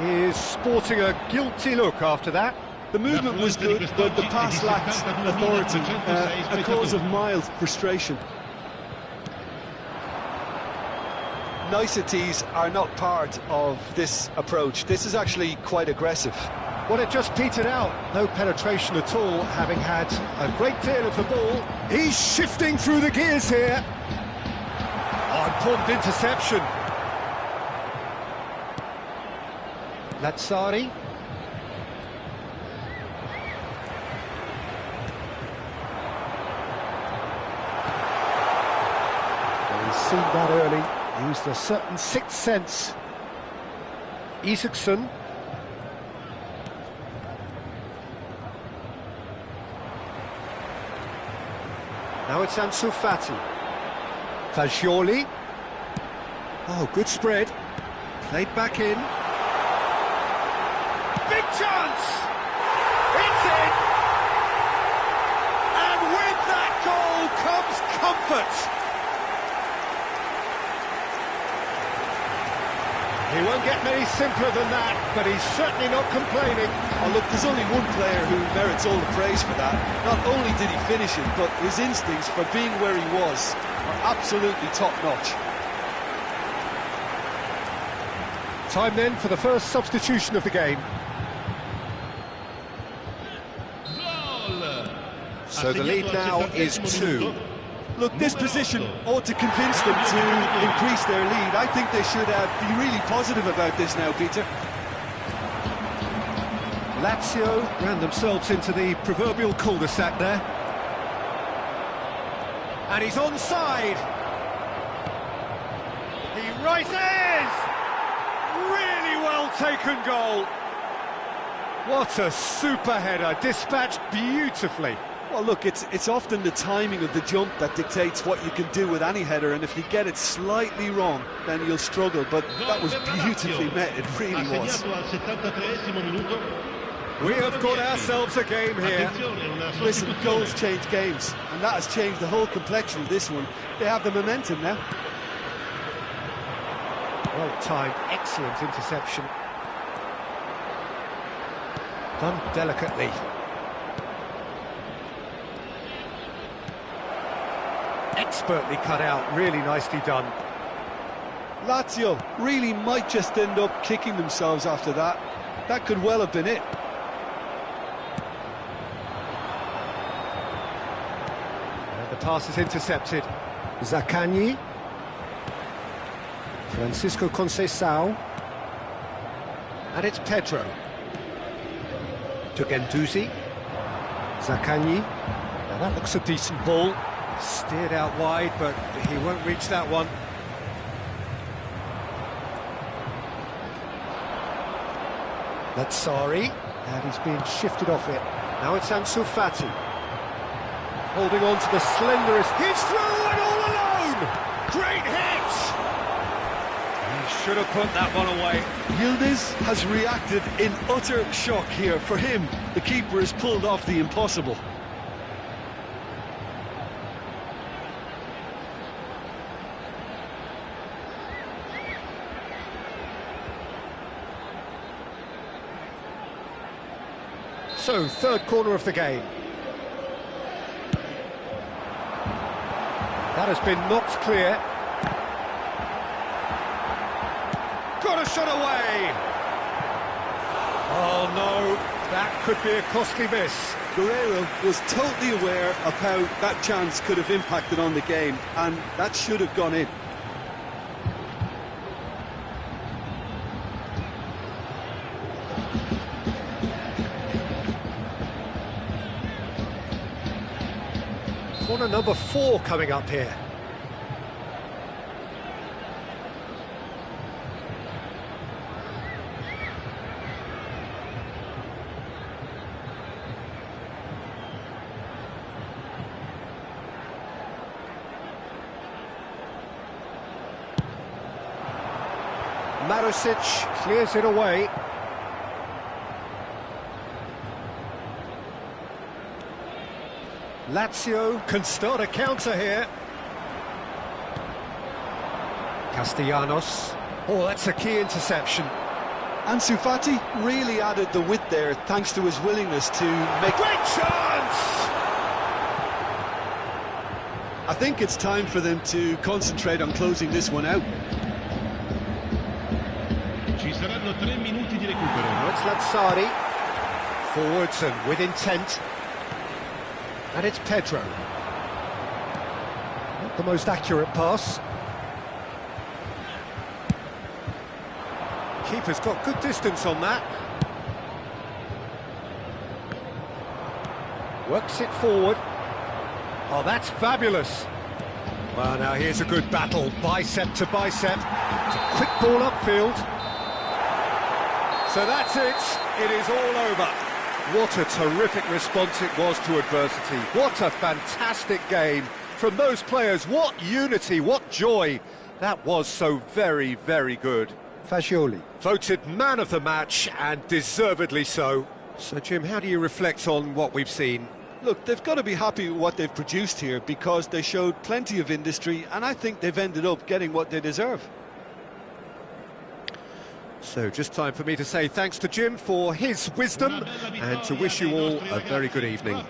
is sporting a guilty look after that. The movement was good, but the pass lacked authority, a cause of mild frustration. Niceties are not part of this approach. This is actually quite aggressive. Well, it just petered out. No penetration at all, having had a great deal of the ball. He's shifting through the gears here. Oh, important interception. Lazzari. He's seen that early. Used a certain sixth sense. Isaacson. Now it's Ansu Fati. Fagioli. Oh, good spread. Played back in. Big chance! It's in! And with that goal comes comfort. He won't get many simpler than that, but he's certainly not complaining. Oh, look, there's only one player who merits all the praise for that. Not only did he finish it, but his instincts for being where he was are absolutely top-notch. Time then for the first substitution of the game. So the lead now is 2. Look, this position ought to convince them to increase their lead. I think they should be really positive about this now, Peter. Lazio ran themselves into the proverbial cul-de-sac there. And he's onside. He rises! Really well taken goal. What a super header, dispatched beautifully. Well, look, it's often the timing of the jump that dictates what you can do with any header, and if you get it slightly wrong, then you'll struggle, but that was beautifully met, it really was. We have got ourselves a game here. Listen, goals change games, and that has changed the whole complexion of this one. They have the momentum now. Well timed, excellent interception. Done delicately. Expertly cut out, really nicely done. Lazio really might just end up kicking themselves after that. That could well have been it. And the pass is intercepted. Zaccagni. Francisco Conceição. And it's Pedro. To Guendouzi. Zaccagni. Now that looks a decent ball. Steered out wide, but he won't reach that one. Lazzari, and he's being shifted off it. Now it's Ansu Fati. Holding on to the slenderest. He's through and all alone! Great hit! He should have put that one away. Yildiz has reacted in utter shock here. For him, the keeper has pulled off the impossible. So, third corner of the game. That has been knocked clear. Got a shot away! Oh no, that could be a costly miss. Guerrero was totally aware of how that chance could have impacted on the game, and that should have gone in. Corner number 4 coming up here. Marusic clears it away. Lazio can start a counter here. Castellanos. Oh, that's a key interception. Ansu Fati really added the width there thanks to his willingness to make... Great chance! I think it's time for them to concentrate on closing this one out. Ci saranno 3 minuti di recupero. Now it's Lazzari. Forwards and with intent. And it's Pedro. Not the most accurate pass. Keeper's got good distance on that. Works it forward. Oh, that's fabulous. Well, now here's a good battle, bicep to bicep. It's a quick ball upfield. So that's it. It is all over. What a terrific response it was to adversity. What a fantastic game from those players. What unity, what joy. That was so very, very good. Fagioli voted man of the match, and deservedly so. So, Jim, how do you reflect on what we've seen? Look, they've got to be happy with what they've produced here because they showed plenty of industry, and I think they've ended up getting what they deserve. So just time for me to say thanks to Jim for his wisdom and to wish you all a very good evening.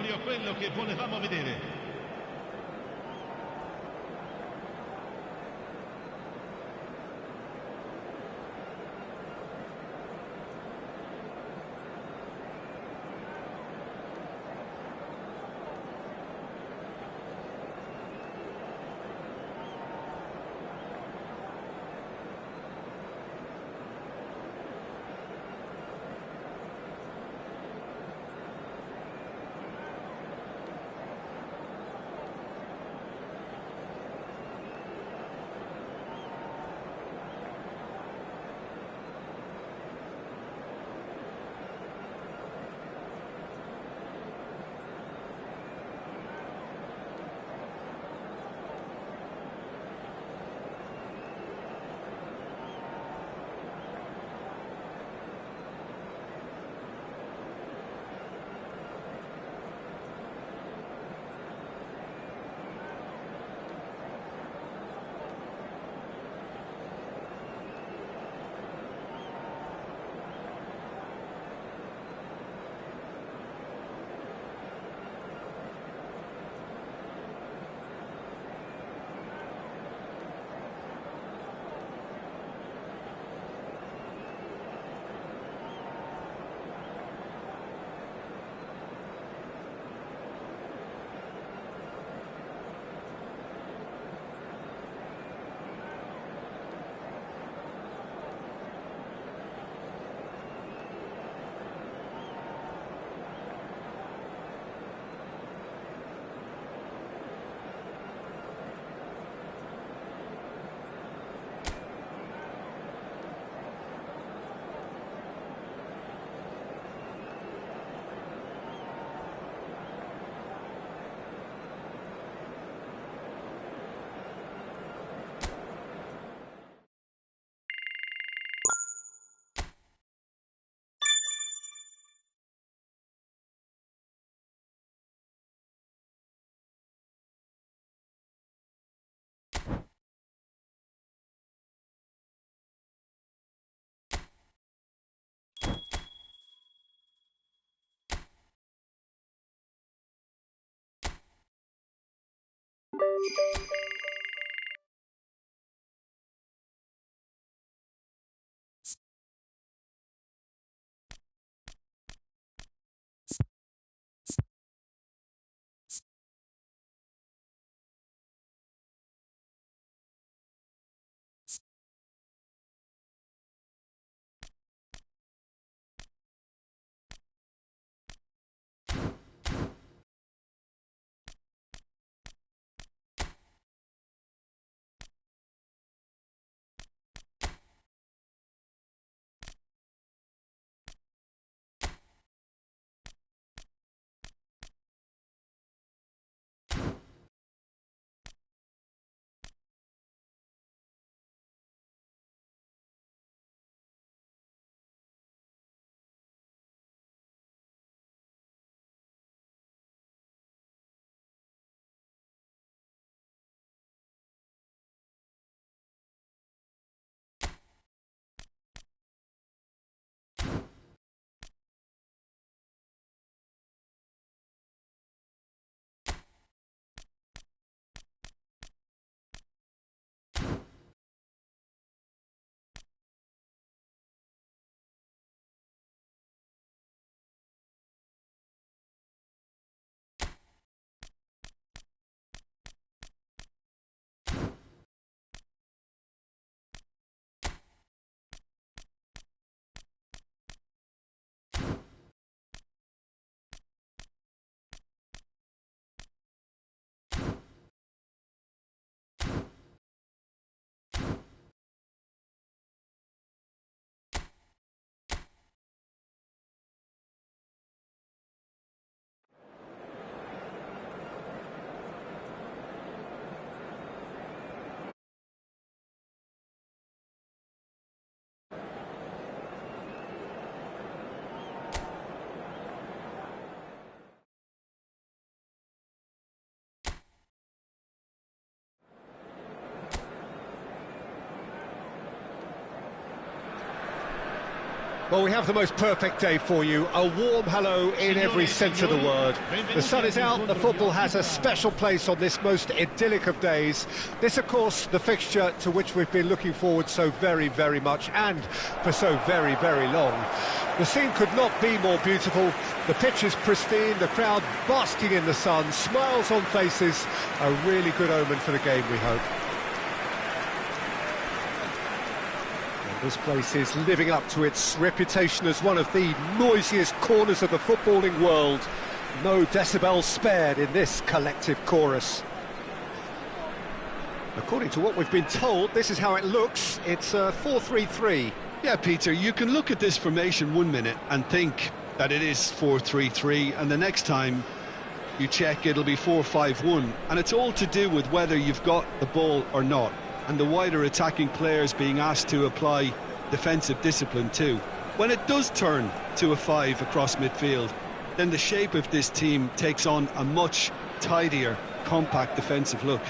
Well, we have the most perfect day for you. A warm hello in every sense of the word. The sun is out, the football has a special place on this most idyllic of days. This, of course, the fixture to which we've been looking forward so very, very much, and for so very, very long. The scene could not be more beautiful. The pitch is pristine, the crowd basking in the sun, smiles on faces. A really good omen for the game, we hope. This place is living up to its reputation as one of the noisiest corners of the footballing world. No decibels spared in this collective chorus. According to what we've been told, this is how it looks. It's 4-3-3. Yeah, Peter, you can look at this formation 1 minute and think that it is 4-3-3, and the next time you check it'll be 4-5-1, and it's all to do with whether you've got the ball or not, and the wider attacking players being asked to apply defensive discipline too. When it does turn to a 5 across midfield, then the shape of this team takes on a much tidier, compact defensive look.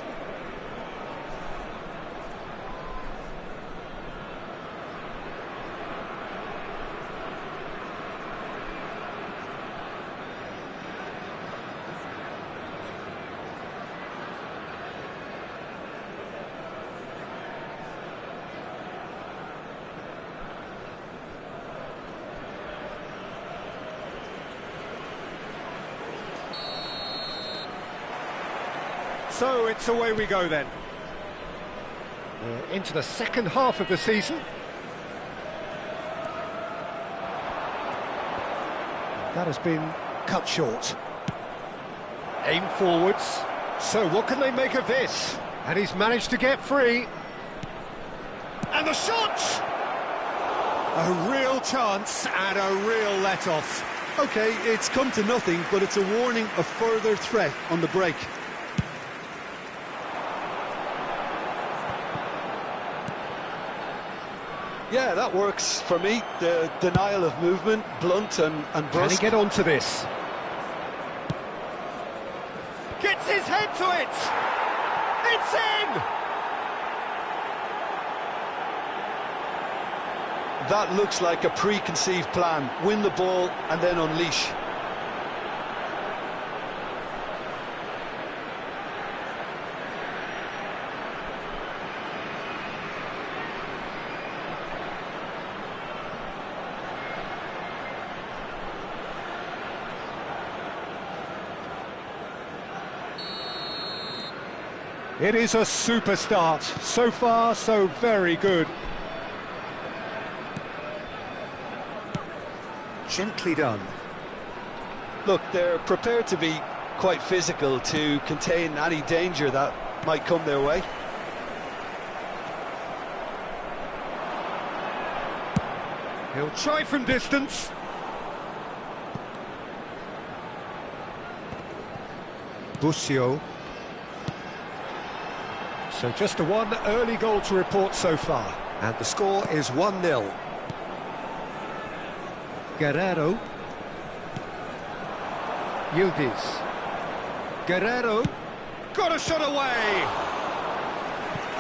So it's away we go then. Into the second half of the season. That has been cut short. Aim forwards. So what can they make of this? And he's managed to get free. And the shot! A real chance and a real let-off. OK, it's come to nothing, but it's a warning of further threat on the break. Yeah, that works for me. The denial of movement, blunt and brusque. Can he get onto this? Gets his head to it! It's in! That looks like a preconceived plan. Win the ball and then unleash. It is a super start. So far, so very good. Gently done. Look, they're prepared to be quite physical to contain any danger that might come their way. He'll try from distance. Busio. So just a one early goal to report so far. And the score is 1-0. Guerrero. Yildiz. Guerrero. Got a shot away!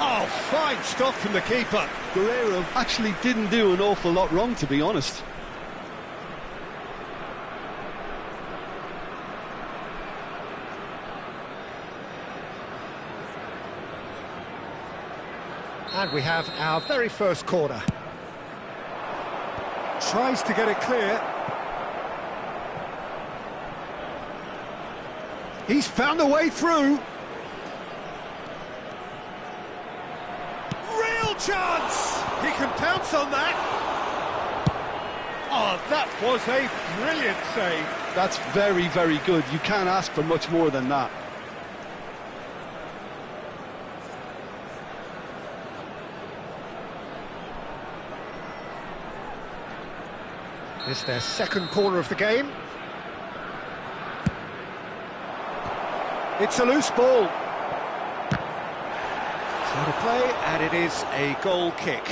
Oh, fine stop from the keeper. Guerrero actually didn't do an awful lot wrong, to be honest. And we have our very first corner. Tries to get it clear. He's found a way through. Real chance! He can pounce on that. Oh, that was a brilliant save. That's very, very good. You can't ask for much more than that. It's their second corner of the game. It's a loose ball. So to play, and it is a goal kick.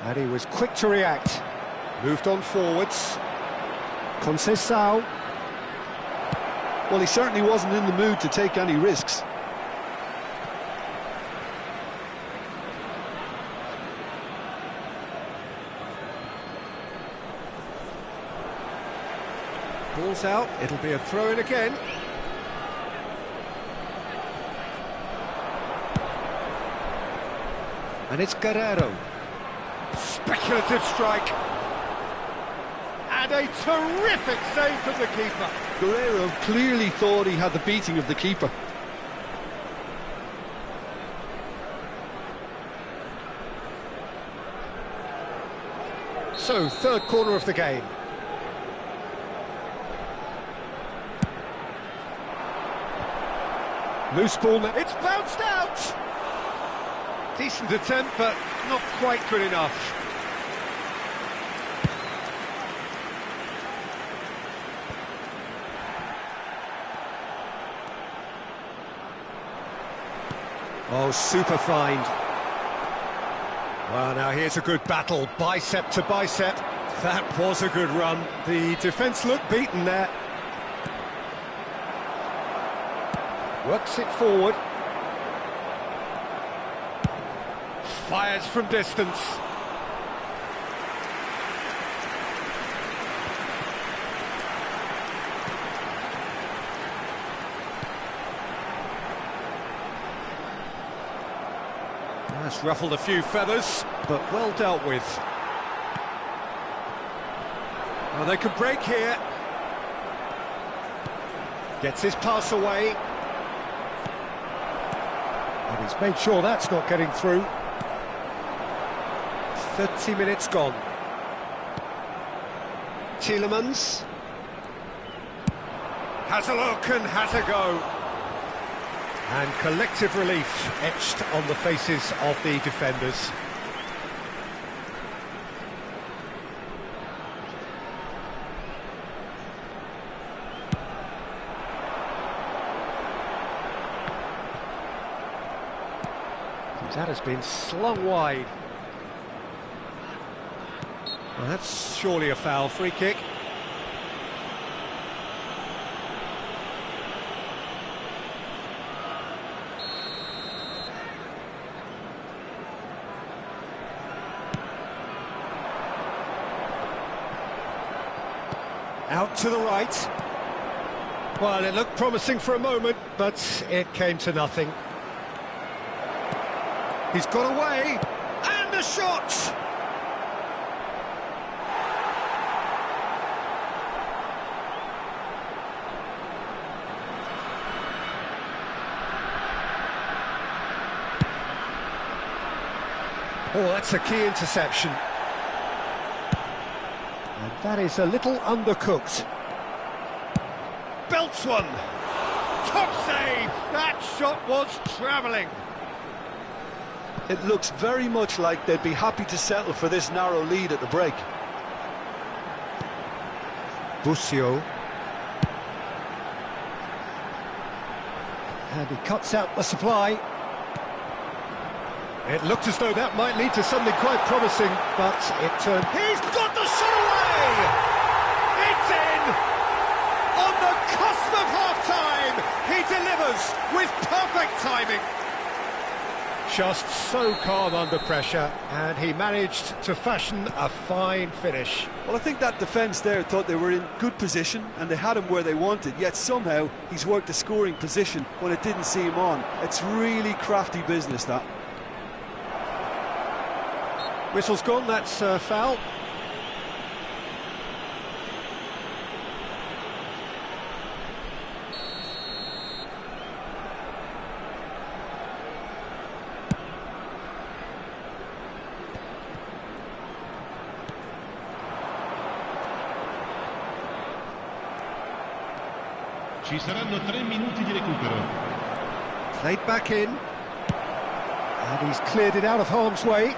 And he was quick to react. Moved on forwards. Conceição. Well, he certainly wasn't in the mood to take any risks. Ball's out, it'll be a throw-in again. And it's Guerrero. Speculative strike. And a terrific save from the keeper. Guerrero clearly thought he had the beating of the keeper. So, third corner of the game. Loose ball, it's bounced out! Decent attempt, but not quite good enough. Oh, super find. Well, now here's a good battle, bicep to bicep. That was a good run. The defence looked beaten there. Works it forward. Fires from distance. That's ruffled a few feathers, but well dealt with. Oh, they could break here. Gets his pass away. And he's made sure that's not getting through. 30 minutes gone. Tielemans has a look and has a go. And collective relief etched on the faces of the defenders. That has been slung wide. Well, that's surely a foul. Free kick. Out to the right. Well, it looked promising for a moment, but it came to nothing. He's got away, and a shot! Oh, that's a key interception. And that is a little undercooked. Belts one! Top save! That shot was travelling. It looks very much like they'd be happy to settle for this narrow lead at the break. Busio. And he cuts out the supply. It looked as though that might lead to something quite promising, but it turned... He's got the shot away! It's in! On the cusp of half-time, he delivers with perfect timing. Just so calm under pressure, and he managed to fashion a fine finish. Well, I think that defence there thought they were in good position and they had him where they wanted, yet somehow he's worked a scoring position when it didn't see him on. It's really crafty business, that. Whistle's gone, that's a foul. Ci saranno 3 minuti di recupero. Played back in. And he's cleared it out of harm's way.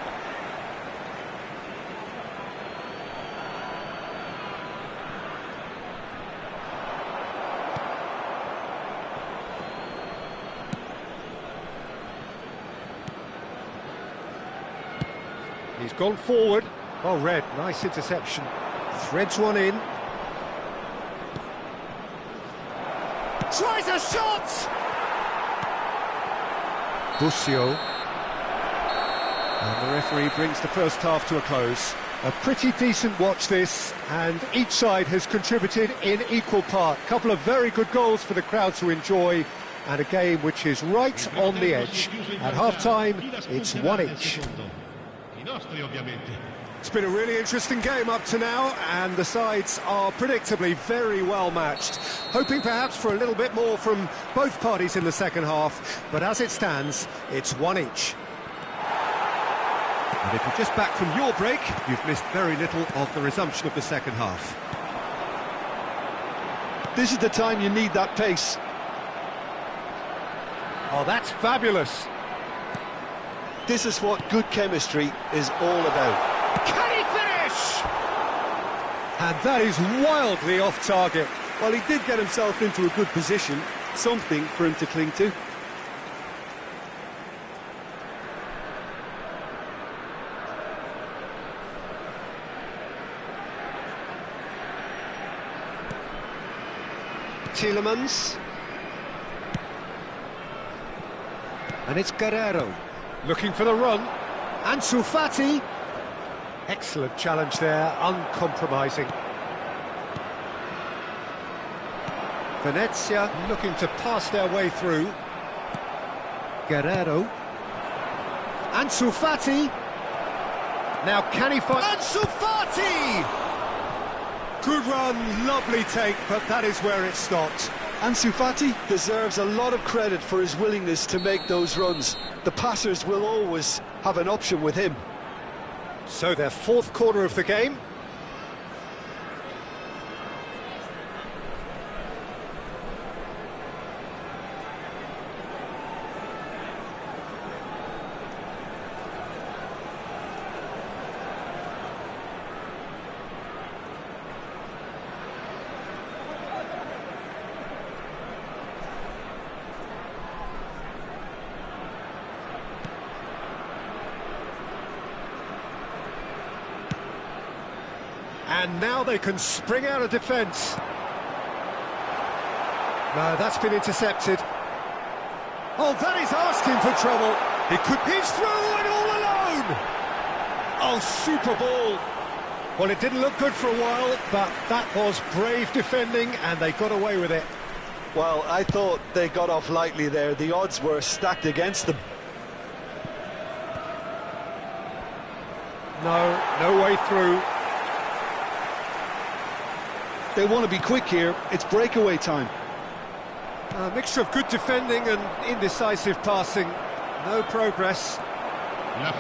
He's gone forward. Oh, Red, nice interception. Threads one in. Tries a shot! Busio. And the referee brings the first half to a close. A pretty decent watch this, and each side has contributed in equal part. Couple of very good goals for the crowd to enjoy, and a game which is right on the edge. At half-time, it's 1-1. It's been a really interesting game up to now, and the sides are predictably very well matched. Hoping perhaps for a little bit more from both parties in the second half, but as it stands, it's 1-1. And if you're just back from your break, you've missed very little of the resumption of the second half. This is the time you need that pace. Oh, that's fabulous. This is what good chemistry is all about. Can he finish? And that is wildly off target. Well, he did get himself into a good position, something for him to cling to. Tielemans. And it's Guerrero looking for the run. Ansu Fati. Excellent challenge there, uncompromising. Venezia looking to pass their way through. Guerrero. Ansu Fati. Now can he find... Ansu Fati! Good run, lovely take, but that is where it stopped. Ansu Fati deserves a lot of credit for his willingness to make those runs. The passers will always have an option with him. So their fourth quarter of the game. And now they can spring out of defence. No, that's been intercepted. Oh, that is asking for trouble. He's through and all alone. Oh, super ball. Well, it didn't look good for a while, but that was brave defending, and they got away with it. Well, I thought they got off lightly there. The odds were stacked against them. No way through. They want to be quick here. It's breakaway time. A mixture of good defending and indecisive passing. No progress.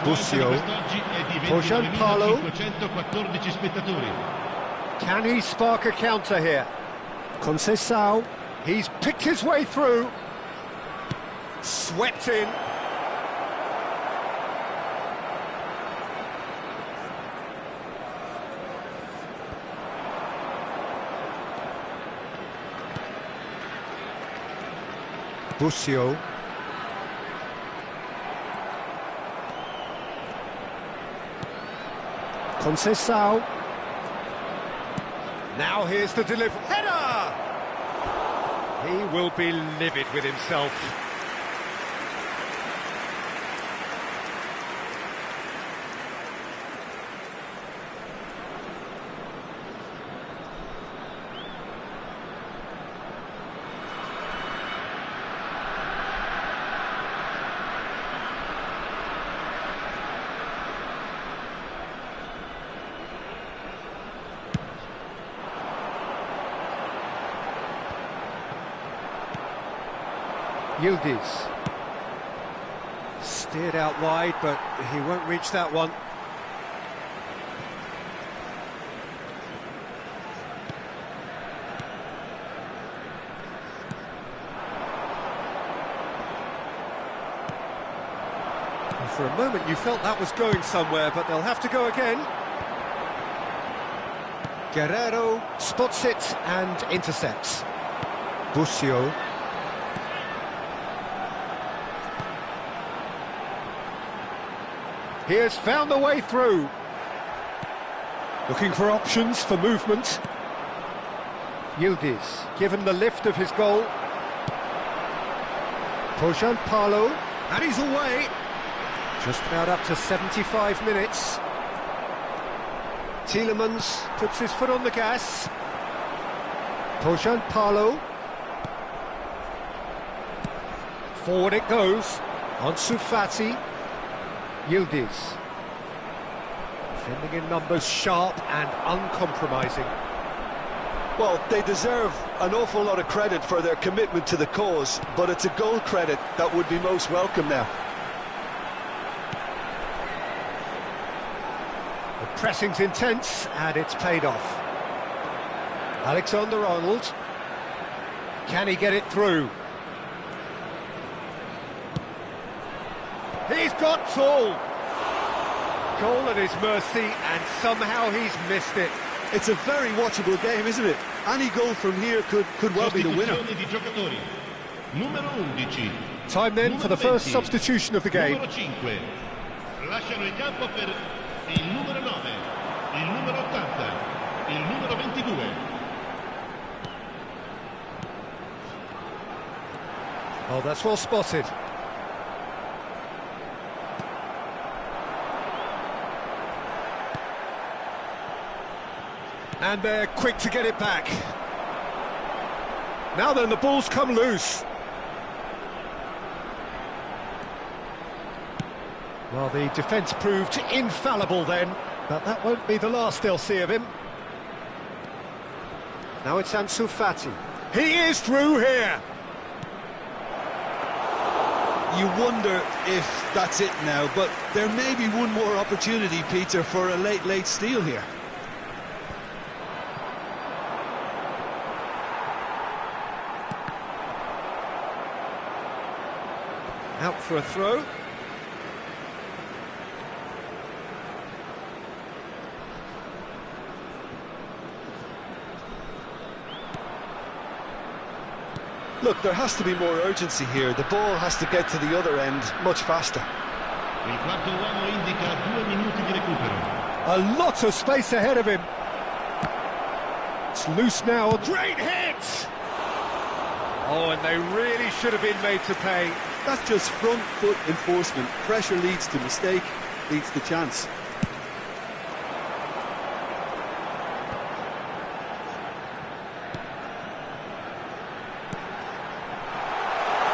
Busio. For Gianpaolo. Can he spark a counter here? Conceição. He's picked his way through. Swept in. Busio. Conceição. Now here's the delivery. Header! He will be livid with himself. Yildiz. Steered out wide, but he won't reach that one. And for a moment you felt that was going somewhere, but they'll have to go again. Guerrero spots it and intercepts. Busio. He has found the way through. Looking for options for movement. Yildiz, given the lift of his goal. Pojan Palo, and he's away. Just about up to 75 minutes. Tielemans puts his foot on the gas. Pojan Palo. Forward it goes. Ansu Fati. Yildiz. Defending in numbers, sharp and uncompromising. Well, they deserve an awful lot of credit for their commitment to the cause, but it's a goal credit that would be most welcome now. The pressing's intense and it's paid off. Alexander-Arnold. Can he get it through? He's got tall. Goal at his mercy and somehow he's missed it. It's a very watchable game, isn't it? Any goal from here could well be the winner. Sostituzioni di giocatori. Numero 11. Time then Numero for the first 20. substitution of the game. Numero 5. Lasciano il campo per il numero 9, il numero 80, il numero 22. Oh, that's well spotted. And they're quick to get it back. Now then, the ball's come loose. Well, the defence proved infallible then, but that won't be the last they'll see of him. Now it's Ansu Fati. He is through here. You wonder if that's it now, but there may be one more opportunity, Peter, for a late steal here. Out for a throw. Look, there has to be more urgency here. The ball has to get to the other end much faster. Il quarto uomo indica 2 minuti di recupero. A lot of space ahead of him. It's loose now. Great hit! Oh, and they really should have been made to pay. That's just front foot enforcement. Pressure leads to mistake, leads to chance.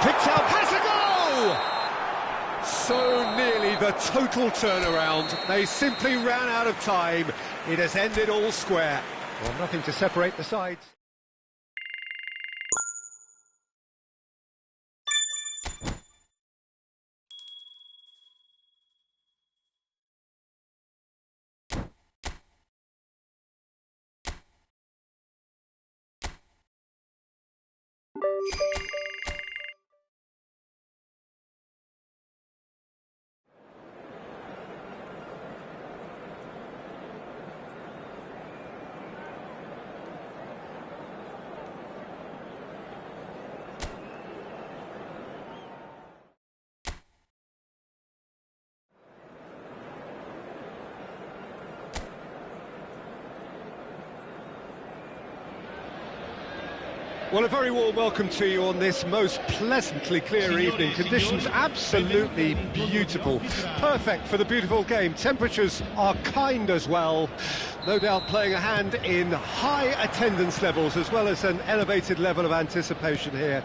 Picked out, has a goal! So nearly the total turnaround. They simply ran out of time. It has ended all square. Well, nothing to separate the sides. Well, a very warm welcome to you on this most pleasantly clear evening. Conditions absolutely beautiful. Perfect for the beautiful game. Temperatures are kind as well. No doubt playing a hand in high attendance levels as well as an elevated level of anticipation here.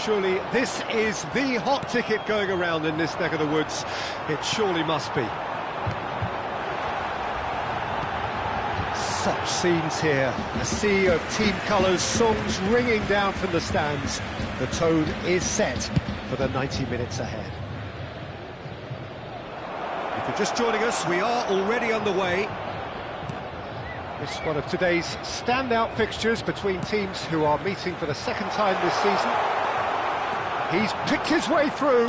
Surely this is the hot ticket going around in this neck of the woods. It surely must be. Such scenes here, a sea of team colours, songs ringing down from the stands. The tone is set for the 90 minutes ahead. If you're just joining us, we are already underway. This is one of today's standout fixtures between teams who are meeting for the second time this season. He's picked his way through.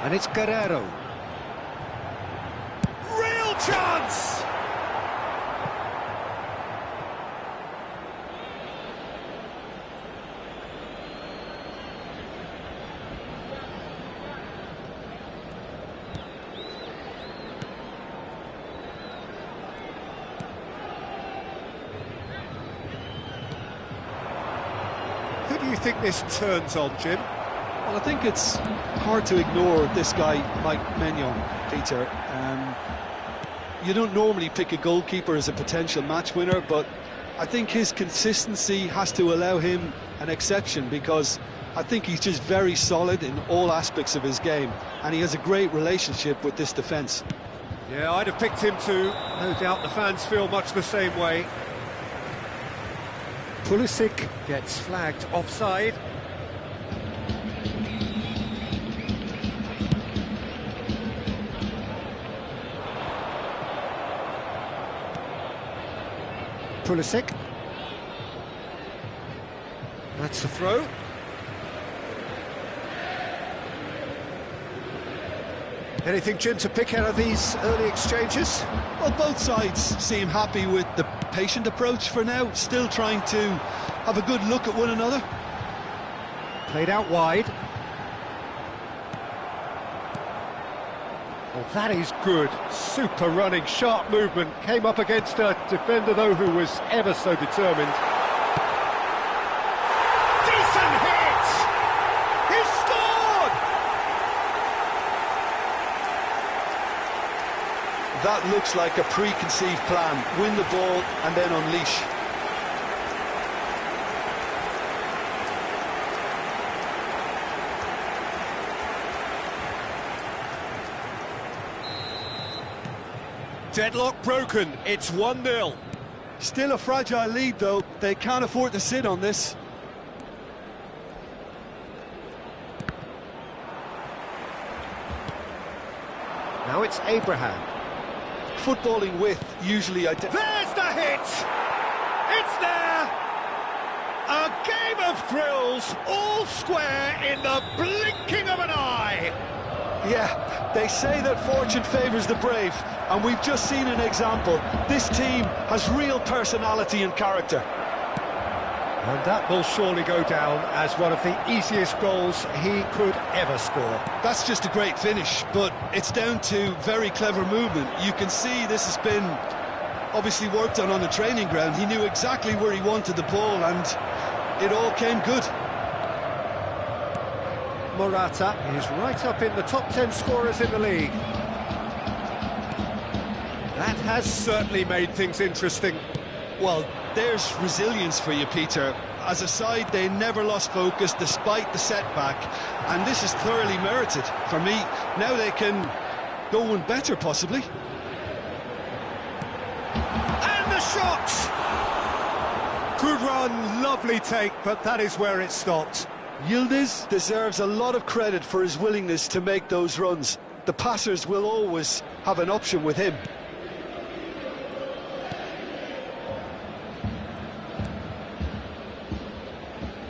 And it's Guerrero. Chance! Who do you think this turns on, Jim? Well, I think it's hard to ignore this guy, Mike Maignan, Peter. You don't normally pick a goalkeeper as a potential match winner, but I think his consistency has to allow him an exception, because I think he's just very solid in all aspects of his game, and he has a great relationship with this defence. Yeah, I'd have picked him too. No doubt the fans feel much the same way. Pulisic gets flagged offside. Pulisic. That's a throw. Anything, Jim, to pick out of these early exchanges? Well, both sides seem happy with the patient approach for now, still trying to have a good look at one another. Played out wide. Well, that is good. Super running, sharp movement. Came up against a defender, though, who was ever so determined. Decent hit! He scored! That looks like a preconceived plan. Win the ball and then unleash. Deadlock broken, it's 1-0. Still a fragile lead, though. They can't afford to sit on this. Now it's Abraham. Footballing with usually... There's the hit! It's there! A game of thrills, all square in the blinking of an eye! Yeah, they say that fortune favours the brave, and we've just seen an example. This team has real personality and character. And that will surely go down as one of the easiest goals he could ever score. That's just a great finish, but it's down to very clever movement. You can see this has been obviously worked on the training ground. He knew exactly where he wanted the ball, and it all came good. Morata is right up in the top 10 scorers in the league. That has certainly made things interesting. Well, there's resilience for you, Peter. As a side, they never lost focus despite the setback, and this is thoroughly merited. For me, now they can go one better, possibly. And the shot! Good run, lovely take, but that is where it stopped. Yildiz deserves a lot of credit for his willingness to make those runs. The passers will always have an option with him.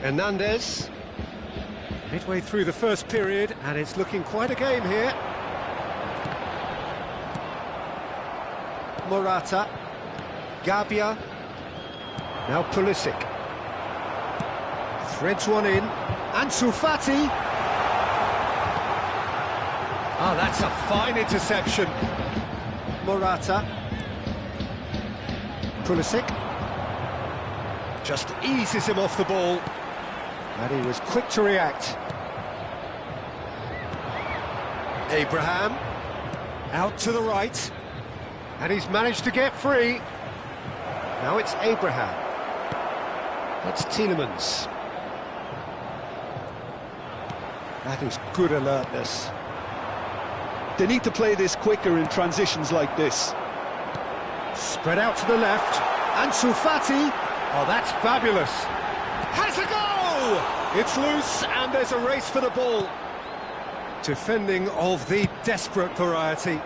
Hernandez, midway through the first period, and it's looking quite a game here. Morata, Gabia, now Pulisic. Threads one in, Ansu Fati. Ah, that's a fine interception. Morata. Pulisic. Just eases him off the ball. And he was quick to react. Abraham. Out to the right. And he's managed to get free. Now it's Abraham. That's Tielemans. That is good alertness. They need to play this quicker in transitions like this. Spread out to the left. Ansu Fati. Oh, that's fabulous. Has a go! It's loose and there's a race for the ball. Defending of the desperate variety.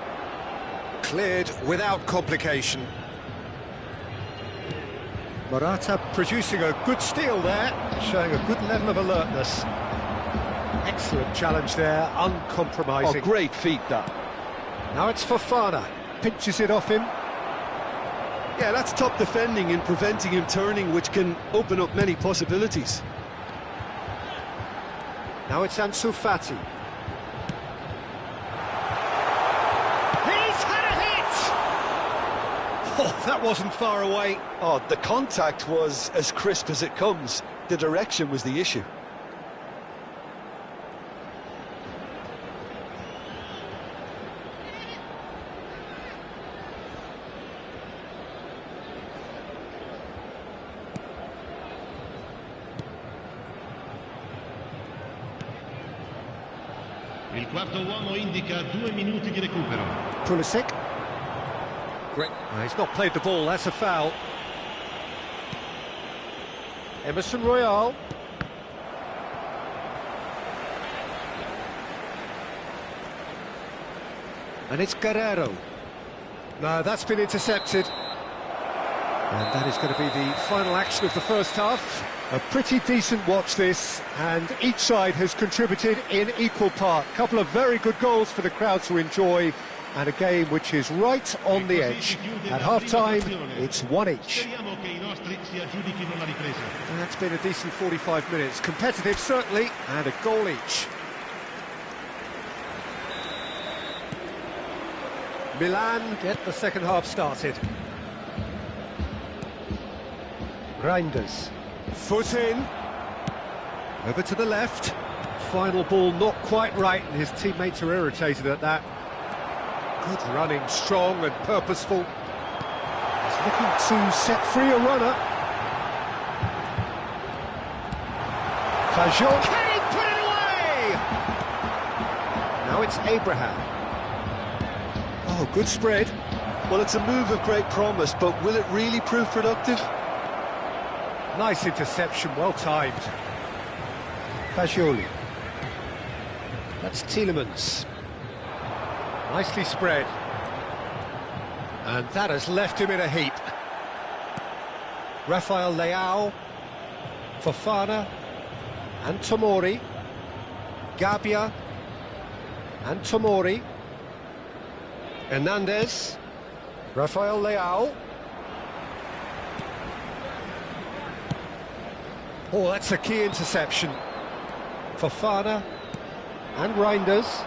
Cleared without complication. Morata producing a good steal there, showing a good level of alertness. Excellent challenge there, uncompromising. Oh, great feat, that. Now it's Fofana, pinches it off him. Yeah, that's top defending in preventing him turning, which can open up many possibilities. Now it's Ansu Fati. He's had a hit! Oh, that wasn't far away. Oh, the contact was as crisp as it comes. the direction was the issue. Il quarto uomo indica 2 minuti di recupero. Pulisic. Great. He's not played the ball, that's a foul. Emerson Royal. And it's Guerrero. No, that's been intercepted. And that is going to be the final action of the first half. A pretty decent watch this, and each side has contributed in equal part. A couple of very good goals for the crowd to enjoy, and a game which is right on the edge. At half-time, it's one each. And that's been a decent 45 minutes. Competitive, certainly, and a goal each. Milan get the second half started. Reinders. Foot in. Over to the left. Final ball not quite right, and his teammates are irritated at that. Good running, strong and purposeful. He's looking to set free a runner. Fajol. Can he put it away? Now it's Abraham. Oh, good spread. Well, it's a move of great promise, but will it really prove productive? Nice interception, well timed. Fagioli. That's Tielemans. Nicely spread. And that has left him in a heap. Rafael Leao. Fofana. And Tomori. Gabbia. And Tomori. Hernandez. Rafael Leao. Oh, that's a key interception. Fofana and Reinders.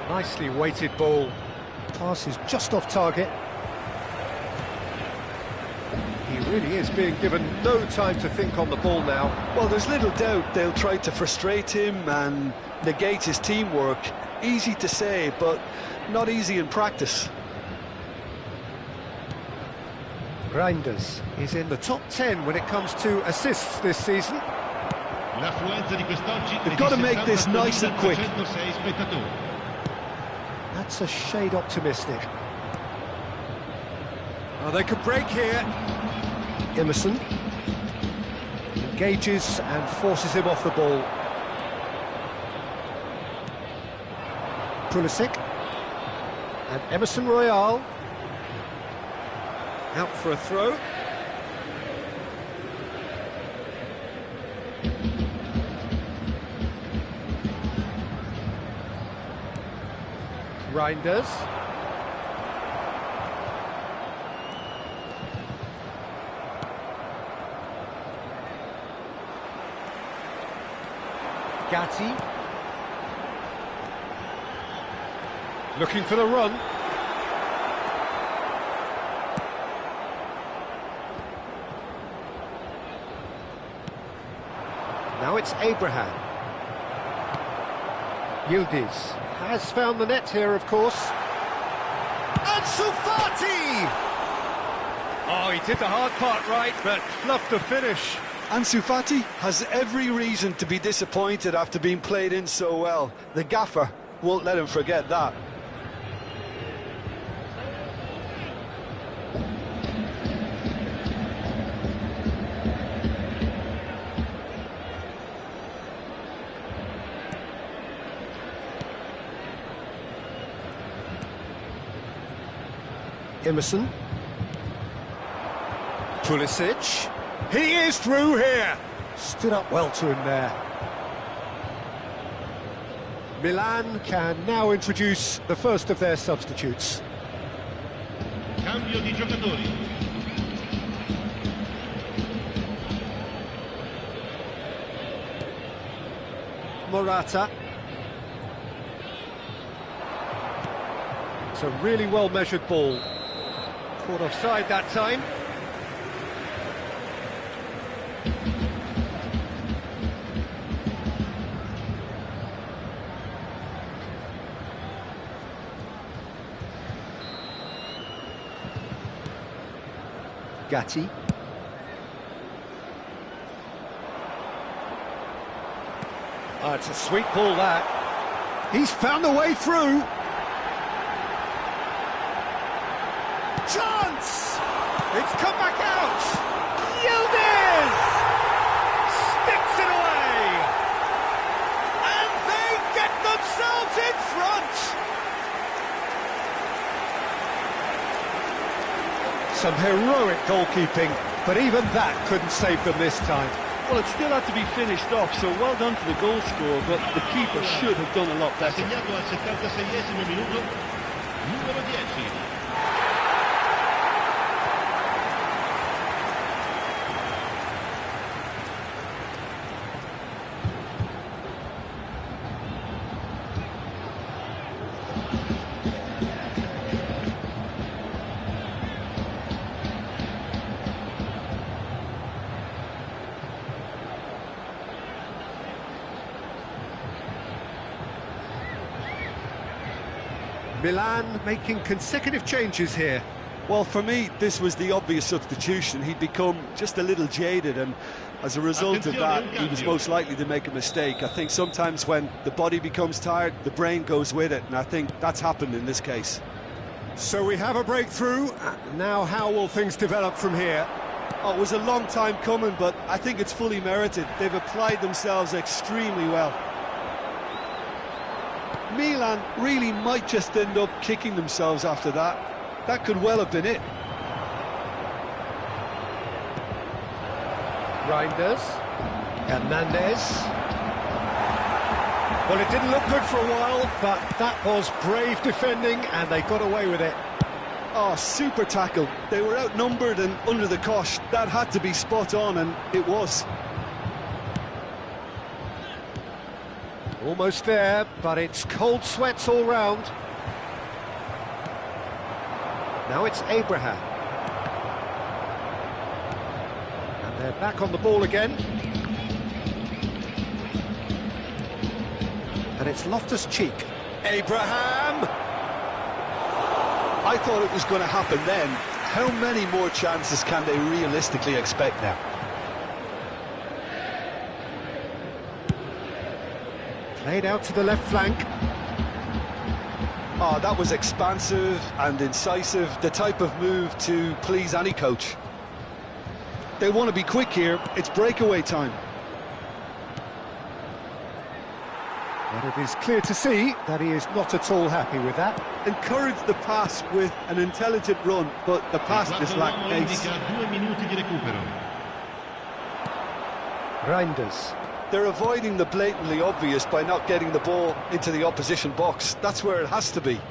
Nicely weighted ball. Pass is just off target. He really is being given no time to think on the ball now. Well, there's little doubt they'll try to frustrate him and negate his teamwork. Easy to say, but not easy in practice. Reinders is in the top 10 when it comes to assists this season. They've got to make this nice and quick. That's a shade optimistic. Oh, they could break here. Emerson engages and forces him off the ball. Pulisic and Emerson Royal. Out for a throw. Reinders. Gatti. Looking for the run. Now it's Abraham. Yildiz has found the net here, of course. Ansu Fati! Oh, he did the hard part right, but fluffed the finish. Ansu Fati has every reason to be disappointed after being played in so well. The gaffer won't let him forget that. Emerson. Pulisic. He is through here. Stood up well to him there. Milan can now introduce the first of their substitutes. Cambio di giocatori. Morata. It's a really well-measured ball. Caught offside that time. Gatti. Oh, it's a sweet ball, that. He's found a way through. Chance! It's come back out! Yildiz! Sticks it away! And they get themselves in front! Some heroic goalkeeping, but even that couldn't save them this time. Well, it still had to be finished off, so well done to the goal scorer, but the keeper should have done a lot better. Segnato al 76esimo minuto, numero 10. Milan making consecutive changes here. Well, for me, this was the obvious substitution. He'd become just a little jaded, and as a result of that, he was most likely to make a mistake. I think sometimes when the body becomes tired, the brain goes with it, and I think that's happened in this case. So we have a breakthrough. Now how will things develop from here? Oh, it was a long time coming, but I think it's fully merited. They've applied themselves extremely well. Milan really might just end up kicking themselves after that. That could well have been it. Reinders. Hernandez. Well, it didn't look good for a while, but that was brave defending, and they got away with it. Oh, super tackle. They were outnumbered and under the cosh. That had to be spot on, and it was. Almost there, but it's cold sweats all round. Now it's Abraham. And they're back on the ball again. And it's Loftus-Cheek. Abraham! I thought it was going to happen then. How many more chances can they realistically expect now? Played out to the left flank. Oh, that was expansive and incisive, the type of move to please any coach. They want to be quick here. It's breakaway time. But it is clear to see that he is not at all happy with that. Encourage the pass with an intelligent run, but the pass just lacked pace. 2 minuti di recupero. Reinders. They're avoiding the blatantly obvious by not getting the ball into the opposition box. That's where it has to be.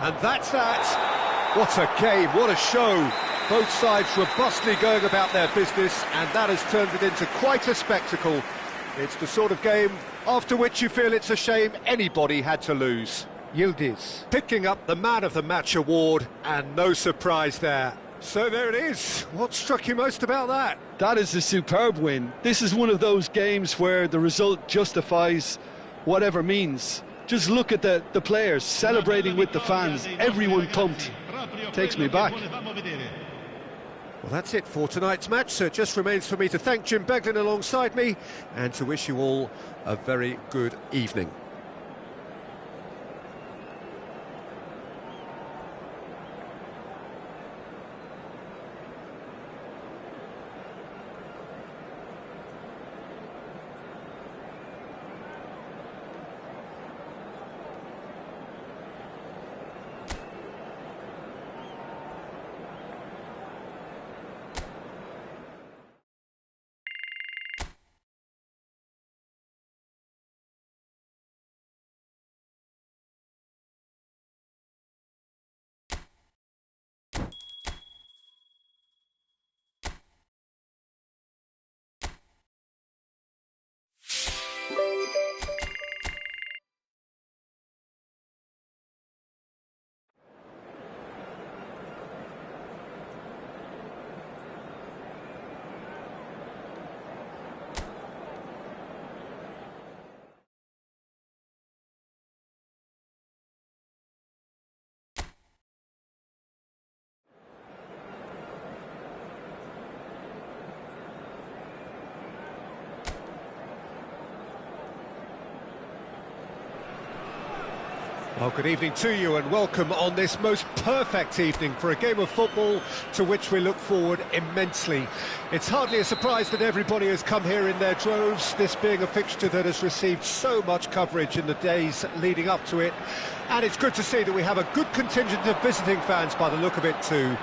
And that's that. What a game, what a show. Both sides robustly going about their business, and that has turned it into quite a spectacle. It's the sort of game after which you feel it's a shame anybody had to lose. Yildiz picking up the Man of the Match award, and no surprise there. So there it is. What struck you most about that? That is a superb win. This is one of those games where the result justifies whatever means. Just look at the players celebrating with the fans. Everyone pumped. Takes me back. Well, that's it for tonight's match, so it just remains for me to thank Jim Beglin alongside me and to wish you all a very good evening. Well, good evening to you and welcome on this most perfect evening for a game of football to which we look forward immensely. It's hardly a surprise that everybody has come here in their droves, this being a fixture that has received so much coverage in the days leading up to it. And it's good to see that we have a good contingent of visiting fans by the look of it too.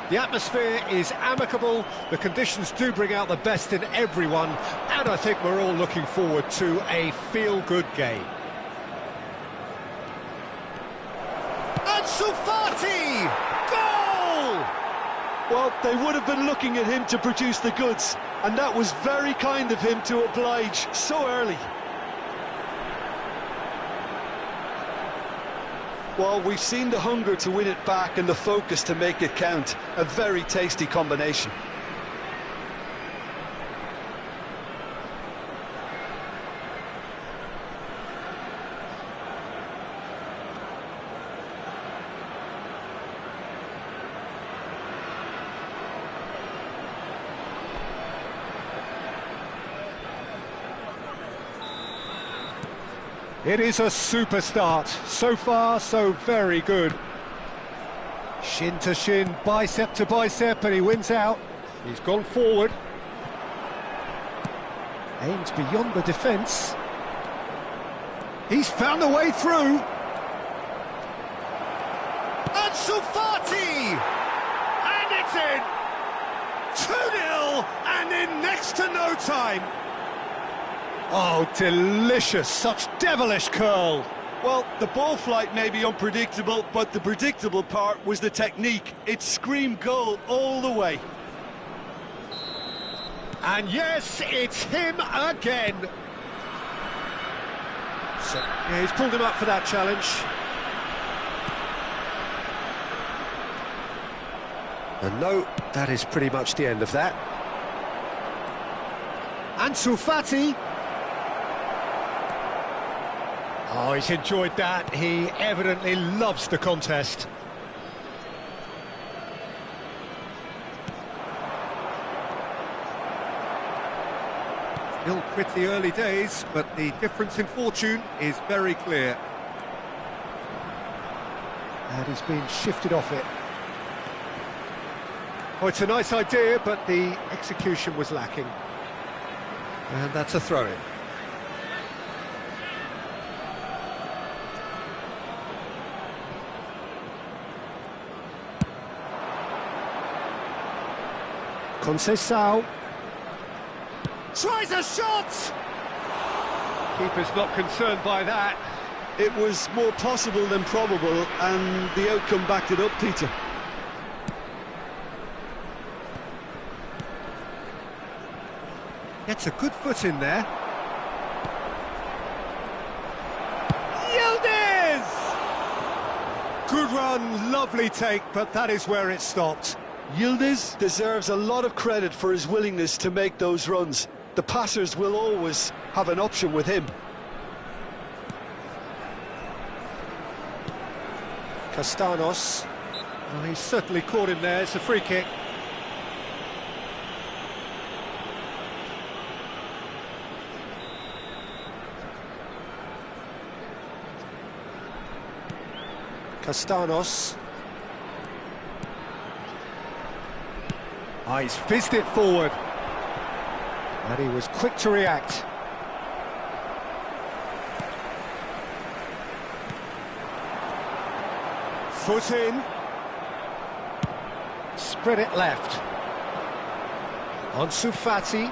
The atmosphere is amicable, the conditions do bring out the best in everyone, and I think we're all looking forward to a feel-good game. Ansu Fati! Goal! Well, they would have been looking at him to produce the goods, and that was very kind of him to oblige so early. Well, we've seen the hunger to win it back and the focus to make it count. A very tasty combination. It is a super start. So far, so very good. Shin to shin, bicep to bicep, and he wins out. He's gone forward. Aims beyond the defence. He's found a way through. Ansu Fati! And it's in! 2-0, and in next to no time. Oh, delicious, such devilish curl. Well, the ball flight may be unpredictable, but the predictable part was the technique. It screamed goal all the way. And yes, it's him again. So, yeah, he's pulled him up for that challenge. And no, that is pretty much the end of that. Ansu Fati. Oh, he's enjoyed that. He evidently loves the contest. Still pretty early days, but the difference in fortune is very clear. And he's been shifted off it. Oh, it's a nice idea, but the execution was lacking. And that's a throw-in. Conceição tries a shot! Keeper's not concerned by that. It was more possible than probable, and the outcome backed it up, Peter. Gets a good foot in there. Yildiz! Good run, lovely take, but that is where it stopped. Yildiz deserves a lot of credit for his willingness to make those runs. The passers will always have an option with him. Castanos. Well, he's certainly caught him there. It's a free kick. Castanos. He's fizzed it forward. And he was quick to react. Foot in. Spread it left. Ansu Fati.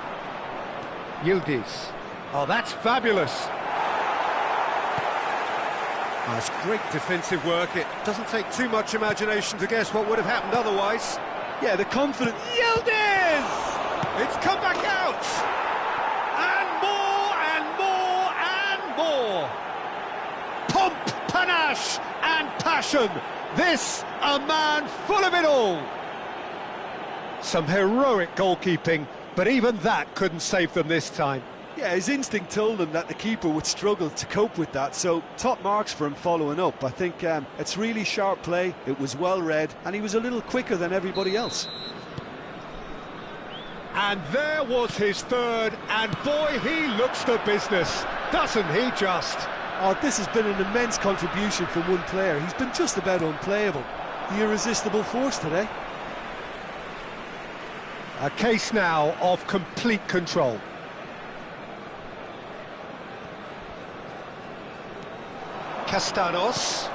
Yildiz. Oh, that's fabulous. That's great defensive work. It doesn't take too much imagination to guess what would have happened otherwise. Yeah, the confidence. Yildiz! It's come back out! And more, and more, and more! Pomp, panache, and passion. This, a man full of it all. Some heroic goalkeeping, but even that couldn't save them this time. Yeah, his instinct told him that the keeper would struggle to cope with that, so top marks for him following up. I think it's really sharp play, it was well read, and he was a little quicker than everybody else. And there was his third, and boy, he looks the business, doesn't he just? Oh, this has been an immense contribution from one player. He's been just about unplayable. The irresistible force today. A case now of complete control. Castanos.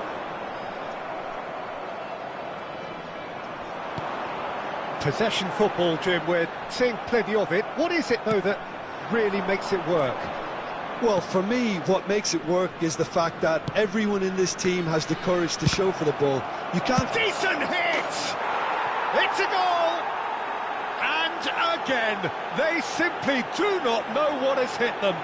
Possession football, Jim, we're seeing plenty of it. What is it, though, that really makes it work? Well, for me, what makes it work is the fact that everyone in this team has the courage to show for the ball. You can't... Decent hit! It's a goal! And again, they simply do not know what has hit them.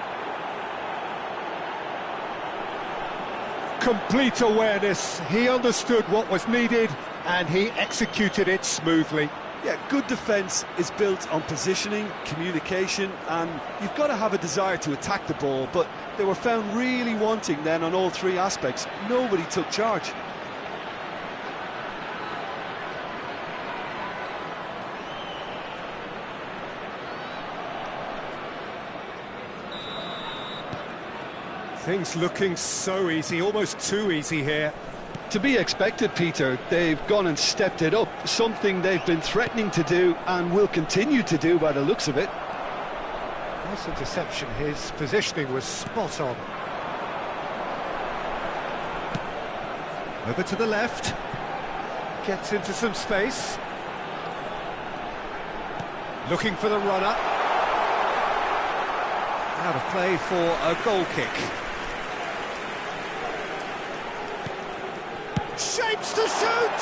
Complete awareness. He understood what was needed, and he executed it smoothly. Yeah, good defence is built on positioning, communication, and you've got to have a desire to attack the ball, but they were found really wanting then on all three aspects. Nobody took charge. Things looking so easy, almost too easy here. To be expected, Peter. They've gone and stepped it up, something they've been threatening to do and will continue to do by the looks of it. Nice interception, his positioning was spot on. Over to the left, gets into some space. Looking for the runner. Out of play for a goal kick. Shapes to shoot!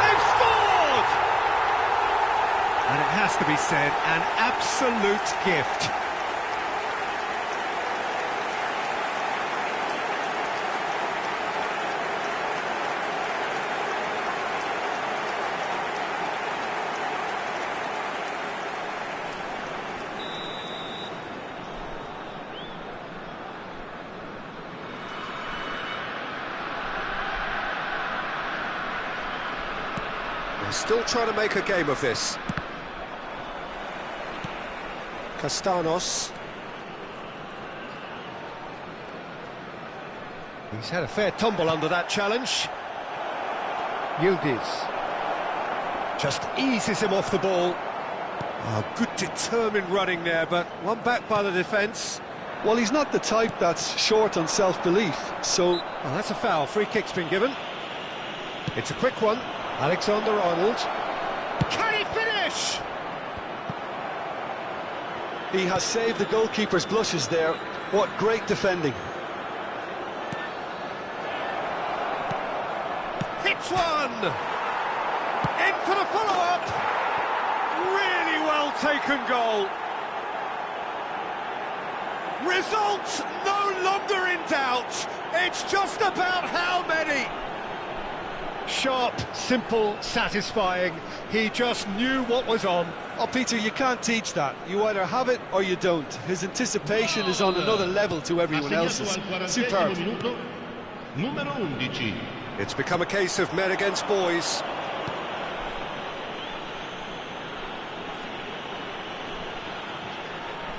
They've scored! And it has to be said, an absolute gift. They're still trying to make a game of this. Castanos. He's had a fair tumble under that challenge. Yildiz just eases him off the ball. Oh, good determined running there, but one back by the defence. Well, he's not the type that's short on self-belief, so... Well, that's a foul. Free kick's been given. It's a quick one. Alexander-Arnold. Can he finish? He has saved the goalkeeper's blushes there. What great defending. Hits one! In for the follow-up! Really well taken goal. Results no longer in doubt. It's just about how many. Sharp, simple, satisfying. He just knew what was on. Oh, Peter, you can't teach that. You either have it or you don't. His anticipation is on another level to everyone else's. Superb. Numero 11. It's become a case of men against boys.